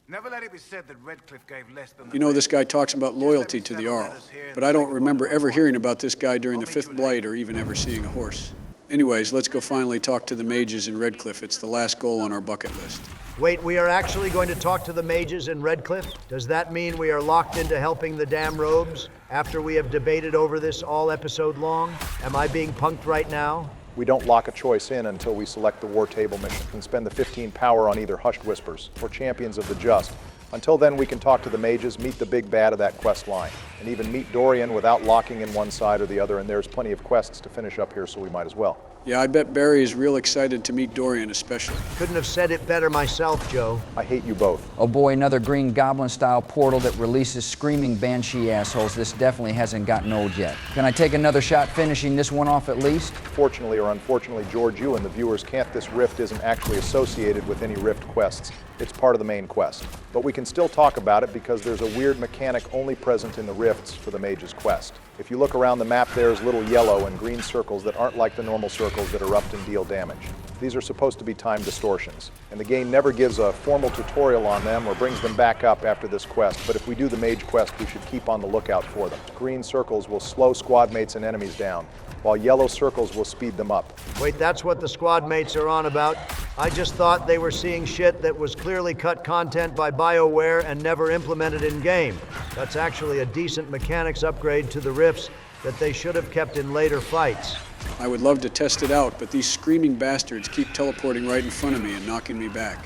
Never let it be said that Redcliffe gave less than You know, this guy talks about loyalty to the Arl, but I don't remember ever hearing about this guy during the Fifth Blight or even ever seeing a horse. Anyways, let's go finally talk to the mages in Redcliffe. It's the last goal on our bucket list. Wait, we are actually going to talk to the mages in Redcliffe? Does that mean we are locked into helping the damn robes after we have debated over this all episode long? Am I being punked right now? We don't lock a choice in until we select the War Table mission and spend the 15 power on either Hushed Whispers or Champions of the Just. Until then, we can talk to the mages, meet the big bad of that quest line, and even meet Dorian without locking in one side or the other, and there's plenty of quests to finish up here, so we might as well. Yeah, I bet Barry is real excited to meet Dorian especially. Couldn't have said it better myself, Joe. I hate you both. Oh boy, another Green Goblin-style portal that releases screaming banshee assholes. This definitely hasn't gotten old yet. Can I take another shot finishing this one off at least? Fortunately or unfortunately, George, you and the viewers can't. This rift isn't actually associated with any rift quests. It's part of the main quest. But we can still talk about it because there's a weird mechanic only present in the rifts for the mage's quest. If you look around the map, there's little yellow and green circles that aren't like the normal circles that erupt and deal damage. These are supposed to be time distortions, and the game never gives a formal tutorial on them or brings them back up after this quest, but if we do the mage quest, we should keep on the lookout for them. Green circles will slow squad mates and enemies down, while yellow circles will speed them up. Wait, that's what the squad mates are on about? I just thought they were seeing shit that was clearly cut content by BioWare and never implemented in-game. That's actually a decent mechanics upgrade to the rifts that they should have kept in later fights. I would love to test it out, but these screaming bastards keep teleporting right in front of me and knocking me back.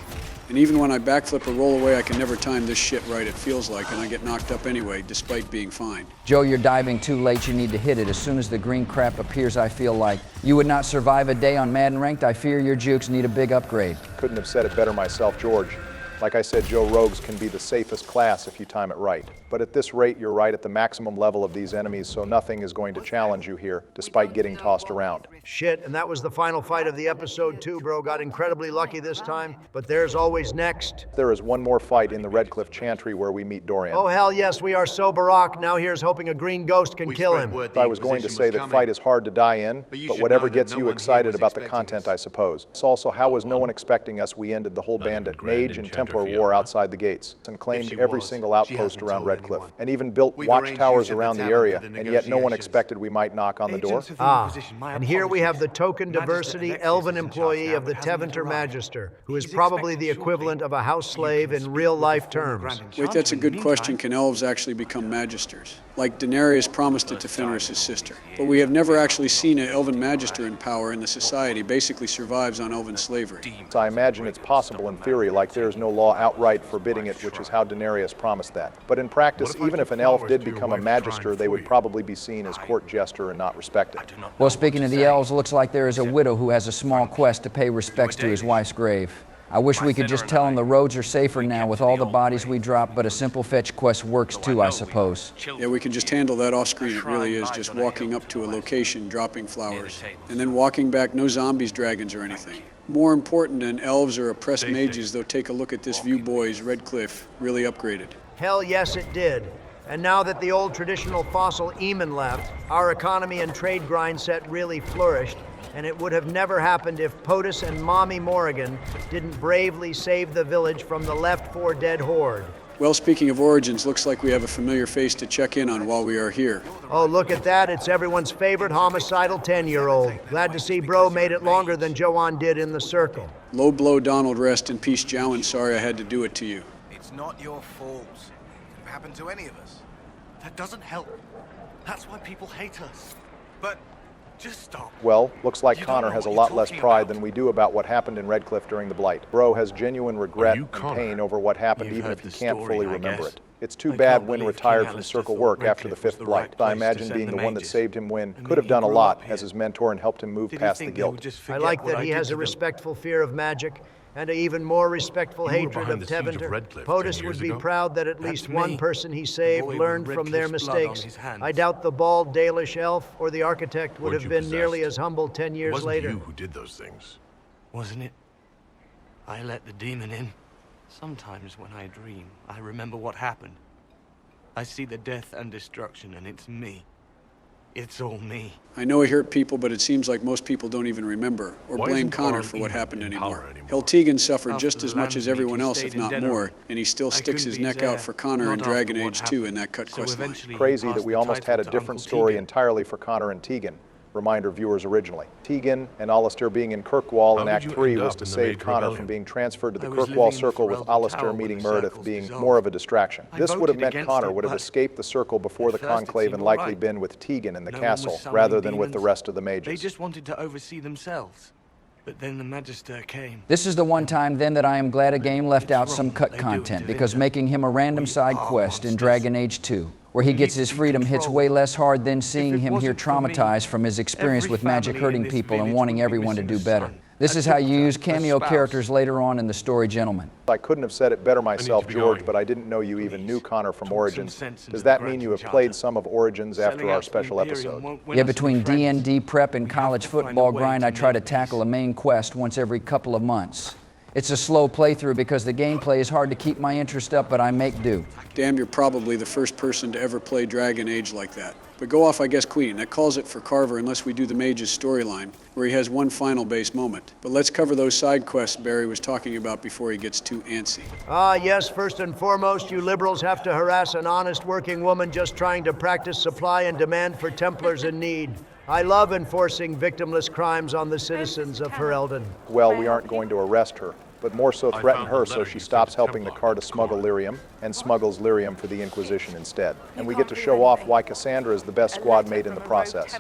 And even when I backflip or roll away, I can never time this shit right, it feels like, and I get knocked up anyway, despite being fine. Joe, you're diving too late. You need to hit it. As soon as the green crap appears, I feel like you would not survive a day on Madden Ranked. I fear your jukes need a big upgrade. Couldn't have said it better myself, George. Like I said, Joe, rogues can be the safest class if you time it right. But at this rate, you're right at the maximum level of these enemies, so nothing is going to challenge you here, despite getting tossed around. Shit, and that was the final fight of the episode too, bro. Got incredibly lucky this time, but there's always next. There is one more fight in the Redcliffe Chantry where we meet Dorian. Oh hell yes, we are so Barak. Now here's hoping a green ghost can kill him. I was going to say that fight is hard to die in, but whatever gets you excited about the content, I suppose. It's also, how was no one expecting us? We ended the whole bandit, mage, and Templar war outside the gates, and claimed every single outpost around Redcliffe, and even built watchtowers around the area, and yet no one expected we might knock on the door. And here we have the token diversity elven employee of the Teventer Magister, who is probably the equivalent of a house slave in real-life terms. Wait, that's a good question. Can elves actually become magisters? Like Daenerys promised it to Fenris' sister. But we have never actually seen an elven magister in power, and the society basically survives on elven slavery. So I imagine it's possible in theory, like there's no law outright forbidding it, which is how Daenerys promised that. But in practice, even if an elf did become a magister, they would probably be seen as court jester and not respected. Well, speaking of the elves, looks like there is a widow who has a small quest to pay respects to his wife's grave. I wish we could just tell him the roads are safer now with all the bodies we drop, but a simple fetch quest works too, I suppose. Yeah, we can just handle that off screen. It really is just walking up to a location, dropping flowers, and then walking back, no zombies, dragons, or anything. More important than elves or oppressed mages, though, take a look at this view, boys. Redcliffe, really upgraded. Hell yes, it did. And now that the old traditional fossil Eamon left, our economy and trade grind set really flourished, and it would have never happened if POTUS and Mommy Morrigan didn't bravely save the village from the left for dead horde. Well, speaking of origins, looks like we have a familiar face to check in on while we are here. Oh, look at that. It's everyone's favorite homicidal 10-year-old. Glad to see Bro made it longer than Joanne did in the circle. Low blow, Donald, rest in peace, Jowan. Sorry I had to do it to you. It's not your fault. It could happen to any of us. That doesn't help. That's why people hate us. But just stop. Well, looks like Connor has a lot less pride than we do about what happened in Redcliffe during the Blight. Bro has genuine regret and pain over what happened, even if he can't fully remember it. It's too bad Wynn retired from circle work after the 5th Blight. I imagine being the one that saved him, Wynn could have done a lot as his mentor and helped him move past the guilt. I like that he has a respectful fear of magic and an even more respectful hatred of Teventer. POTUS would be proud that at least one person he saved learned from their mistakes. I doubt the bald Dalish elf or the architect would have been nearly as humble 10 years later. It wasn't you who did those things. Wasn't it? I let the demon in. Sometimes when I dream, I remember what happened. I see the death and destruction, and it's me. It's all me. I know he hurt people, but it seems like most people don't even remember or blame Connor for what happened anymore. Hell, Tegan suffered just as much as everyone else, if not more, and he still sticks his neck out for Connor in Dragon Age 2 in that cut quest line. Crazy that we almost had a different story entirely for Connor and Tegan. Reminder viewers originally. Tegan and Alistair being in Kirkwall in Act 3 was to save Connor from being transferred to the Kirkwall Circle, with Alistair meeting Meredith being more of a distraction. This would have meant Connor would have escaped the Circle before the Conclave and likely been with Tegan in the castle, rather than with the rest of the mages. They just wanted to oversee themselves. But then the Magister came. This is the one time then that I am glad a game left out some cut content, because making him a random side quest in Dragon Age 2, where he gets his freedom, hits way less hard than seeing him here traumatized from his experience with magic hurting people and wanting everyone to do better. This is how you use cameo characters later on in the story, gentlemen. I couldn't have said it better myself, George, but I didn't know you even knew Connor from Origins. Does that mean you have played some of Origins after our special episode? Yeah, between D&D prep and college football grind, I try to tackle a main quest once every couple of months. It's a slow playthrough because the gameplay is hard to keep my interest up, but I make do. Damn, you're probably the first person to ever play Dragon Age like that. But go off, I guess, Queen. That calls it for Carver unless we do the mage's storyline, where he has one final base moment. But let's cover those side quests Barry was talking about before he gets too antsy. Ah, yes, first and foremost, you liberals have to harass an honest working woman just trying to practice supply and demand for Templars in need. I love enforcing victimless crimes on the citizens of Heraldon. Well, we aren't going to arrest her, but more so threaten her so she stops helping the car to smuggle lyrium and smuggles lyrium for the Inquisition instead. And we get to show off why Cassandra is the best squad mate in the process.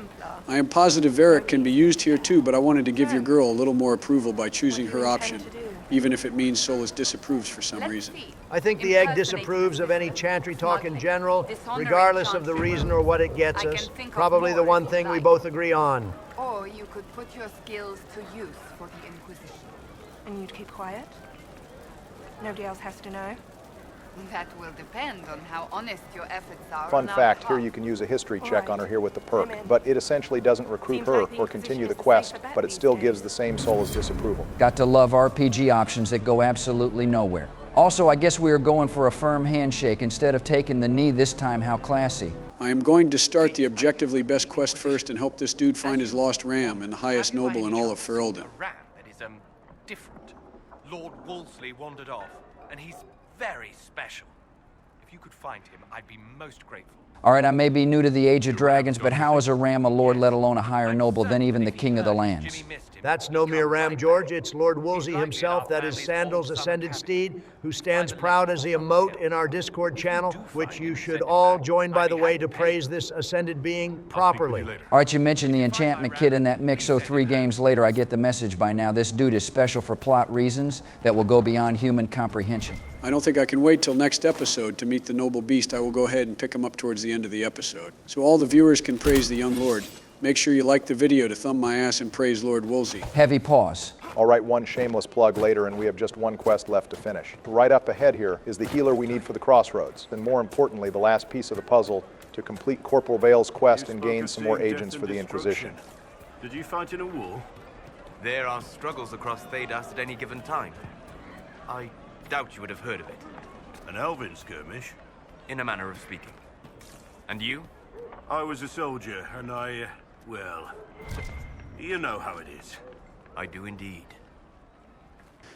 I am positive Varric can be used here too, but I wanted to give your girl a little more approval by choosing her option, even if it means Solus disapproves for some reason. I think the egg disapproves of any chantry talk in general, regardless of the reason or what it gets us. Probably the one thing we both agree on. Or you could put your skills to use for the Inquisition. And you'd keep quiet? Nobody else has to know? That will depend on how honest your efforts are. Fun fact, here you can use a history check on her here with the perk, but it essentially doesn't recruit her or continue the quest, but it still gives the same Solus disapproval. Got to love RPG options that go absolutely nowhere. Also, I guess we are going for a firm handshake instead of taking the knee this time. How classy. I am going to start the objectively best quest first and help this dude find his lost ram and the highest noble in all of Ferelden. Ram that is, different. Lord Wolseley wandered off, and he's very special. If you could find him, I'd be most grateful. All right, I may be new to the Age of Dragons, but how is a ram a lord, let alone a higher noble than even the King of the Lands? That's no mere ram, George. It's Lord Wolsey himself, that is Sandal's ascended steed, who stands proud as the emote in our Discord channel, which you should all join, by the way, to praise this ascended being properly. All right, you mentioned the enchantment kit in that mix, so 3 games later, I get the message by now. This dude is special for plot reasons that will go beyond human comprehension. I don't think I can wait till next episode to meet the noble beast. I will go ahead and pick him up towards the end of the episode, so all the viewers can praise the young lord. Make sure you like the video to thumb my ass and praise Lord Wolsey. Heavy pause. All right, one shameless plug later, and we have just one quest left to finish. Right up ahead here is the healer we need for the crossroads, and more importantly, the last piece of the puzzle to complete Corporal Vale's quest and gain some more agents for the Inquisition. Did you fight in a war? There are struggles across Thedas at any given time. I doubt you would have heard of it. An elven skirmish? in a manner of speaking. And you? I was a soldier, and well, you know how it is. I do indeed.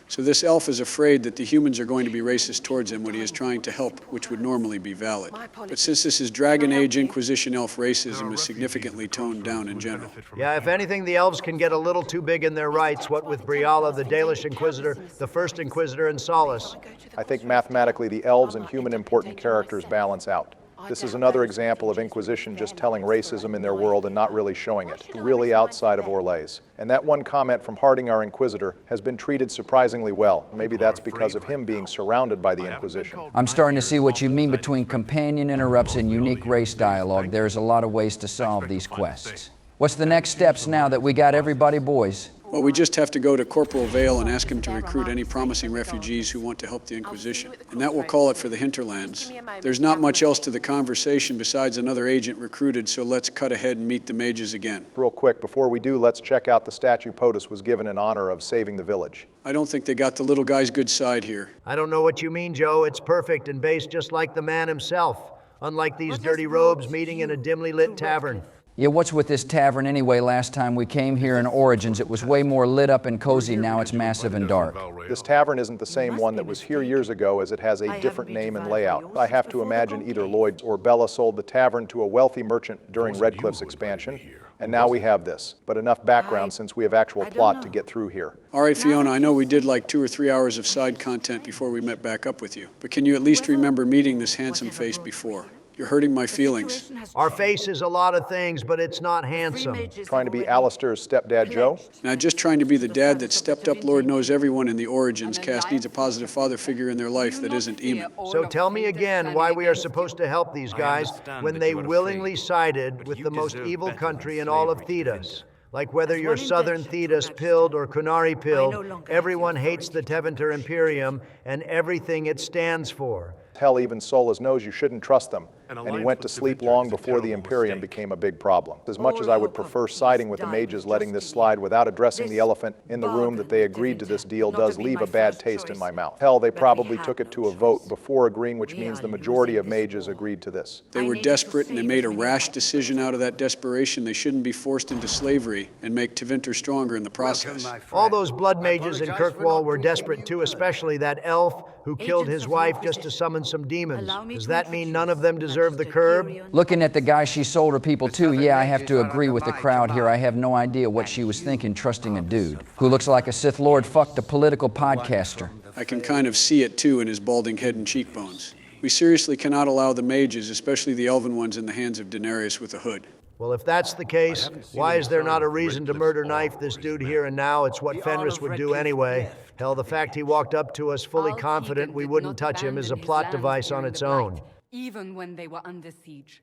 So this elf is afraid that the humans are going to be racist towards him when he is trying to help, which would normally be valid. But since this is Dragon Age Inquisition elf racism is significantly toned down in general. Yeah, if anything, the elves can get a little too big in their rights, what with Briala, the Dalish Inquisitor, the First Inquisitor, and Solace. I think mathematically the elves and human important characters balance out. This is another example of Inquisition just telling racism in their world and not really showing it, really outside of Orlais. And that one comment from Harding, our Inquisitor, has been treated surprisingly well. Maybe that's because of him being surrounded by the Inquisition. I'm starting to see what you mean between companion interrupts and unique race dialogue. There's a lot of ways to solve these quests. What's the next steps now that we got everybody, boys? Well, we just have to go to Corporal Vale and ask him to recruit any promising refugees who want to help the Inquisition. And that will call it for the Hinterlands. There's not much else to the conversation besides another agent recruited, so let's cut ahead and meet the mages again. Real quick, before we do, let's check out the statue POTUS was given in honor of saving the village. I don't think they got the little guy's good side here. I don't know what you mean, Joe. It's perfect and based just like the man himself. Unlike these dirty robes meeting in a dimly lit tavern. Yeah, what's with this tavern anyway? Last time we came here in Origins, it was way more lit up and cozy. Now it's massive and dark. This tavern isn't the same one that was here years ago, as it has a different name and layout. I have to imagine either Lloyd or Bella sold the tavern to a wealthy merchant during Redcliffe's expansion, and now we have this. But enough background since we have actual plot to get through here. All right, Fiona, I know we did like 2 or 3 hours of side content before we met back up with you, but can you at least remember meeting this handsome face before? You're hurting my feelings. Our face is a lot of things, but it's not handsome. Trying to be Alistair's stepdad, Joe? Now, just trying to be the dad that stepped up Lord knows everyone in the Origins cast needs a positive father figure in their life that isn't Eamon. So tell me again why we are supposed to help these guys when they willingly sided with the most evil country in all of Thedas. Like whether you're Southern Thedas pilled or Kunari pilled, everyone hates the Tevinter Imperium and everything it stands for. Hell, even Solas knows you shouldn't trust them, and he went to sleep long before the Imperium became a big problem. As much as I would prefer siding with the mages letting this slide without addressing the elephant in the room that they agreed to this deal does leave a bad taste in my mouth. Hell, they probably took it to a vote before agreeing, which means the majority of mages agreed to this. They were desperate and they made a rash decision out of that desperation. They shouldn't be forced into slavery and make Tevinter stronger in the process. All those blood mages in Kirkwall were desperate too, especially that elf who killed his wife just to summon some demons. Does that mean none of them deserve the curb? Looking at the guy she sold her people to, yeah, I have to agree with the crowd here. I have no idea what she was thinking trusting a dude who looks like a Sith Lord fucked a political podcaster. I can kind of see it too in his balding head and cheekbones. We seriously cannot allow the mages, especially the elven ones, in the hands of Daenerys with a hood. Well, if that's the case, why is there not a reason to murder knife this dude here and now? It's what Fenris would do anyway. Hell, the fact he walked up to us fully confident we wouldn't touch him is a plot device on its own. Even when they were under siege.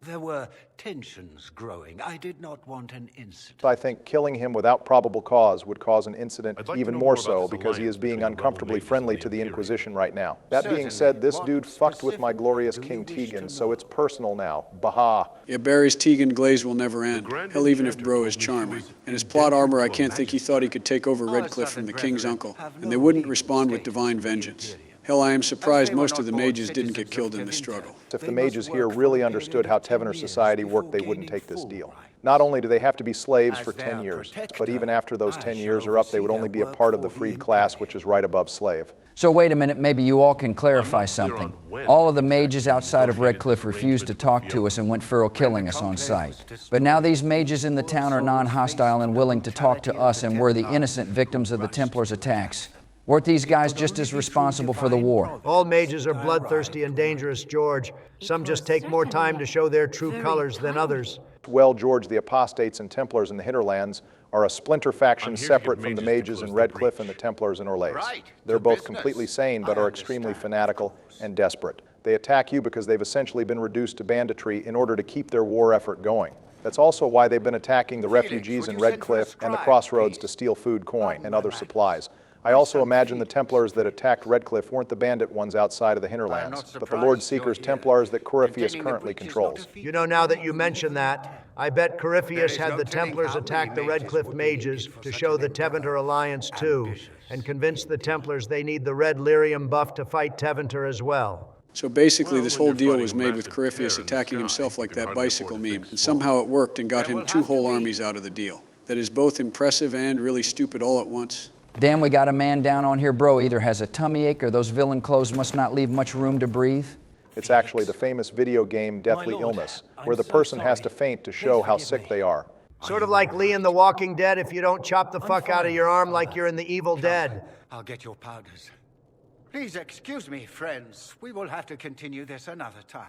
There were tensions growing. I did not want an incident. I think killing him without probable cause would cause an incident even more so because he is being uncomfortably friendly to the Inquisition right now. That being said, this dude fucked with my glorious King Tegan, so it's personal now. Baha. Yeah, Barry's Tegan glaze will never end. Hell, even if Bro is charming. And his plot armor, I can't think he thought he could take over Redcliffe from the King's uncle. And they wouldn't respond with divine vengeance. Hell, I am surprised most of the mages didn't get killed in the struggle. If the mages here really understood how Tevinter society worked, they wouldn't take this deal. Not only do they have to be slaves for 10 years, but even after those 10 years are up, they would only be a part of the freed class, which is right above slave. So wait a minute, maybe you all can clarify something. All of the mages outside of Redcliffe refused to talk to us and went feral killing us on sight. But now these mages in the town are non-hostile and willing to talk to us, and we're the innocent victims of the Templars' attacks. Weren't these guys just as responsible for the war? All mages are bloodthirsty and dangerous, George. Some just take more time to show their true colors than others. Well, George, the apostates and Templars in the Hinterlands are a splinter faction separate from the mages in Redcliffe and the Templars in Orlais. They're both completely sane but are extremely fanatical and desperate. They attack you because they've essentially been reduced to banditry in order to keep their war effort going. That's also why they've been attacking the refugees in Redcliffe and the crossroads to steal food, coin, and other supplies. I also imagine the Templars that attacked Redcliffe weren't the bandit ones outside of the Hinterlands, but the Lord Seeker's Templars that Corypheus currently controls. You know, now that you mention that, I bet Corypheus had the Templars attack the Redcliffe mages to show the Tevinter alliance too, and convince the Templars they need the red lyrium buff to fight Tevinter as well. So basically, this whole deal was made with Corypheus attacking himself like that bicycle meme, and somehow it worked and got him 2 whole armies out of the deal. That is both impressive and really stupid all at once. Damn, we got a man down on here, bro. Either has a tummy ache or those villain clothes must not leave much room to breathe. It's actually the famous video game Deathly Illness, where the person has to faint to show how sick they are. Sort of like Lee in The Walking Dead if you don't chop the fuck out of your arm like you're in The Evil Dead. I'll get your powders. Please excuse me, friends. We will have to continue this another time.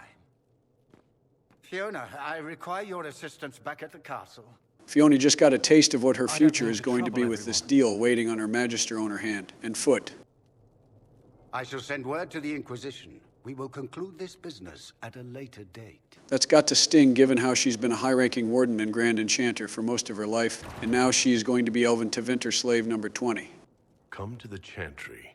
Fiona, I require your assistance back at the castle. Fiona just got a taste of what her future is going to be with this deal waiting on her Magister on her hand and foot. I shall send word to the Inquisition. We will conclude this business at a later date. That's got to sting given how she's been a high-ranking warden and Grand Enchanter for most of her life, and now she is going to be Elven Tevinter slave number 20. Come to the Chantry.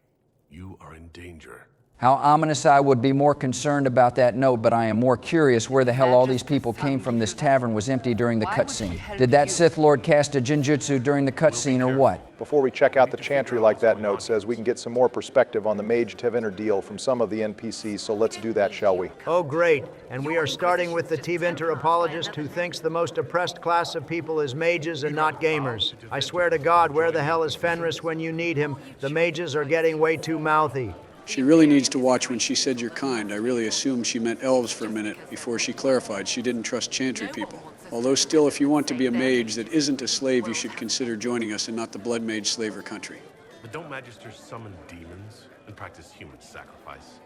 You are in danger. How ominous. I would be more concerned about that note, but I am more curious where the hell all these people came from. This tavern was empty during the cutscene. Did that Sith Lord cast a Jinjutsu during the cutscene or what? Before we check out the Chantry like that note says, we can get some more perspective on the Mage Tevinter deal from some of the NPCs, so let's do that, shall we? Oh, great. And we are starting with the Tevinter apologist who thinks the most oppressed class of people is mages and not gamers. I swear to God, where the hell is Fenris when you need him? The mages are getting way too mouthy. She really needs to watch when she said you're kind. I really assumed she meant elves for a minute before she clarified she didn't trust Chantry people. Although still, if you want to be a mage that isn't a slave, you should consider joining us and not the blood mage slaver country. But don't magisters summon demons and practice human sacrifice?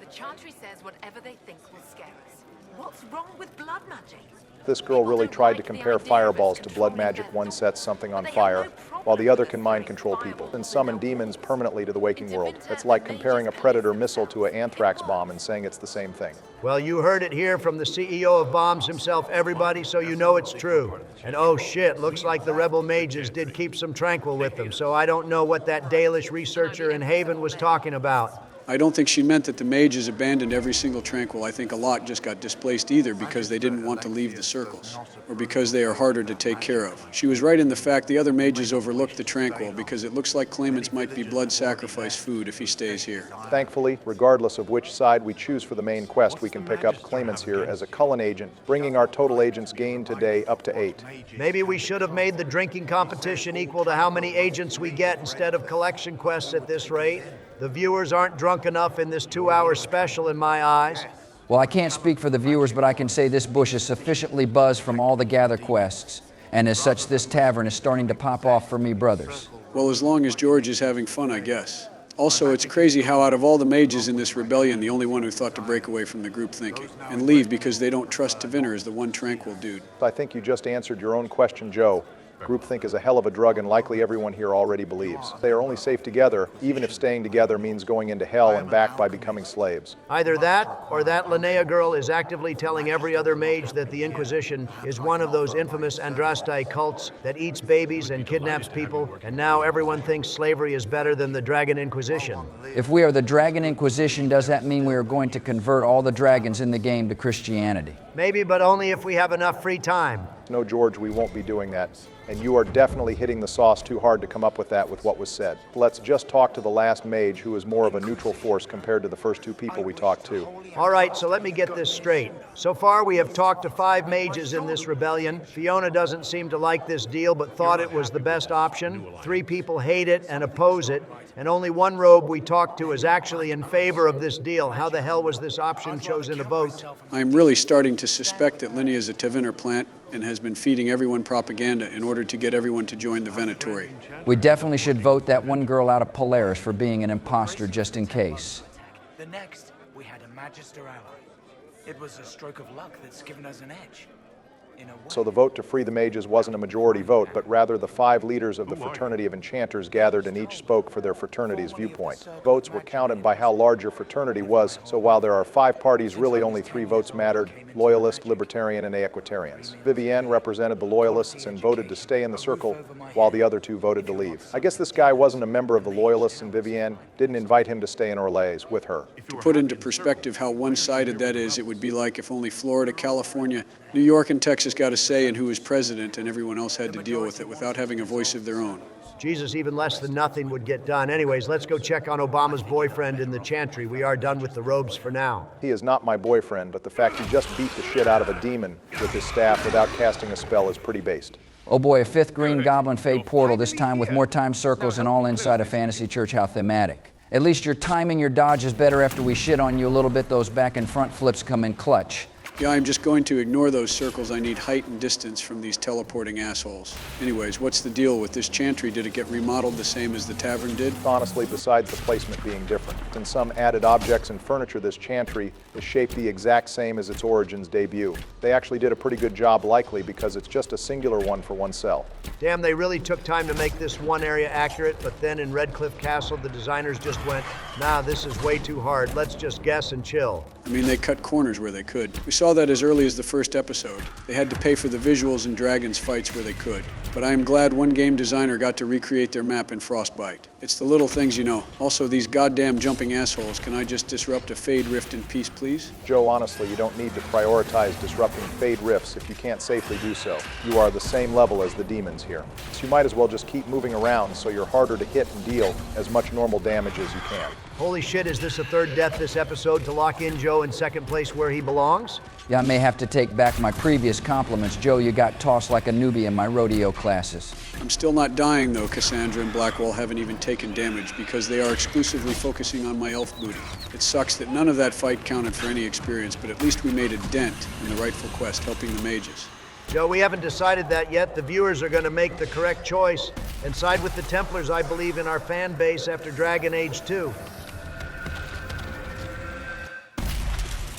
The Chantry says whatever they think will scare us. What's wrong with blood magic? This girl really tried to compare fireballs to blood magic. One sets something on fire, while the other can mind control people and summon demons permanently to the waking world. It's like comparing a Predator missile to an anthrax bomb and saying it's the same thing. Well, you heard it here from the CEO of bombs himself, everybody, so you know it's true. And oh shit, looks like the rebel mages did keep some tranquil with them, so I don't know what that Dalish researcher in Haven was talking about. I don't think she meant that the mages abandoned every single tranquil. I think a lot just got displaced either because they didn't want to leave the circles, or because they are harder to take care of. She was right in the fact the other mages overlooked the tranquil because it looks like claimants might be blood sacrifice food if he stays here. Thankfully, regardless of which side we choose for the main quest, we can pick up claimants here as a Cullen agent, bringing our total agents gained today up to 8. Maybe we should have made the drinking competition equal to how many agents we get instead of collection quests at this rate. The viewers aren't drunk enough in this 2-hour special in my eyes. Well, I can't speak for the viewers, but I can say this bush is sufficiently buzzed from all the gather quests. And as such, this tavern is starting to pop off for me brothers. Well, as long as George is having fun, I guess. Also, it's crazy how out of all the mages in this rebellion, the only one who thought to break away from the group thinking and leave because they don't trust Tevinter is the one tranquil dude. I think you just answered your own question, Joe. Groupthink is a hell of a drug, and likely everyone here already believes. They are only safe together, even if staying together means going into hell and back by becoming slaves. Either that, or that Linnea girl is actively telling every other mage that the Inquisition is one of those infamous Andraste cults that eats babies and kidnaps people, and now everyone thinks slavery is better than the Dragon Inquisition. If we are the Dragon Inquisition, does that mean we are going to convert all the dragons in the game to Christianity? Maybe, but only if we have enough free time. No, George, we won't be doing that. And you are definitely hitting the sauce too hard to come up with that with what was said. Let's just talk to the last mage, who is more of a neutral force compared to the first 2 people we talked to. All right, so let me get this straight. So far, we have talked to 5 mages in this rebellion. Fiona doesn't seem to like this deal, but thought it was the best option. 3 people hate it and oppose it. And only 1 robe we talked to is actually in favor of this deal. How the hell was this option chosen to vote? I'm really starting to suspect that Linnea is a Tevinter plant and has been feeding everyone propaganda in order to get everyone to join the Venatori. We definitely should vote that one girl out of Polaris for being an imposter just in case. The next, we had a Magister ally. It was a stroke of luck that's given us an edge. So the vote to free the mages wasn't a majority vote, but rather the 5 leaders of the Fraternity of Enchanters gathered and each spoke for their fraternity's viewpoint. Votes were counted by how large your fraternity was, so while there are 5 parties, really only 3 votes mattered: Loyalist, Libertarian, and Equitarians. Vivienne represented the Loyalists and voted to stay in the circle, while the other 2 voted to leave. I guess this guy wasn't a member of the Loyalists, and Vivienne didn't invite him to stay in Orlais with her. To put into perspective how one-sided that is, it would be like if only Florida, California, New York, and Texas got a say in who was president and everyone else had to deal with it without having a voice of their own. Jesus, even less than nothing would get done. Anyways, let's go check on Obama's boyfriend in the chantry. We are done with the robes for now. He is not my boyfriend, but the fact he just beat the shit out of a demon with his staff without casting a spell is pretty based. Oh boy, a 5th green goblin fade portal, this time with more time circles and all inside a fantasy church. How thematic. At least your timing your dodge is better after we shit on you a little bit. Those back and front flips come in clutch. Yeah, I'm just going to ignore those circles. I need height and distance from these teleporting assholes. Anyways, what's the deal with this chantry? Did it get remodeled the same as the tavern did? Honestly, besides the placement being different, and some added objects and furniture, this chantry is shaped the exact same as its origins debut. They actually did a pretty good job, likely because it's just a singular one for one cell. Damn, they really took time to make this one area accurate, but then in Redcliffe Castle, the designers just went, nah, this is way too hard. Let's just guess and chill. I mean, they cut corners where they could. We saw that as early as the first episode. They had to pay for the visuals and dragons fights where they could. But I am glad one game designer got to recreate their map in Frostbite. It's the little things, you know. Also, these goddamn jumping assholes. Can I just disrupt a Fade Rift in peace, please? Joe, honestly, you don't need to prioritize disrupting Fade Rifts if you can't safely do so. You are the same level as the demons here. So you might as well just keep moving around so you're harder to hit and deal as much normal damage as you can. Holy shit, is this a third death this episode to lock in Joe in second place where he belongs? Yeah, I may have to take back my previous compliments. Joe, you got tossed like a newbie in my rodeo classes. I'm still not dying, though. Cassandra and Blackwall haven't even taken damage because they are exclusively focusing on my elf booty. It sucks that none of that fight counted for any experience, but at least we made a dent in the rightful quest, helping the mages. Joe, we haven't decided that yet. The viewers are going to make the correct choice and side with the Templars, I believe, in our fan base after Dragon Age 2.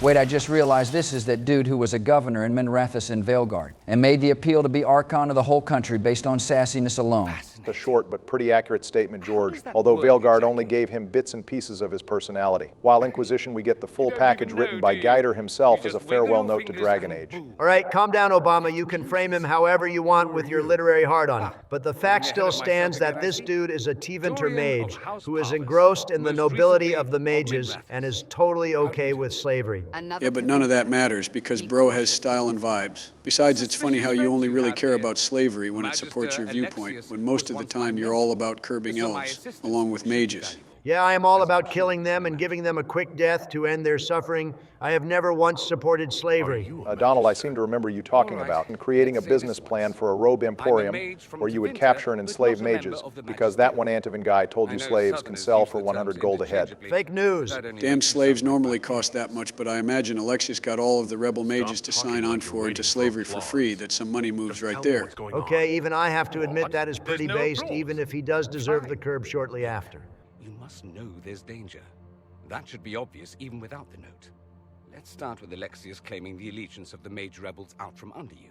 Wait, I just realized this is that dude who was a governor in Minrathous and Veilguard and made the appeal to be Archon of the whole country based on sassiness alone. A short but pretty accurate statement, George, although Veilguard only gave him bits and pieces of his personality. While Inquisition, we get the full package written by Geider himself as a farewell note to Dragon Age. All right, calm down, Obama. You can frame him however you want with your literary heart-on. But the fact still stands that this dude is a Tevinter mage who is engrossed in the nobility of the mages and is totally okay with slavery. Yeah, but none of that matters because bro has style and vibes. Besides, it's funny how you only really care about slavery when it supports your viewpoint, when most of the time you're all about curbing elves, along with mages. Yeah, I am all about killing them and giving them a quick death to end their suffering. I have never once supported slavery. Donald, I seem to remember you talking about and creating a business plan for a robe emporium where you would capture and enslave mages, because that one Antivan guy told you slaves can sell for 100 gold a head. Fake news. Damn slaves normally cost that much, but I imagine Alexius got all of the rebel mages to sign on for into slavery for free. That's some money moves right there. Okay, even I have to admit that is pretty based, even if he does deserve the curb shortly after. You must know there's danger. That should be obvious even without the note. Let's start with Alexius claiming the allegiance of the mage rebels out from under you.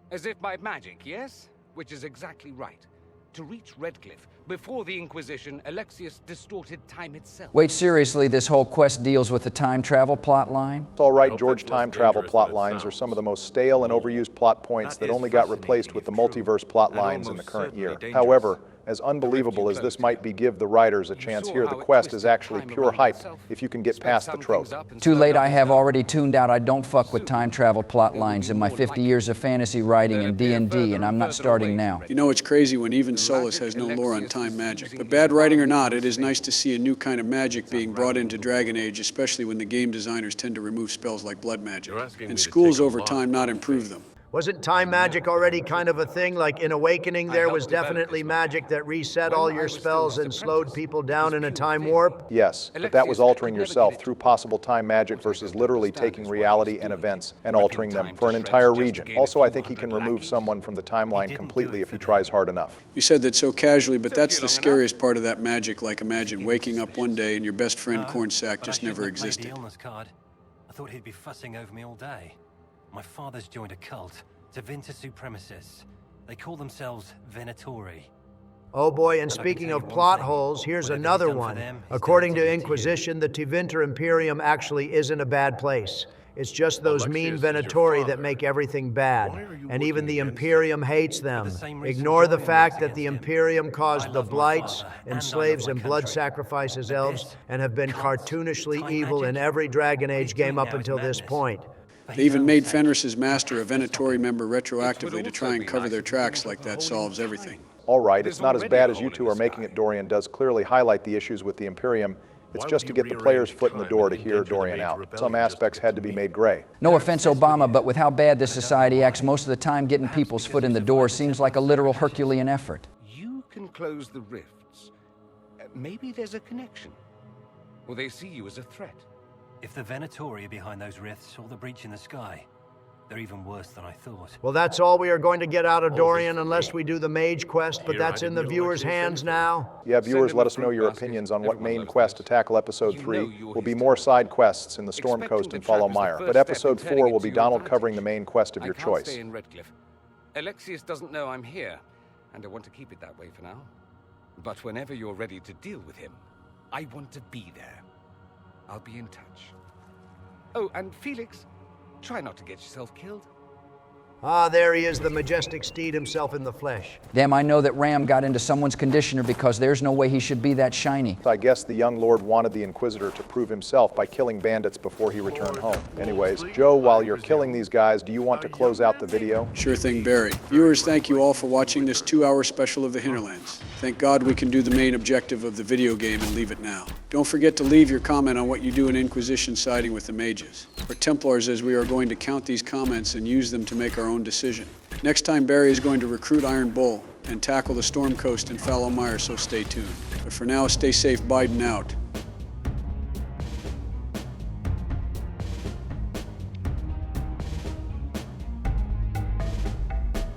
As if by magic, yes? Which is exactly right. To reach Redcliffe, before the Inquisition, Alexius distorted time itself. Wait, seriously, this whole quest deals with the time travel plot line? It's all right, George, time travel plot lines are some of the most stale and overused plot points that only got replaced with the multiverse plot lines in the current year. However, as unbelievable as this might be, give the writers a chance here, the quest is actually pure hype if you can get past the trope. Too late, I have already tuned out. I don't fuck with time travel plot lines in my 50 years of fantasy writing in D&D, and I'm not starting now. You know, it's crazy when even Solus has no lore on time magic. But bad writing or not, it is nice to see a new kind of magic being brought into Dragon Age, especially when the game designers tend to remove spells like blood magic. And schools over time not improve them. Wasn't time magic already kind of a thing? Like in Awakening, there was definitely magic that reset all your spells and slowed people down in a time warp? Yes, but that was altering yourself through possible time magic versus literally taking reality and events and altering them for an entire region. Also, I think he can remove someone from the timeline completely if he tries hard enough. You said that so casually, but that's the scariest part of that magic. Like imagine waking up one day and your best friend Cornsack just never existed. I thought he'd be fussing over me all day. My father's joined a cult, Tevinter Supremacists. They call themselves Venatori. Oh boy, and speaking of plot holes, here's another one. According to Inquisition, the Tevinter Imperium actually isn't a bad place. It's just those mean Venatori that make everything bad. And even the Imperium hates them. Ignore the fact that the Imperium caused the blights, enslaves and blood sacrifices elves, and have been cartoonishly evil in every Dragon Age game up until this point. They even made Fenris's master a Venatori member retroactively to try and cover their tracks. Like that solves everything. All right, it's not as bad as you two are making it. Dorian does clearly highlight the issues with the Imperium. It's just to get the players' foot in the door to hear Dorian out. Some aspects had to be made gray. No offense, Obama, but with how bad this society acts, most of the time getting people's foot in the door seems like a literal Herculean effort. You can close the rifts. Maybe there's a connection. Or they see you as a threat. If the Venatori are behind those rifts or the breach in the sky, they're even worse than I thought. Well, that's all we are going to get out of Dorian unless we do the mage quest, but that's in the viewers' hands now. Yeah, viewers, let us know your opinions on what main quest to tackle Episode 3. Will be more side quests in the Storm Coast and Follow Mire, but Episode 4 will be Donald covering the main quest of your choice. Stay in Redcliffe. Alexius doesn't know I'm here, and I want to keep it that way for now. But whenever you're ready to deal with him, I want to be there. I'll be in touch. Oh, and Felix, try not to get yourself killed. Ah, there he is, the majestic steed himself in the flesh. Damn, I know that Ram got into someone's conditioner because there's no way he should be that shiny. I guess the young lord wanted the Inquisitor to prove himself by killing bandits before he returned home. Anyways, Joe, while you're killing these guys, do you want to close out the video? Sure thing, Barry. Viewers, thank you all for watching this 2-hour special of the Hinterlands. Thank God we can do the main objective of the video game and leave it now. Don't forget to leave your comment on what you do in Inquisition siding with the mages, or Templars, as we are going to count these comments and use them to make our own decision. Next time, Barry is going to recruit Iron Bull and tackle the Storm Coast and Fallow Mire, so stay tuned. But for now, stay safe, Biden out.